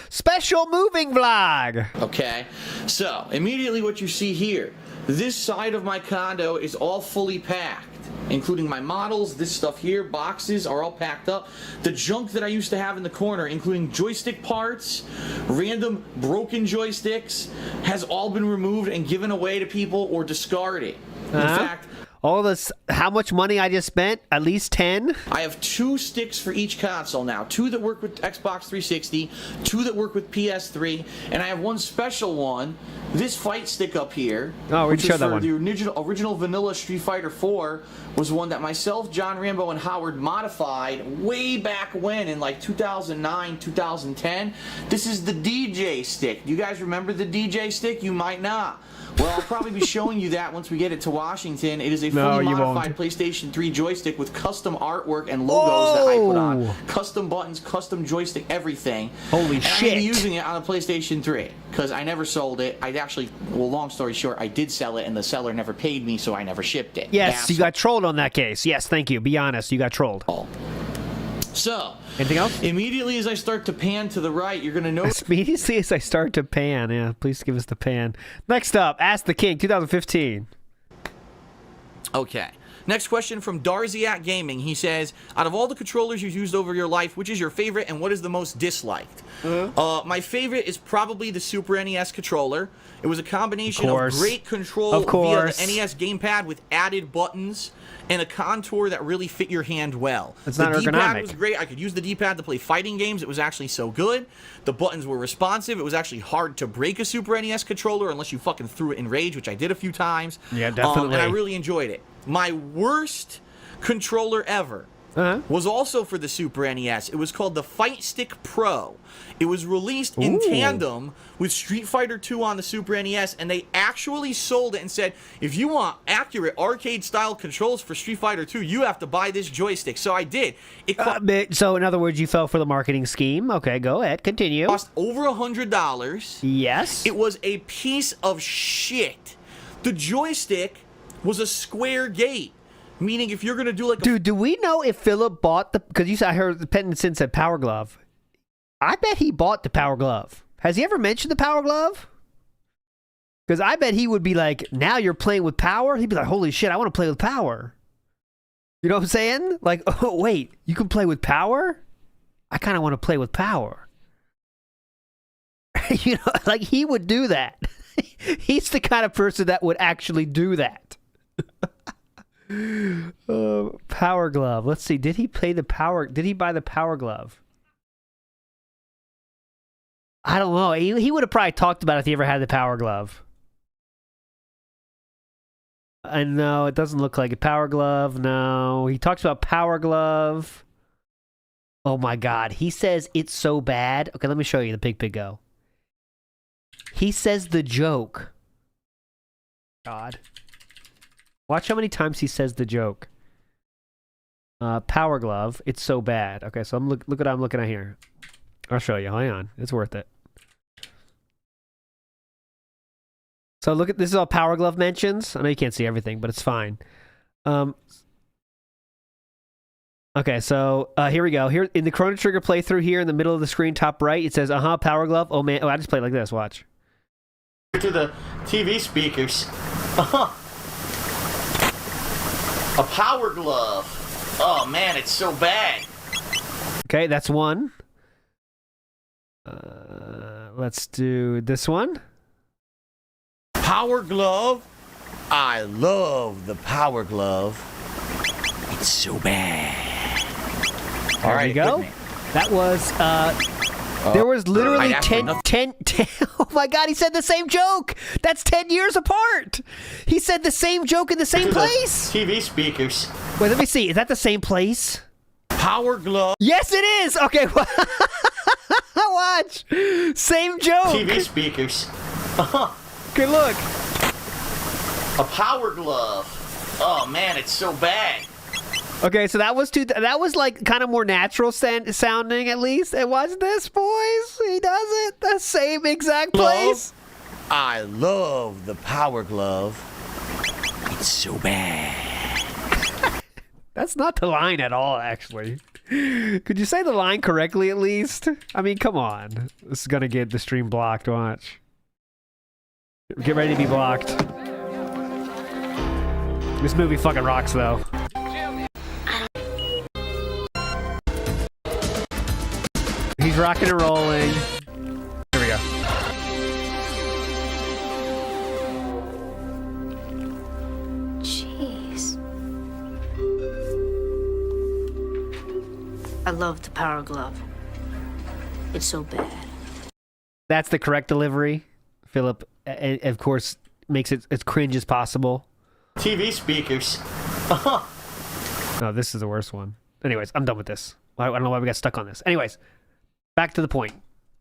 Special moving vlog. Okay, so immediately what you see here, this side of my condo is all fully packed, including my models, this stuff here, boxes are all packed up. The junk that I used to have in the corner, including joystick parts, random broken joysticks, has all been removed and given away to people or discarded. In fact, All this, how much money I just spent? At least 10? I have 2 sticks for each console now. 2 that work with Xbox 360, 2 that work with PS3, and I have one special one, this fight stick up here. Oh, we which showed is that for one. the original vanilla Street Fighter 4 was one that myself, John Rambo, and Howard modified way back when in like 2009, 2010. This is the DJ stick. Do you guys remember the DJ stick? You might not. Well, I'll probably be showing you that once we get it to Washington. It is a fully modified PlayStation 3 joystick with custom artwork and logos that I put on. Custom buttons, custom joystick, everything. Holy and shit. I'm going to be using it on the PlayStation 3 because I never sold it. I actually, well, long story short, I did sell it and the seller never paid me, so I never shipped it. Yes, you got trolled on that case. Yes, thank you. Be honest, you got trolled. So, anything else? Immediately as I start to pan to the right, you're going to notice... Immediately as I start to pan. Yeah, please give us the pan. Next up, Ask the King, 2015. Okay. Next question from Darziak Gaming. He says, out of all the controllers you've used over your life, which is your favorite and what is the most disliked? My favorite is probably the Super NES controller. It was a combination of great control via the NES gamepad with added buttons and a contour that really fit your hand well. It's not ergonomic. The D-pad was great. I could use the D-pad to play fighting games. It was actually so good. The buttons were responsive. It was actually hard to break a Super NES controller unless you fucking threw it in rage, which I did a few times. Yeah, definitely. And I really enjoyed it. My worst controller ever was also for the Super NES. It was called the Fightstick Pro. It was released in tandem with Street Fighter 2 on the Super NES, and they actually sold it and said, if you want accurate arcade-style controls for Street Fighter 2, you have to buy this joystick. So I did. So, in other words, you fell for the marketing scheme. Okay, go ahead. Continue. It cost over $100. Yes. It was a piece of shit. The joystick was a square gate. Meaning, if you're gonna do like, dude, do we know if Philip bought the? Because I heard the Penton said Power Glove. I bet he bought the Power Glove. Has he ever mentioned the Power Glove? Because I bet he would be like, now you're playing with power. He'd be like, holy shit, I want to play with power. You know what I'm saying? Like, oh wait, you can play with power? I kind of want to play with power. You know, like he would do that. He's the kind of person that would actually do that. Power Glove. Let's see. Did he play the power? Did he buy the Power Glove? I don't know. He would have probably talked about it if he ever had the Power Glove. No, it doesn't look like a Power Glove. No. He talks about Power Glove. Oh my God. He says it's so bad. Okay, let me show you the Big Go. He says the joke. God. Watch how many times he says the joke. Power Glove. It's so bad. Okay, so look what I'm looking at here. I'll show you. Hang on. It's worth it. So look at this is all Power Glove mentions. I know you can't see everything, but it's fine. Okay, so here we go. Here in the Chrono Trigger playthrough here in the middle of the screen, top right, it says, Power Glove. Oh man, I just played like this. Watch. To the TV speakers. A Power Glove. Oh man, it's so bad. Okay, that's one. Let's do this one. Power Glove. I love the Power Glove. It's so bad. There we go. That was, there was literally 10, oh my God, he said the same joke. That's 10 years apart. He said the same joke in the same place. TV speakers. Wait, let me see. Is that the same place? Power Glove. Yes, it is. Okay, watch. Same joke. TV speakers. Good look. A Power Glove. Oh man, it's so bad. Okay, so that was like kind of more natural sounding at least. And watch this, boys. He does it. The same exact place. I love the Power Glove. It's so bad. That's not the line at all, actually. Could you say the line correctly at least? I mean, come on. This is gonna get the stream blocked. Watch. Get ready to be blocked. This movie fucking rocks, though. He's rocking and rolling. Here we go. Jeez. I love the Power Glove. It's so bad. That's the correct delivery. Philip, of course, makes it as cringe as possible. TV speakers. No, this is the worst one. Anyways, I'm done with this. I don't know why we got stuck on this. Anyways, back to the point.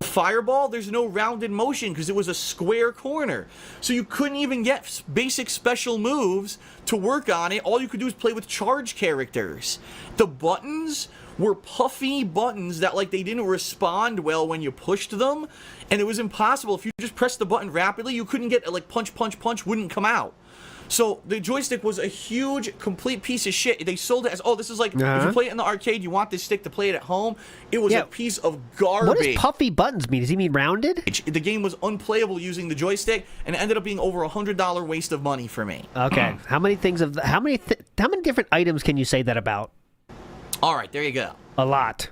Fireball, there's no rounded motion because it was a square corner. So you couldn't even get basic special moves to work on it. All you could do is play with charge characters. The buttons were puffy buttons that, like, they didn't respond well when you pushed them. And it was impossible. If you just pressed the button rapidly, you couldn't get, like, punch, punch, punch wouldn't come out. So the joystick was a huge, complete piece of shit. They sold it as, oh, this is like, if you play it in the arcade, you want this stick to play it at home. It was a piece of garbage. What does puffy buttons mean? Does he mean rounded? The game was unplayable using the joystick, and it ended up being over $100 waste of money for me. Okay. How many different items can you say that about? All right, there you go. A lot.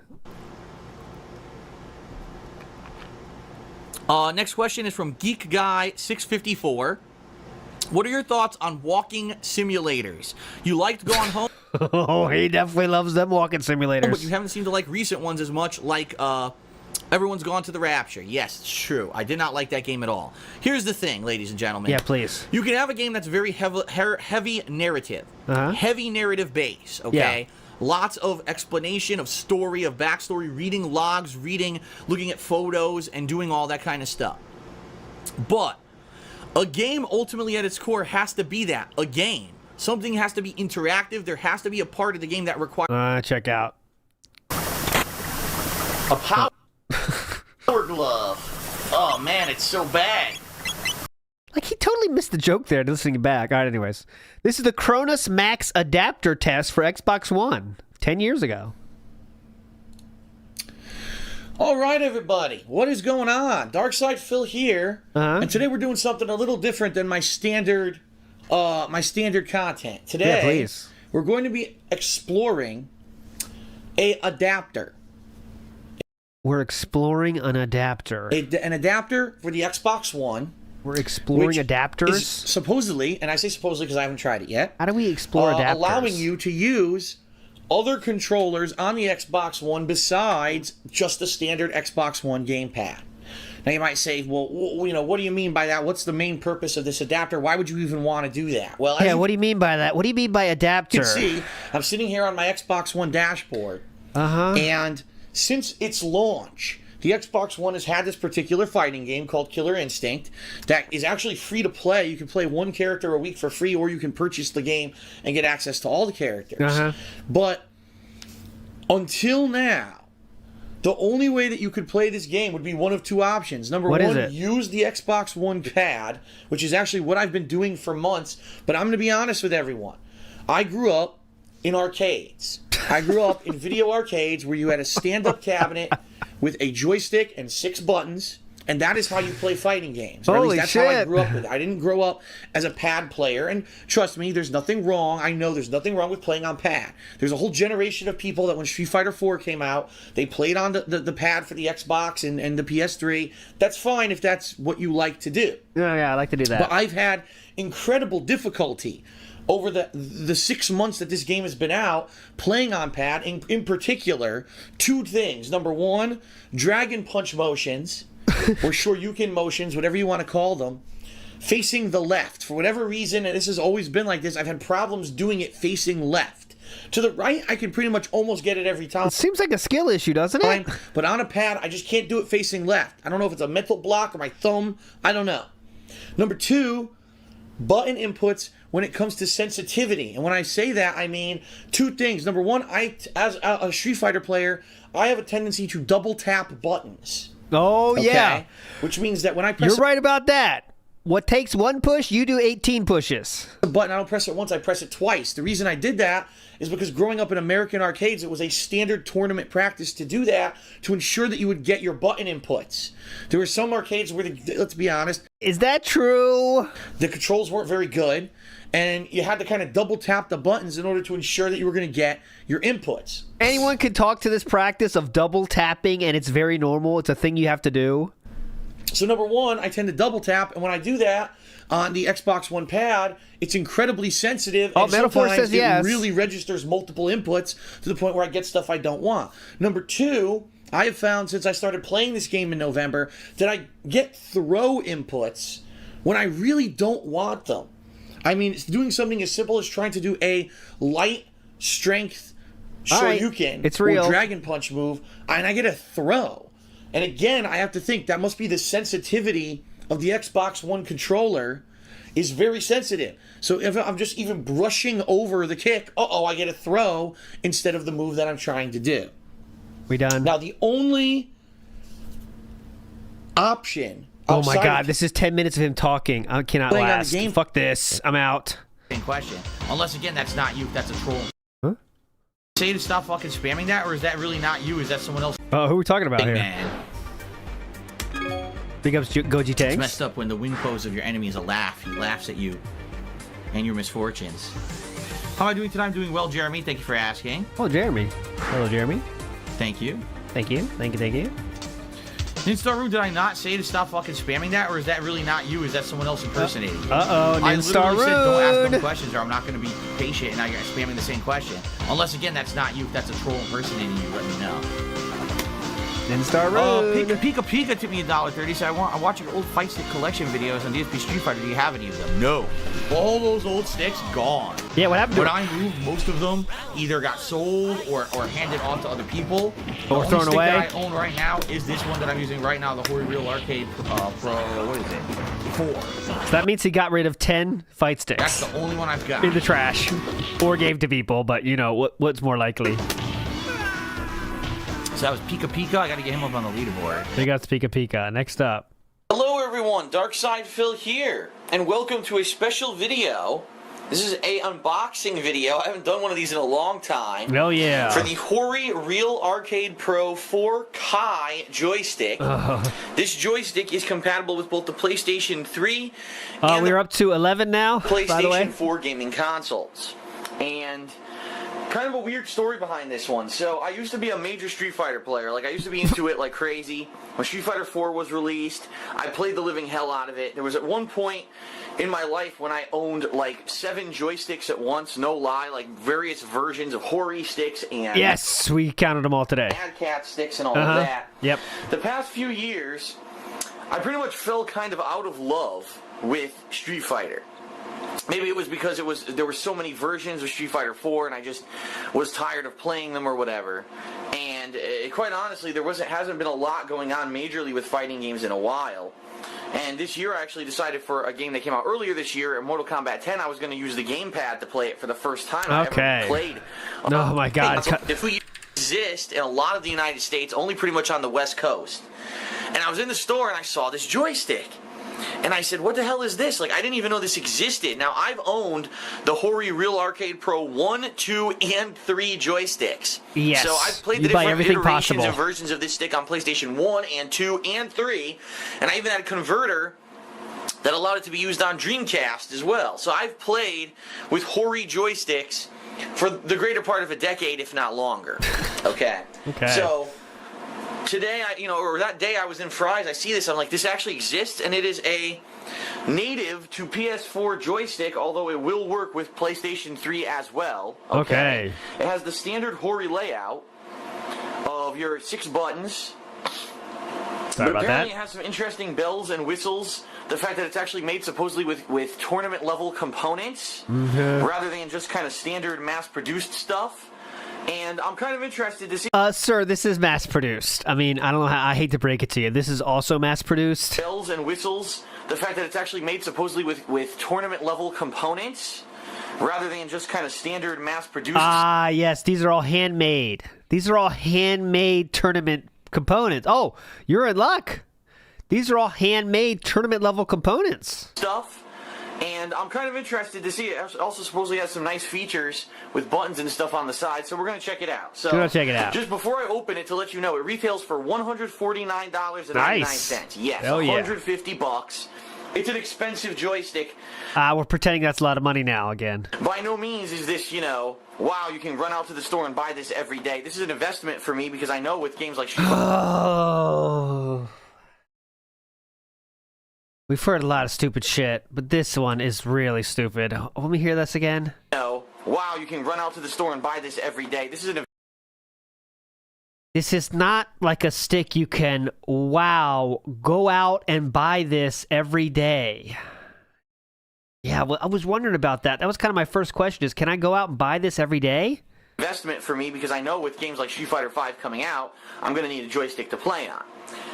Next question is from Geek Guy 654. What are your thoughts on walking simulators? You liked going home. Oh, he definitely loves them walking simulators. But you haven't seemed to like recent ones as much, like Everyone's Gone to the Rapture. Yes, it's true. I did not like that game at all. Here's the thing, ladies and gentlemen. Yeah, please. You can have a game that's very heavy narrative. Heavy narrative base, okay? Yeah. Lots of explanation, of story, of backstory, reading logs, looking at photos, and doing all that kind of stuff. But a game ultimately at its core has to be that, a game. Something has to be interactive. There has to be a part of the game that requires... check out. A power glove. Oh, man, it's so bad. Like, he totally missed the joke there, listening back. All right, anyways. This is the Cronus Max adapter test for Xbox One, 10 years ago. All right, everybody. What is going on? Darkside Phil here. And today we're doing something a little different than my standard content. Today, please. We're going to be exploring an adapter. We're exploring an adapter. An adapter for the Xbox One. We're exploring adapters? Supposedly, and I say supposedly because I haven't tried it yet. How do we explore adapters? Allowing you to use other controllers on the Xbox One besides just the standard Xbox One gamepad. Now you might say, well, you know, what do you mean by that? What's the main purpose of this adapter? Why would you even want to do that? Well, yeah, what do you mean by that? What do you mean by adapter? You can see, I'm sitting here on my Xbox One dashboard. And since its launch, the Xbox One has had this particular fighting game called Killer Instinct that is actually free to play. You can play one character a week for free, or you can purchase the game and get access to all the characters. But until now, the only way that you could play this game would be one of two options. Number one, use the Xbox One pad, which is actually what I've been doing for months. But I'm going to be honest with everyone. I grew up in arcades. I grew up in video arcades where you had a stand-up cabinet with a joystick and 6 buttons, and that is how you play fighting games. Or at least that's how I grew up with it. I didn't grow up as a pad player, and trust me, there's nothing wrong. I know there's nothing wrong with playing on pad. There's a whole generation of people that when Street Fighter 4 came out, they played on the pad for the Xbox and the PS3. That's fine if that's what you like to do. Yeah, I like to do that. But I've had incredible difficulty over the 6 months that this game has been out, playing on pad, in particular, 2 things. Number one, dragon punch motions, or Shoryuken motions, whatever you want to call them, facing the left. For whatever reason, and this has always been like this, I've had problems doing it facing left. To the right, I can pretty much almost get it every time. It seems like a skill issue, doesn't it? But on a pad, I just can't do it facing left. I don't know if it's a mental block or my thumb. I don't know. Number 2, button inputs when it comes to sensitivity. And when I say that, I mean 2 things. Number 1, as a Street Fighter player, I have a tendency to double tap buttons. Oh, okay? Yeah. Which means that when I press... You're right about that. What takes 1 push, you do 18 pushes. The button, I don't press it once, I press it twice. The reason I did that is because growing up in American arcades, it was a standard tournament practice to do that to ensure that you would get your button inputs. There were some arcades where, let's be honest... Is that true? The controls weren't very good, and you had to kind of double tap the buttons in order to ensure that you were going to get your inputs. Anyone could talk to this practice of double tapping, and it's very normal. It's a thing you have to do. So number one, I tend to double tap, and when I do that on the Xbox One pad, it's incredibly sensitive. Oh, and Metaphor sometimes says yes. It really registers multiple inputs to the point where I get stuff I don't want. Number two, I have found since I started playing this game in November that I get throw inputs when I really don't want them. I mean, it's doing something as simple as trying to do a light strength Shoryuken it's real. or Dragon Punch move, and I get a throw. And again, I have to think that must be the sensitivity of the Xbox One controller is very sensitive. So if I'm just even brushing over the kick, I get a throw instead of the move that I'm trying to do. We done? Now, the only option... Oh my god, this is 10 minutes of him talking. I cannot Playing on the last. game- Fuck this. I'm out. Same question. Unless, again, that's not you. That's a troll. Huh? Say to stop fucking spamming that, or is that really not you? Is that someone else? Oh, who are we talking about Big here? man. Big ups Goji It's Tanks. messed up when the win pose of your enemy is a laugh. He laughs at you and your misfortunes. How am I doing today? I'm doing well, Jeremy. Thank you for asking. Oh, Jeremy. Hello, Jeremy. Thank you. Thank you. Thank you. Thank you. Ninstaru, did I not say to stop fucking spamming that, or is that really not you? Is that someone else impersonating you? Uh-oh, I literally said don't ask Ninstaru. dumb questions, or I'm not going to be patient, and now you're spamming the same question. Unless, again, that's not you. If that's a troll impersonating you, let me know. Ninstaru. Pika Pika took me $1.30. So I watch your old Fightstick collection videos on DSP Street Fighter. Do you have any of them? No. All those old sticks gone. Yeah, what happened to When I moved, most of them either got sold or handed off to other people. Or thrown away. The only stick that I own right now is this one that I'm using right now, the Hori Real Arcade Pro. What is it? 4. So that means he got rid of 10 fight sticks. That's the only one I've got. In the trash. Or gave to people, but you know, what's more likely? So that was Pika Pika. I got to get him up on the leaderboard. They got Pika Pika. Next up. Hello everyone, Darkside Phil here, and welcome to a special video. This is a unboxing video. I haven't done one of these in a long time. Oh yeah. For the Hori Real Arcade Pro 4 Kai joystick. This joystick is compatible with both the PlayStation 3 and we're up to 11 now, by the way. PlayStation 4 gaming consoles. And kind of a weird story behind this one. So I used to be a major Street Fighter player. Like, I used to be into it like crazy. When Street Fighter 4 was released, I played the living hell out of it. There was at one point in my life when I owned like 7 joysticks at once, no lie, like various versions of Hori sticks and Yes, we counted them all today. Mad Cat sticks and all of that. Yep. The past few years, I pretty much fell kind of out of love with Street Fighter. Maybe it was because there were so many versions of Street Fighter 4 and I just was tired of playing them or whatever. And quite honestly, hasn't been a lot going on majorly with fighting games in a while. And this year I actually decided for a game that came out earlier this year, in Mortal Kombat 10, I was going to use the gamepad to play it for the first time I ever played. Oh my god. If we exist in a lot of the United States, only pretty much on the West Coast. And I was in the store and I saw this joystick. And I said, what the hell is this? Like, I didn't even know this existed. Now, I've owned the Hori Real Arcade Pro 1, 2, and 3 joysticks. Yes. So I've played the different iterations and versions of this stick on PlayStation 1 and 2 and 3. And I even had a converter that allowed it to be used on Dreamcast as well. So I've played with Hori joysticks for the greater part of a decade, if not longer. Okay. So today, or that day I was in Fry's, I see this, I'm like, this actually exists, and it is a native to PS4 joystick, although it will work with PlayStation 3 as well. Okay. It has the standard Hori layout of your 6 buttons. Sorry about apparently that. It has some interesting bells and whistles. The fact that it's actually made supposedly with tournament level components, rather than just kind of standard mass-produced stuff. And I'm kind of interested to see. Sir, this is mass-produced. I mean, I don't know how. I hate to break it to you. This is also mass-produced. Bells and whistles. The fact that it's actually made supposedly with tournament level components, rather than just kind of standard mass-produced. Ah, yes. These are all handmade. These are all handmade tournament components. Oh, you're in luck. These are all handmade tournament level components. Stuff. And I'm kind of interested to see it. Also supposedly has some nice features with buttons and stuff on the side, so we're going to check it out. So we're going to check it out. Just before I open it, to let you know, it retails for $149.99. Nice. Yes, Hell yeah. $150. It's an expensive joystick. We're pretending that's a lot of money now again. By no means is this, wow, you can run out to the store and buy this every day. This is an investment for me because I know with games like Street Fighter... We've heard a lot of stupid shit, but this one is really stupid. Let me hear this again. No. Wow, you can run out to the store and buy this every day. This is not like a stick you can, wow, go out and buy this every day. Yeah, well, I was wondering about that. That was kind of my first question is, can I go out and buy this every day? Investment for me because I know with games like Street Fighter V coming out, I'm going to need a joystick to play on.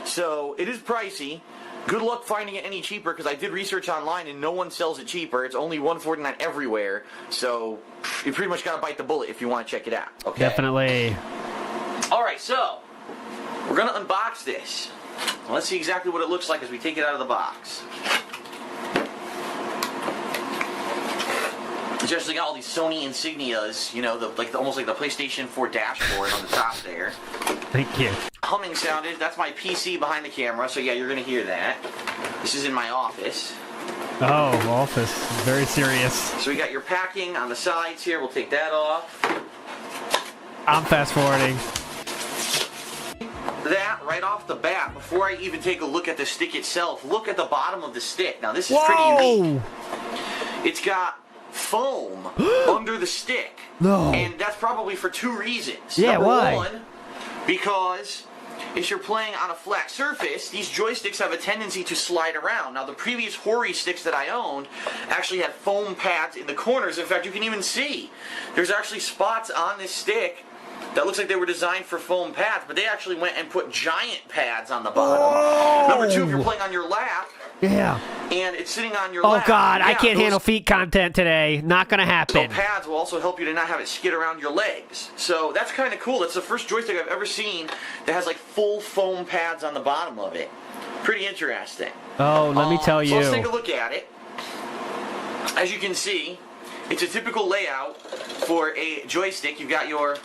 So it is pricey. Good luck finding it any cheaper because I did research online and no one sells it cheaper. It's only $149 everywhere. So you pretty much got to bite the bullet if you want to check it out. Okay. Definitely. All right, so we're going to unbox this. Let's see exactly what it looks like as we take it out of the box. It's actually got all these Sony insignias, you know, almost like the PlayStation 4 dashboard on the top there. Thank you. Humming sounded. That's my PC behind the camera, so yeah, you're going to hear that. This is in my office. Oh, office. Very serious. So we got your packing on the sides here. We'll take that off. I'm fast forwarding. That right off the bat, before I even take a look at the stick itself, look at the bottom of the stick. Now this is pretty unique. It's got foam under the stick. No. And that's probably for two reasons. Yeah, Number why? one, because if you're playing on a flat surface, these joysticks have a tendency to slide around. Now, the previous Hori sticks that I owned actually had foam pads in the corners. In fact, you can even see there's actually spots on this stick that looks like they were designed for foam pads, but they actually went and put giant pads on the bottom. Whoa. Number two, if you're playing on your lap, yeah, and it's sitting on your oh lap. God, yeah, I can't handle feet content today. Not gonna happen. So pads will also help you to not have it skid around your legs. So that's kind of cool. That's the first joystick I've ever seen that has like full foam pads on the bottom of it. Pretty interesting. Oh, let me tell you. So let's take a look at it. As you can see, it's a typical layout for a joystick. You've got your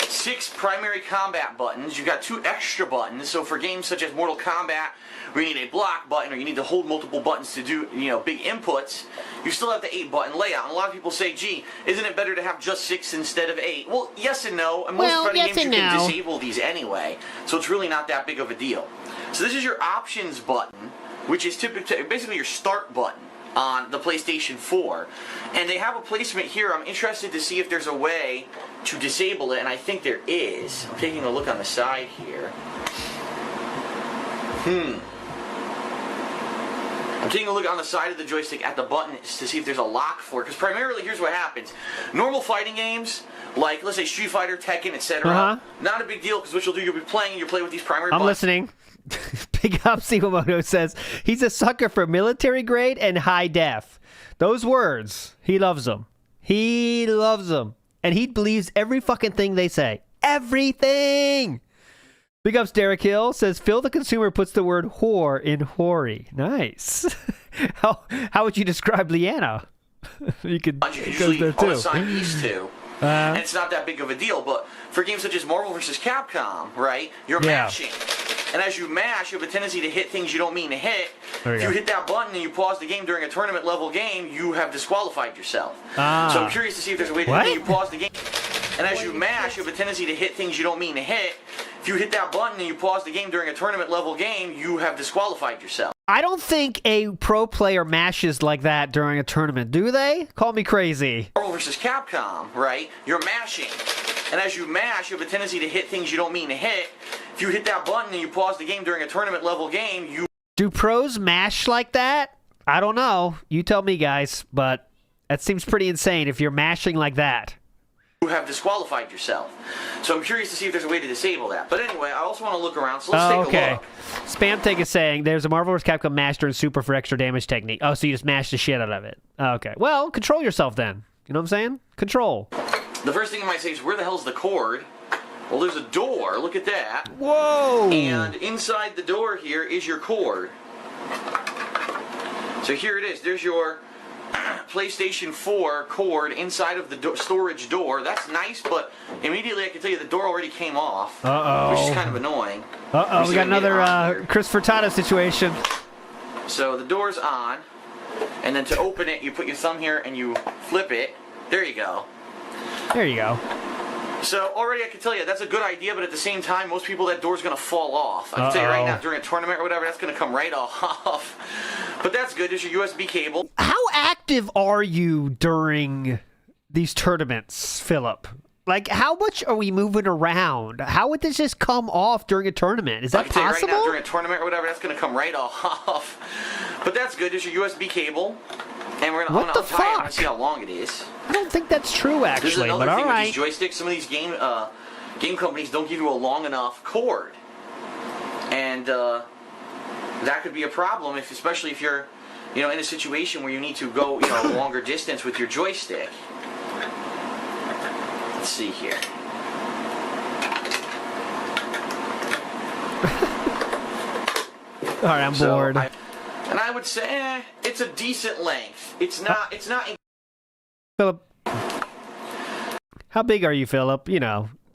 6 primary combat buttons. You've got 2 extra buttons. So for games such as Mortal Kombat, where you need a block button or you need to hold multiple buttons to do, you know, big inputs, you still have the 8-button layout. And a lot of people say, gee, isn't it better to have just 6 instead of 8? Well, yes and no. And most fighting games you can disable these anyway. So it's really not that big of a deal. So this is your options button, which is typically basically your start button on the PlayStation 4. And they have a placement here. I'm interested to see if there's a way to disable it, and I think there is. I'm taking a look on the side here. I'm taking a look on the side of the joystick at the button to see if there's a lock for it. Because primarily, here's what happens. Normal fighting games, like, let's say Street Fighter, Tekken, etc., not a big deal, because what you'll do, you'll be playing and you'll play with these primary buttons. I'm listening. Big Up Siwamoto says, he's a sucker for military grade and high def. Those words, he loves them. He loves them. And he believes every fucking thing they say. Everything! Big Ups Derek Hill says, Phil the Consumer puts the word whore in Hori. Nice. How would you describe Leanna? You could usually assign these two. And it's not that big of a deal, but for games such as Marvel vs. Capcom, right, you're mashing. And as you mash, you have a tendency to hit things you don't mean to hit. If you hit that button and you pause the game during a tournament level game, you have disqualified yourself. So I'm curious to see if there's a way to you pause the game. And as you mash, you have a tendency to hit things you don't mean to hit. If you hit that button and you pause the game during a tournament level game, you have disqualified yourself. I don't think a pro player mashes like that during a tournament, do they? Call me crazy. Marvel vs. Capcom, right? You're mashing. And as you mash, you have a tendency to hit things you don't mean to hit. If you hit that button and you pause the game during a tournament level game, you... Do pros mash like that? I don't know. You tell me, guys. But that seems pretty insane if you're mashing like that. You have disqualified yourself. So I'm curious to see if there's a way to disable that. But anyway, I also want to look around, so let's take a look. Spam Take is saying there's a Marvel vs. Capcom Master and Super for extra damage technique. Oh, so you just mash the shit out of it. Okay. Well, control yourself then. You know what I'm saying? Control. The first thing you might say is, where the hell's the cord? Well, there's a door. Look at that. Whoa! And inside the door here is your cord. So here it is. There's your PlayStation 4 cord inside of the storage door. That's nice, but immediately I can tell you the door already came off. Which is kind of annoying. We got another Chris Furtado situation. So the door's on, and then to open it, you put your thumb here and you flip it. There you go. There you go. So already I can tell you that's a good idea, but at the same time, most people that door's going to fall off. I can tell you right now, during a tournament or whatever, that's going to come right off. But that's good. There's your USB cable. How active are you during these tournaments, Philip? Like, how much are we moving around? How would this just come off during a tournament? Is that possible? Right now, during a tournament or whatever, that's going to come right off. But that's good. There's your USB cable. And we're going to untie it and see how long it is. I don't think that's true, actually. This is another but thing all right. with these joysticks. Some of these game companies don't give you a long enough cord. And that could be a problem, especially if you're in a situation where you need to go a longer distance with your joystick. Let's see here. All right, I'm bored. And I would say it's a decent length. It's not. Philip, how big are you, Philip?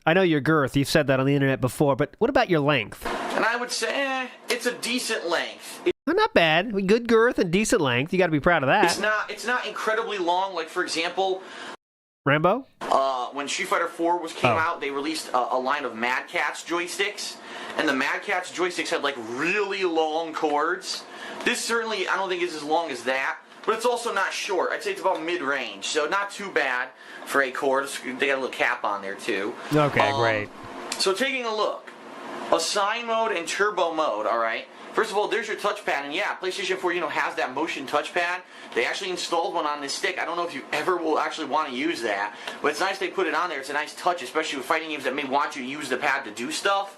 I know your girth. You've said that on the internet before, but what about your length? And I would say it's a decent length. Not bad. Good girth and decent length. You got to be proud of that. It's not incredibly long. Like, for example, Rambo? When Street Fighter 4 came out, they released a line of Mad Catz joysticks, and the Mad Catz joysticks had like really long cords. This certainly, I don't think is as long as that, but it's also not short. I'd say it's about mid-range, so not too bad for a cord. They got a little cap on there too. Okay, great. So taking a look, assign mode and turbo mode. All right. First of all, there's your touchpad, and yeah, PlayStation 4, has that motion touchpad. They actually installed one on this stick. I don't know if you ever will actually want to use that, but it's nice they put it on there. It's a nice touch, especially with fighting games that may want you to use the pad to do stuff.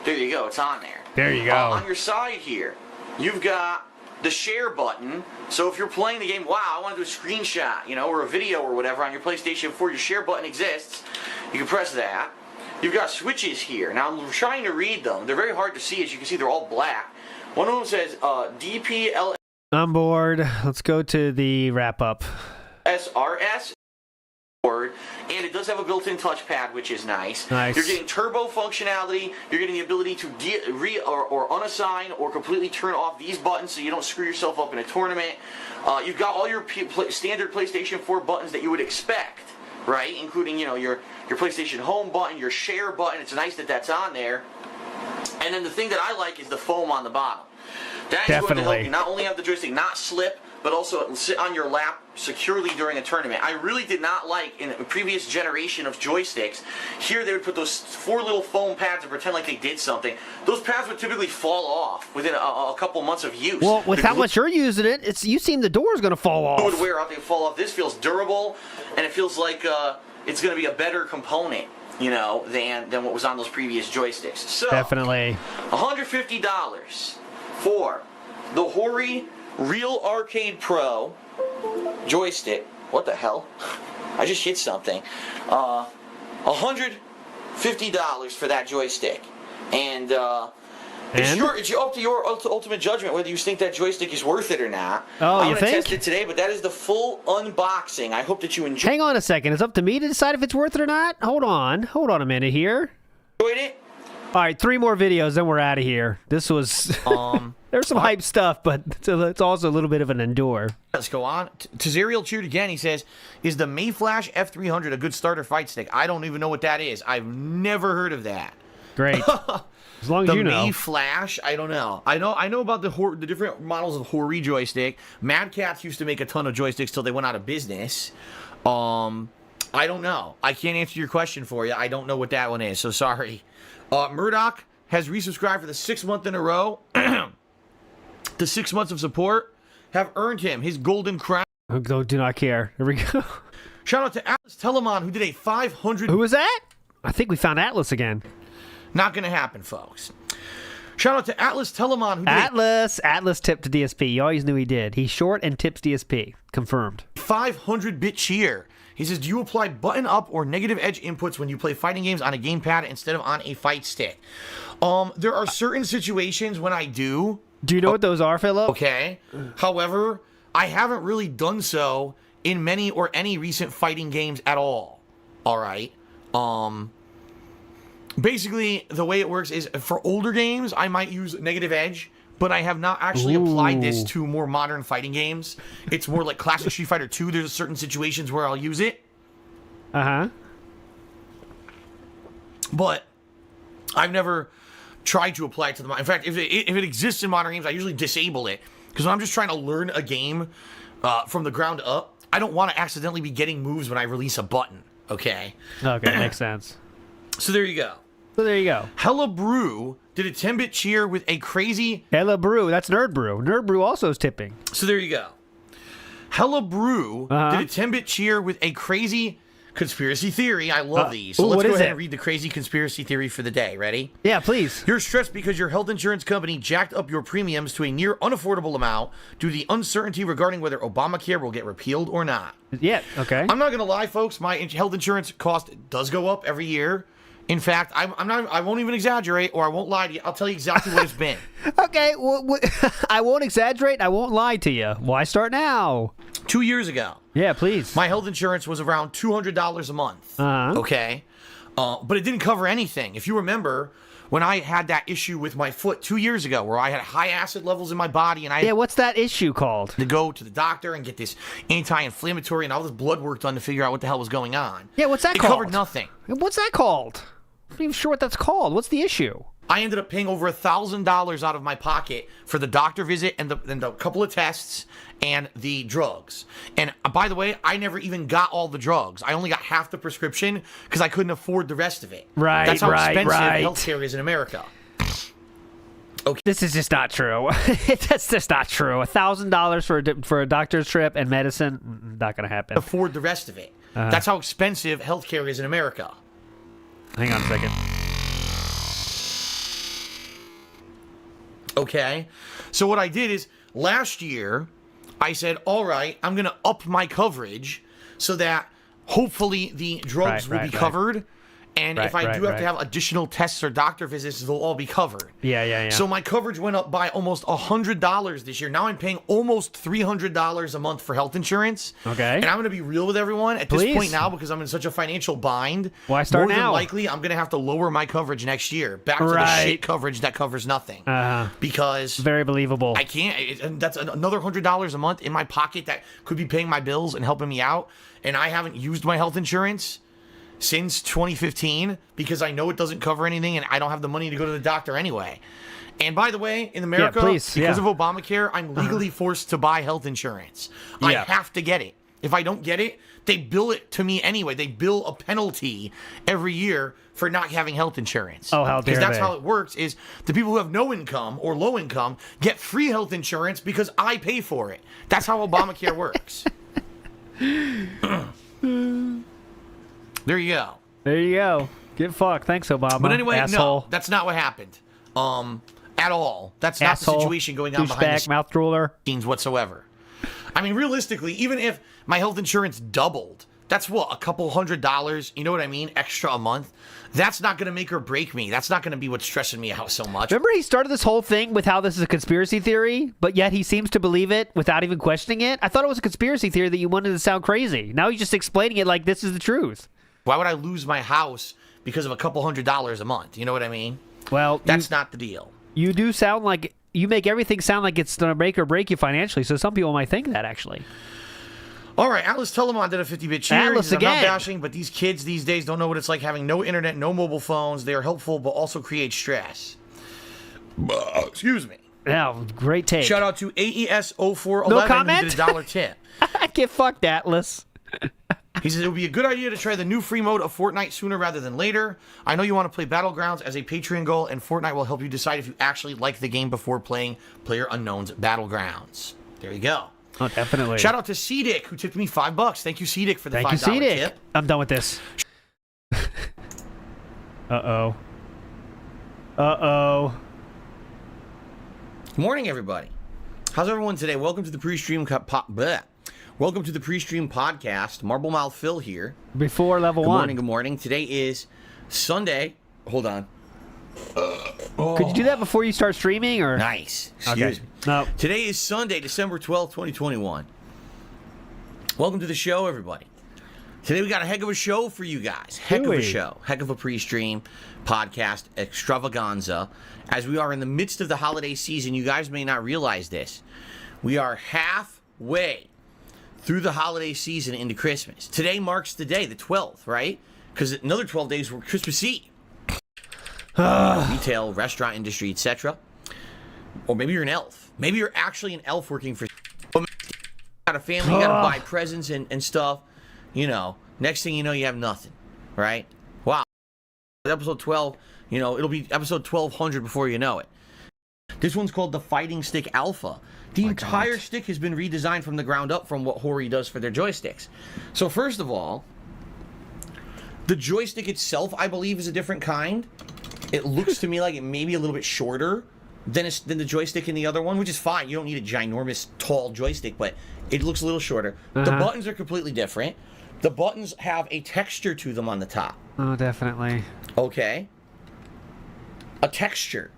There you go, it's on there. There you go. On your side here, you've got the share button. So if you're playing the game, wow, I want to do a screenshot, or a video or whatever on your PlayStation 4, your share button exists. You can press that. You've got switches here. Now I'm trying to read them. They're very hard to see. As you can see, they're all black. One of them says DPL. I'm bored. Let's go to the wrap-up. SRS. And it does have a built-in touchpad, which is nice. Nice. You're getting turbo functionality. You're getting the ability to or unassign or completely turn off these buttons so you don't screw yourself up in a tournament. You've got all your standard PlayStation 4 buttons that you would expect, right? Including your PlayStation Home button, your share button. It's nice that that's on there. And then the thing that I like is the foam on the bottom. That is going to help you not only have the joystick not slip, but also sit on your lap securely during a tournament. I really did not like, in a previous generation of joysticks, here they would put those 4 little foam pads and pretend like they did something. Those pads would typically fall off within a couple months of use. Well, with how much you're using it, you seem the door's going to fall off. It would wear out, they would fall off. This feels durable, and it feels like it's going to be a better component, than what was on those previous joysticks. So, definitely. $150 for the Hori Real Arcade Pro joystick. What the hell? I just hit something. $150 for that joystick. And it's up to your ultimate judgment whether you think that joystick is worth it or not. Oh, I'm going to test it today, but that is the full unboxing. I hope that you enjoy. Hang on a second. It's up to me to decide if it's worth it or not? Hold on a minute here. Enjoyed it? All right, 3 more videos, then we're out of here. This was... There's some hype stuff, but it's also a little bit of an endure. Let's go on. Tazariel cheered again. He says, is the Mayflash F300 a good starter fight stick? I don't even know what that is. I've never heard of that. Great. As long as you know. The Mayflash, I don't know. I know about the different models of Hori joystick. Mad Catz used to make a ton of joysticks till they went out of business. I don't know. I can't answer your question for you. I don't know what that one is, so sorry. Murdoch has resubscribed for the 6th month in a row. The 6 months of support have earned him his golden crown. Do not care. Here we go. Shout out to Atlas Telemon, who did a 500... Who was that? I think we found Atlas again. Not going to happen, folks. Shout out to Atlas Telemon, who did Atlas tipped to DSP. You always knew he did. He's short and tips DSP. Confirmed. 500-bit cheer. He says, do you apply button up or negative edge inputs when you play fighting games on a gamepad instead of on a fight stick? There are certain situations when I do. Do you know what those are, Philip? Okay. However, I haven't really done so in many or any recent fighting games at all. All right. Basically, the way it works is for older games, I might use negative edge, but I have not actually applied this to more modern fighting games. It's more like classic Street Fighter 2. There's certain situations where I'll use it. Uh-huh. But I've never tried to apply it to the... In fact, if it exists in modern games, I usually disable it. Because when I'm just trying to learn a game from the ground up, I don't want to accidentally be getting moves when I release a button, okay? Okay, makes sense. So there you go. So there you go. Hella Brew did a 10-bit cheer with a crazy... Hella Brew, that's Nerd Brew. Nerd Brew also is tipping. So there you go. Hella Brew did a 10-bit cheer with a crazy conspiracy theory. I love these. So let's go ahead and read the crazy conspiracy theory for the day. Ready? Yeah, please. You're stressed because your health insurance company jacked up your premiums to a near unaffordable amount due to the uncertainty regarding whether Obamacare will get repealed or not. Yeah, okay. I'm not going to lie, folks. My health insurance cost does go up every year. In fact, I won't even exaggerate, or I won't lie to you. I'll tell you exactly what it's been. Okay, I won't exaggerate. I won't lie to you. Why start now? 2 years ago. Yeah, please. My health insurance was around $200 a month. Okay? But it didn't cover anything. If you remember, when I had that issue with my foot 2 years ago, where I had high acid levels in my body, and I yeah, what's that issue called? To go to the doctor and get this anti-inflammatory and all this blood work done to figure out what the hell was going on. Yeah, what's that it called? It covered nothing. What's that called? I'm not even sure what that's called. What's the issue? I ended up paying over $1,000 out of my pocket for the doctor visit and the couple of tests and the drugs. And by the way, I never even got all the drugs. I only got half the prescription because I couldn't afford the rest of it. Right, That's how expensive right. healthcare is in America. Okay. This is just not true. That's just not true. $1,000 for a doctor's trip and medicine, not going to happen. Afford the rest of it. That's how expensive healthcare is in America. Hang on a second. Okay. So what I did is last year I said, all right, I'm going to up my coverage so that hopefully the drugs will be covered. And if I do have to have additional tests or doctor visits, they'll all be covered. Yeah. So my coverage went up by almost $100 this year. Now I'm paying almost $300 a month for health insurance. Okay. And I'm going to be real with everyone at this point now because I'm in such a financial bind. Why start now? More than now? likely, I'm going to have to lower my coverage next year. Back to the shit coverage that covers nothing. Because... very believable. I can't. And that's another $100 a month in my pocket that could be paying my bills and helping me out. And I haven't used my health insurance since 2015 because I know it doesn't cover anything and I don't have the money to go to the doctor anyway. And by the way, in America, because of Obamacare, I'm legally forced to buy health insurance. I have to get it. If I don't get it, they bill it to me anyway. They bill a penalty every year for not having health insurance. Oh, how dare they. Because that's how it works is the people who have no income or low income get free health insurance because I pay for it. That's how Obamacare works. There you go. There you go. Get fucked. Thanks, Obama. But anyway, asshole. no, that's not what happened. At all. That's not the situation going on behind the mouth drooler scenes whatsoever. I mean, realistically, even if my health insurance doubled, that's what, a couple $100, you know what I mean, extra a month? That's not going to make or break me. That's not going to be what's stressing me out so much. Remember he started this whole thing with how this is a conspiracy theory, but yet he seems to believe it without even questioning it? I thought it was a conspiracy theory that you wanted to sound crazy. Now he's just explaining it like this is the truth. Why would I lose my house because of a couple $100 a month? You know what I mean? Well, that's not the deal. You do sound like you make everything sound like it's going to make or break you financially, so some people might think that actually. All right, Atlas Telemon did a 50-bit cheer. Atlas I'm not again. bashing, but these kids these days don't know what it's like having no internet, no mobile phones. They are helpful, but also create stress. Excuse me. Yeah, great take. Shout out to AES0411 no comment? who did a $1 tip. I get fucked, Atlas. He says it would be a good idea to try the new free mode of Fortnite sooner rather than later. I know you want to play Battlegrounds as a Patreon goal, and Fortnite will help you decide if you actually like the game before playing PlayerUnknown's Battlegrounds. There you go. Oh, definitely. Shout out to C-Dick, who tipped me $5. Thank you, C-Dick, for the $5 tip. I'm done with this. Uh-oh. Uh-oh. Good morning, everybody. How's everyone today? Welcome to the pre-stream Welcome to the pre-stream podcast. Marble Mouth Phil here. Before level 1. Good morning. Today is Sunday. Hold on. Could you do that before you start streaming? Or nice. Excuse me. No. Today is Sunday, December 12th, 2021. Welcome to the show, everybody. Today we got a heck of a show for you guys. Heck of a show. Heck of a pre-stream podcast extravaganza. As we are in the midst of the holiday season, you guys may not realize this. We are halfway through the holiday season into Christmas. Today marks the day, the 12th, right? Because another 12 days were Christmas Eve. Retail, restaurant industry, etc. Or maybe you're an elf. Maybe you're actually an elf working for. But got a family, you gotta buy presents and stuff. You know, next thing you know, you have nothing, right? Wow. Episode 12. You know, it'll be episode 1200 before you know it. This one's called the Fighting Stick Alpha. The entire stick has been redesigned from the ground up from what Hori does for their joysticks. So first of all, the joystick itself, I believe, is a different kind. It looks to me like it may be a little bit shorter than the joystick in the other one, which is fine. You don't need a ginormous, tall joystick, but it looks a little shorter. The buttons are completely different. The buttons have a texture to them on the top. Oh, definitely. Okay. A texture.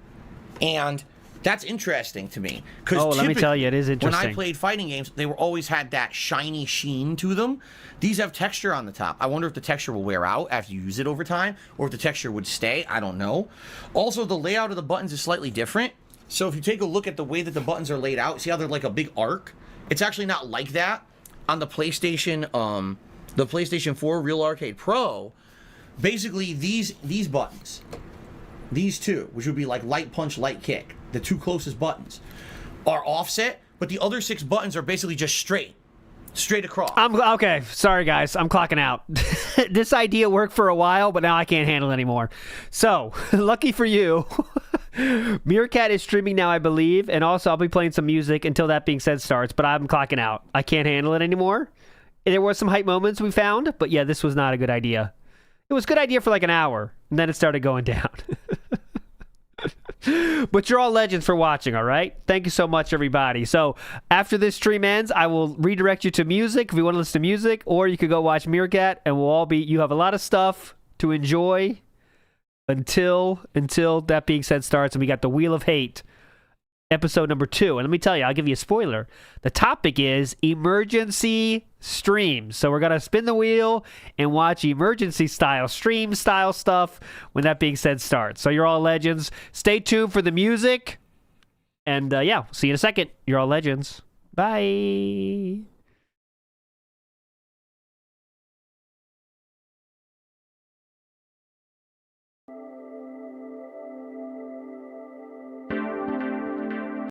And that's interesting to me. Oh, let me tell you, it is interesting. When I played fighting games, they were always had that shiny sheen to them. These have texture on the top. I wonder if the texture will wear out after you use it over time, or if the texture would stay. I don't know. Also, the layout of the buttons is slightly different. So if you take a look at the way that the buttons are laid out, see how they're like a big arc? It's actually not like that on the PlayStation 4 Real Arcade Pro. Basically, these buttons, these two, which would be like light punch, light kick, the two closest buttons, are offset, but the other 6 buttons are basically just straight across. Okay, sorry guys, I'm clocking out. This idea worked for a while, but now I can't handle it anymore. So, lucky for you, Meerkat is streaming now, I believe, and also I'll be playing some music until That Being Said starts, but I'm clocking out. I can't handle it anymore. There were some hype moments we found, but yeah, this was not a good idea. It was a good idea for like an hour, and then it started going down. But you're all legends for watching, all right? Thank you so much, everybody. So after this stream ends, I will redirect you to music if you want to listen to music, or you could go watch Meerkat, and we'll all be... You have a lot of stuff to enjoy until That Being Said starts, and we got the Wheel of Hate, episode number 2. And let me tell you, I'll give you a spoiler. The topic is emergency streams. So we're going to spin the wheel and watch emergency style, stream style stuff when That Being Said starts. So you're all legends. Stay tuned for the music. And yeah, see you in a second. You're all legends. Bye.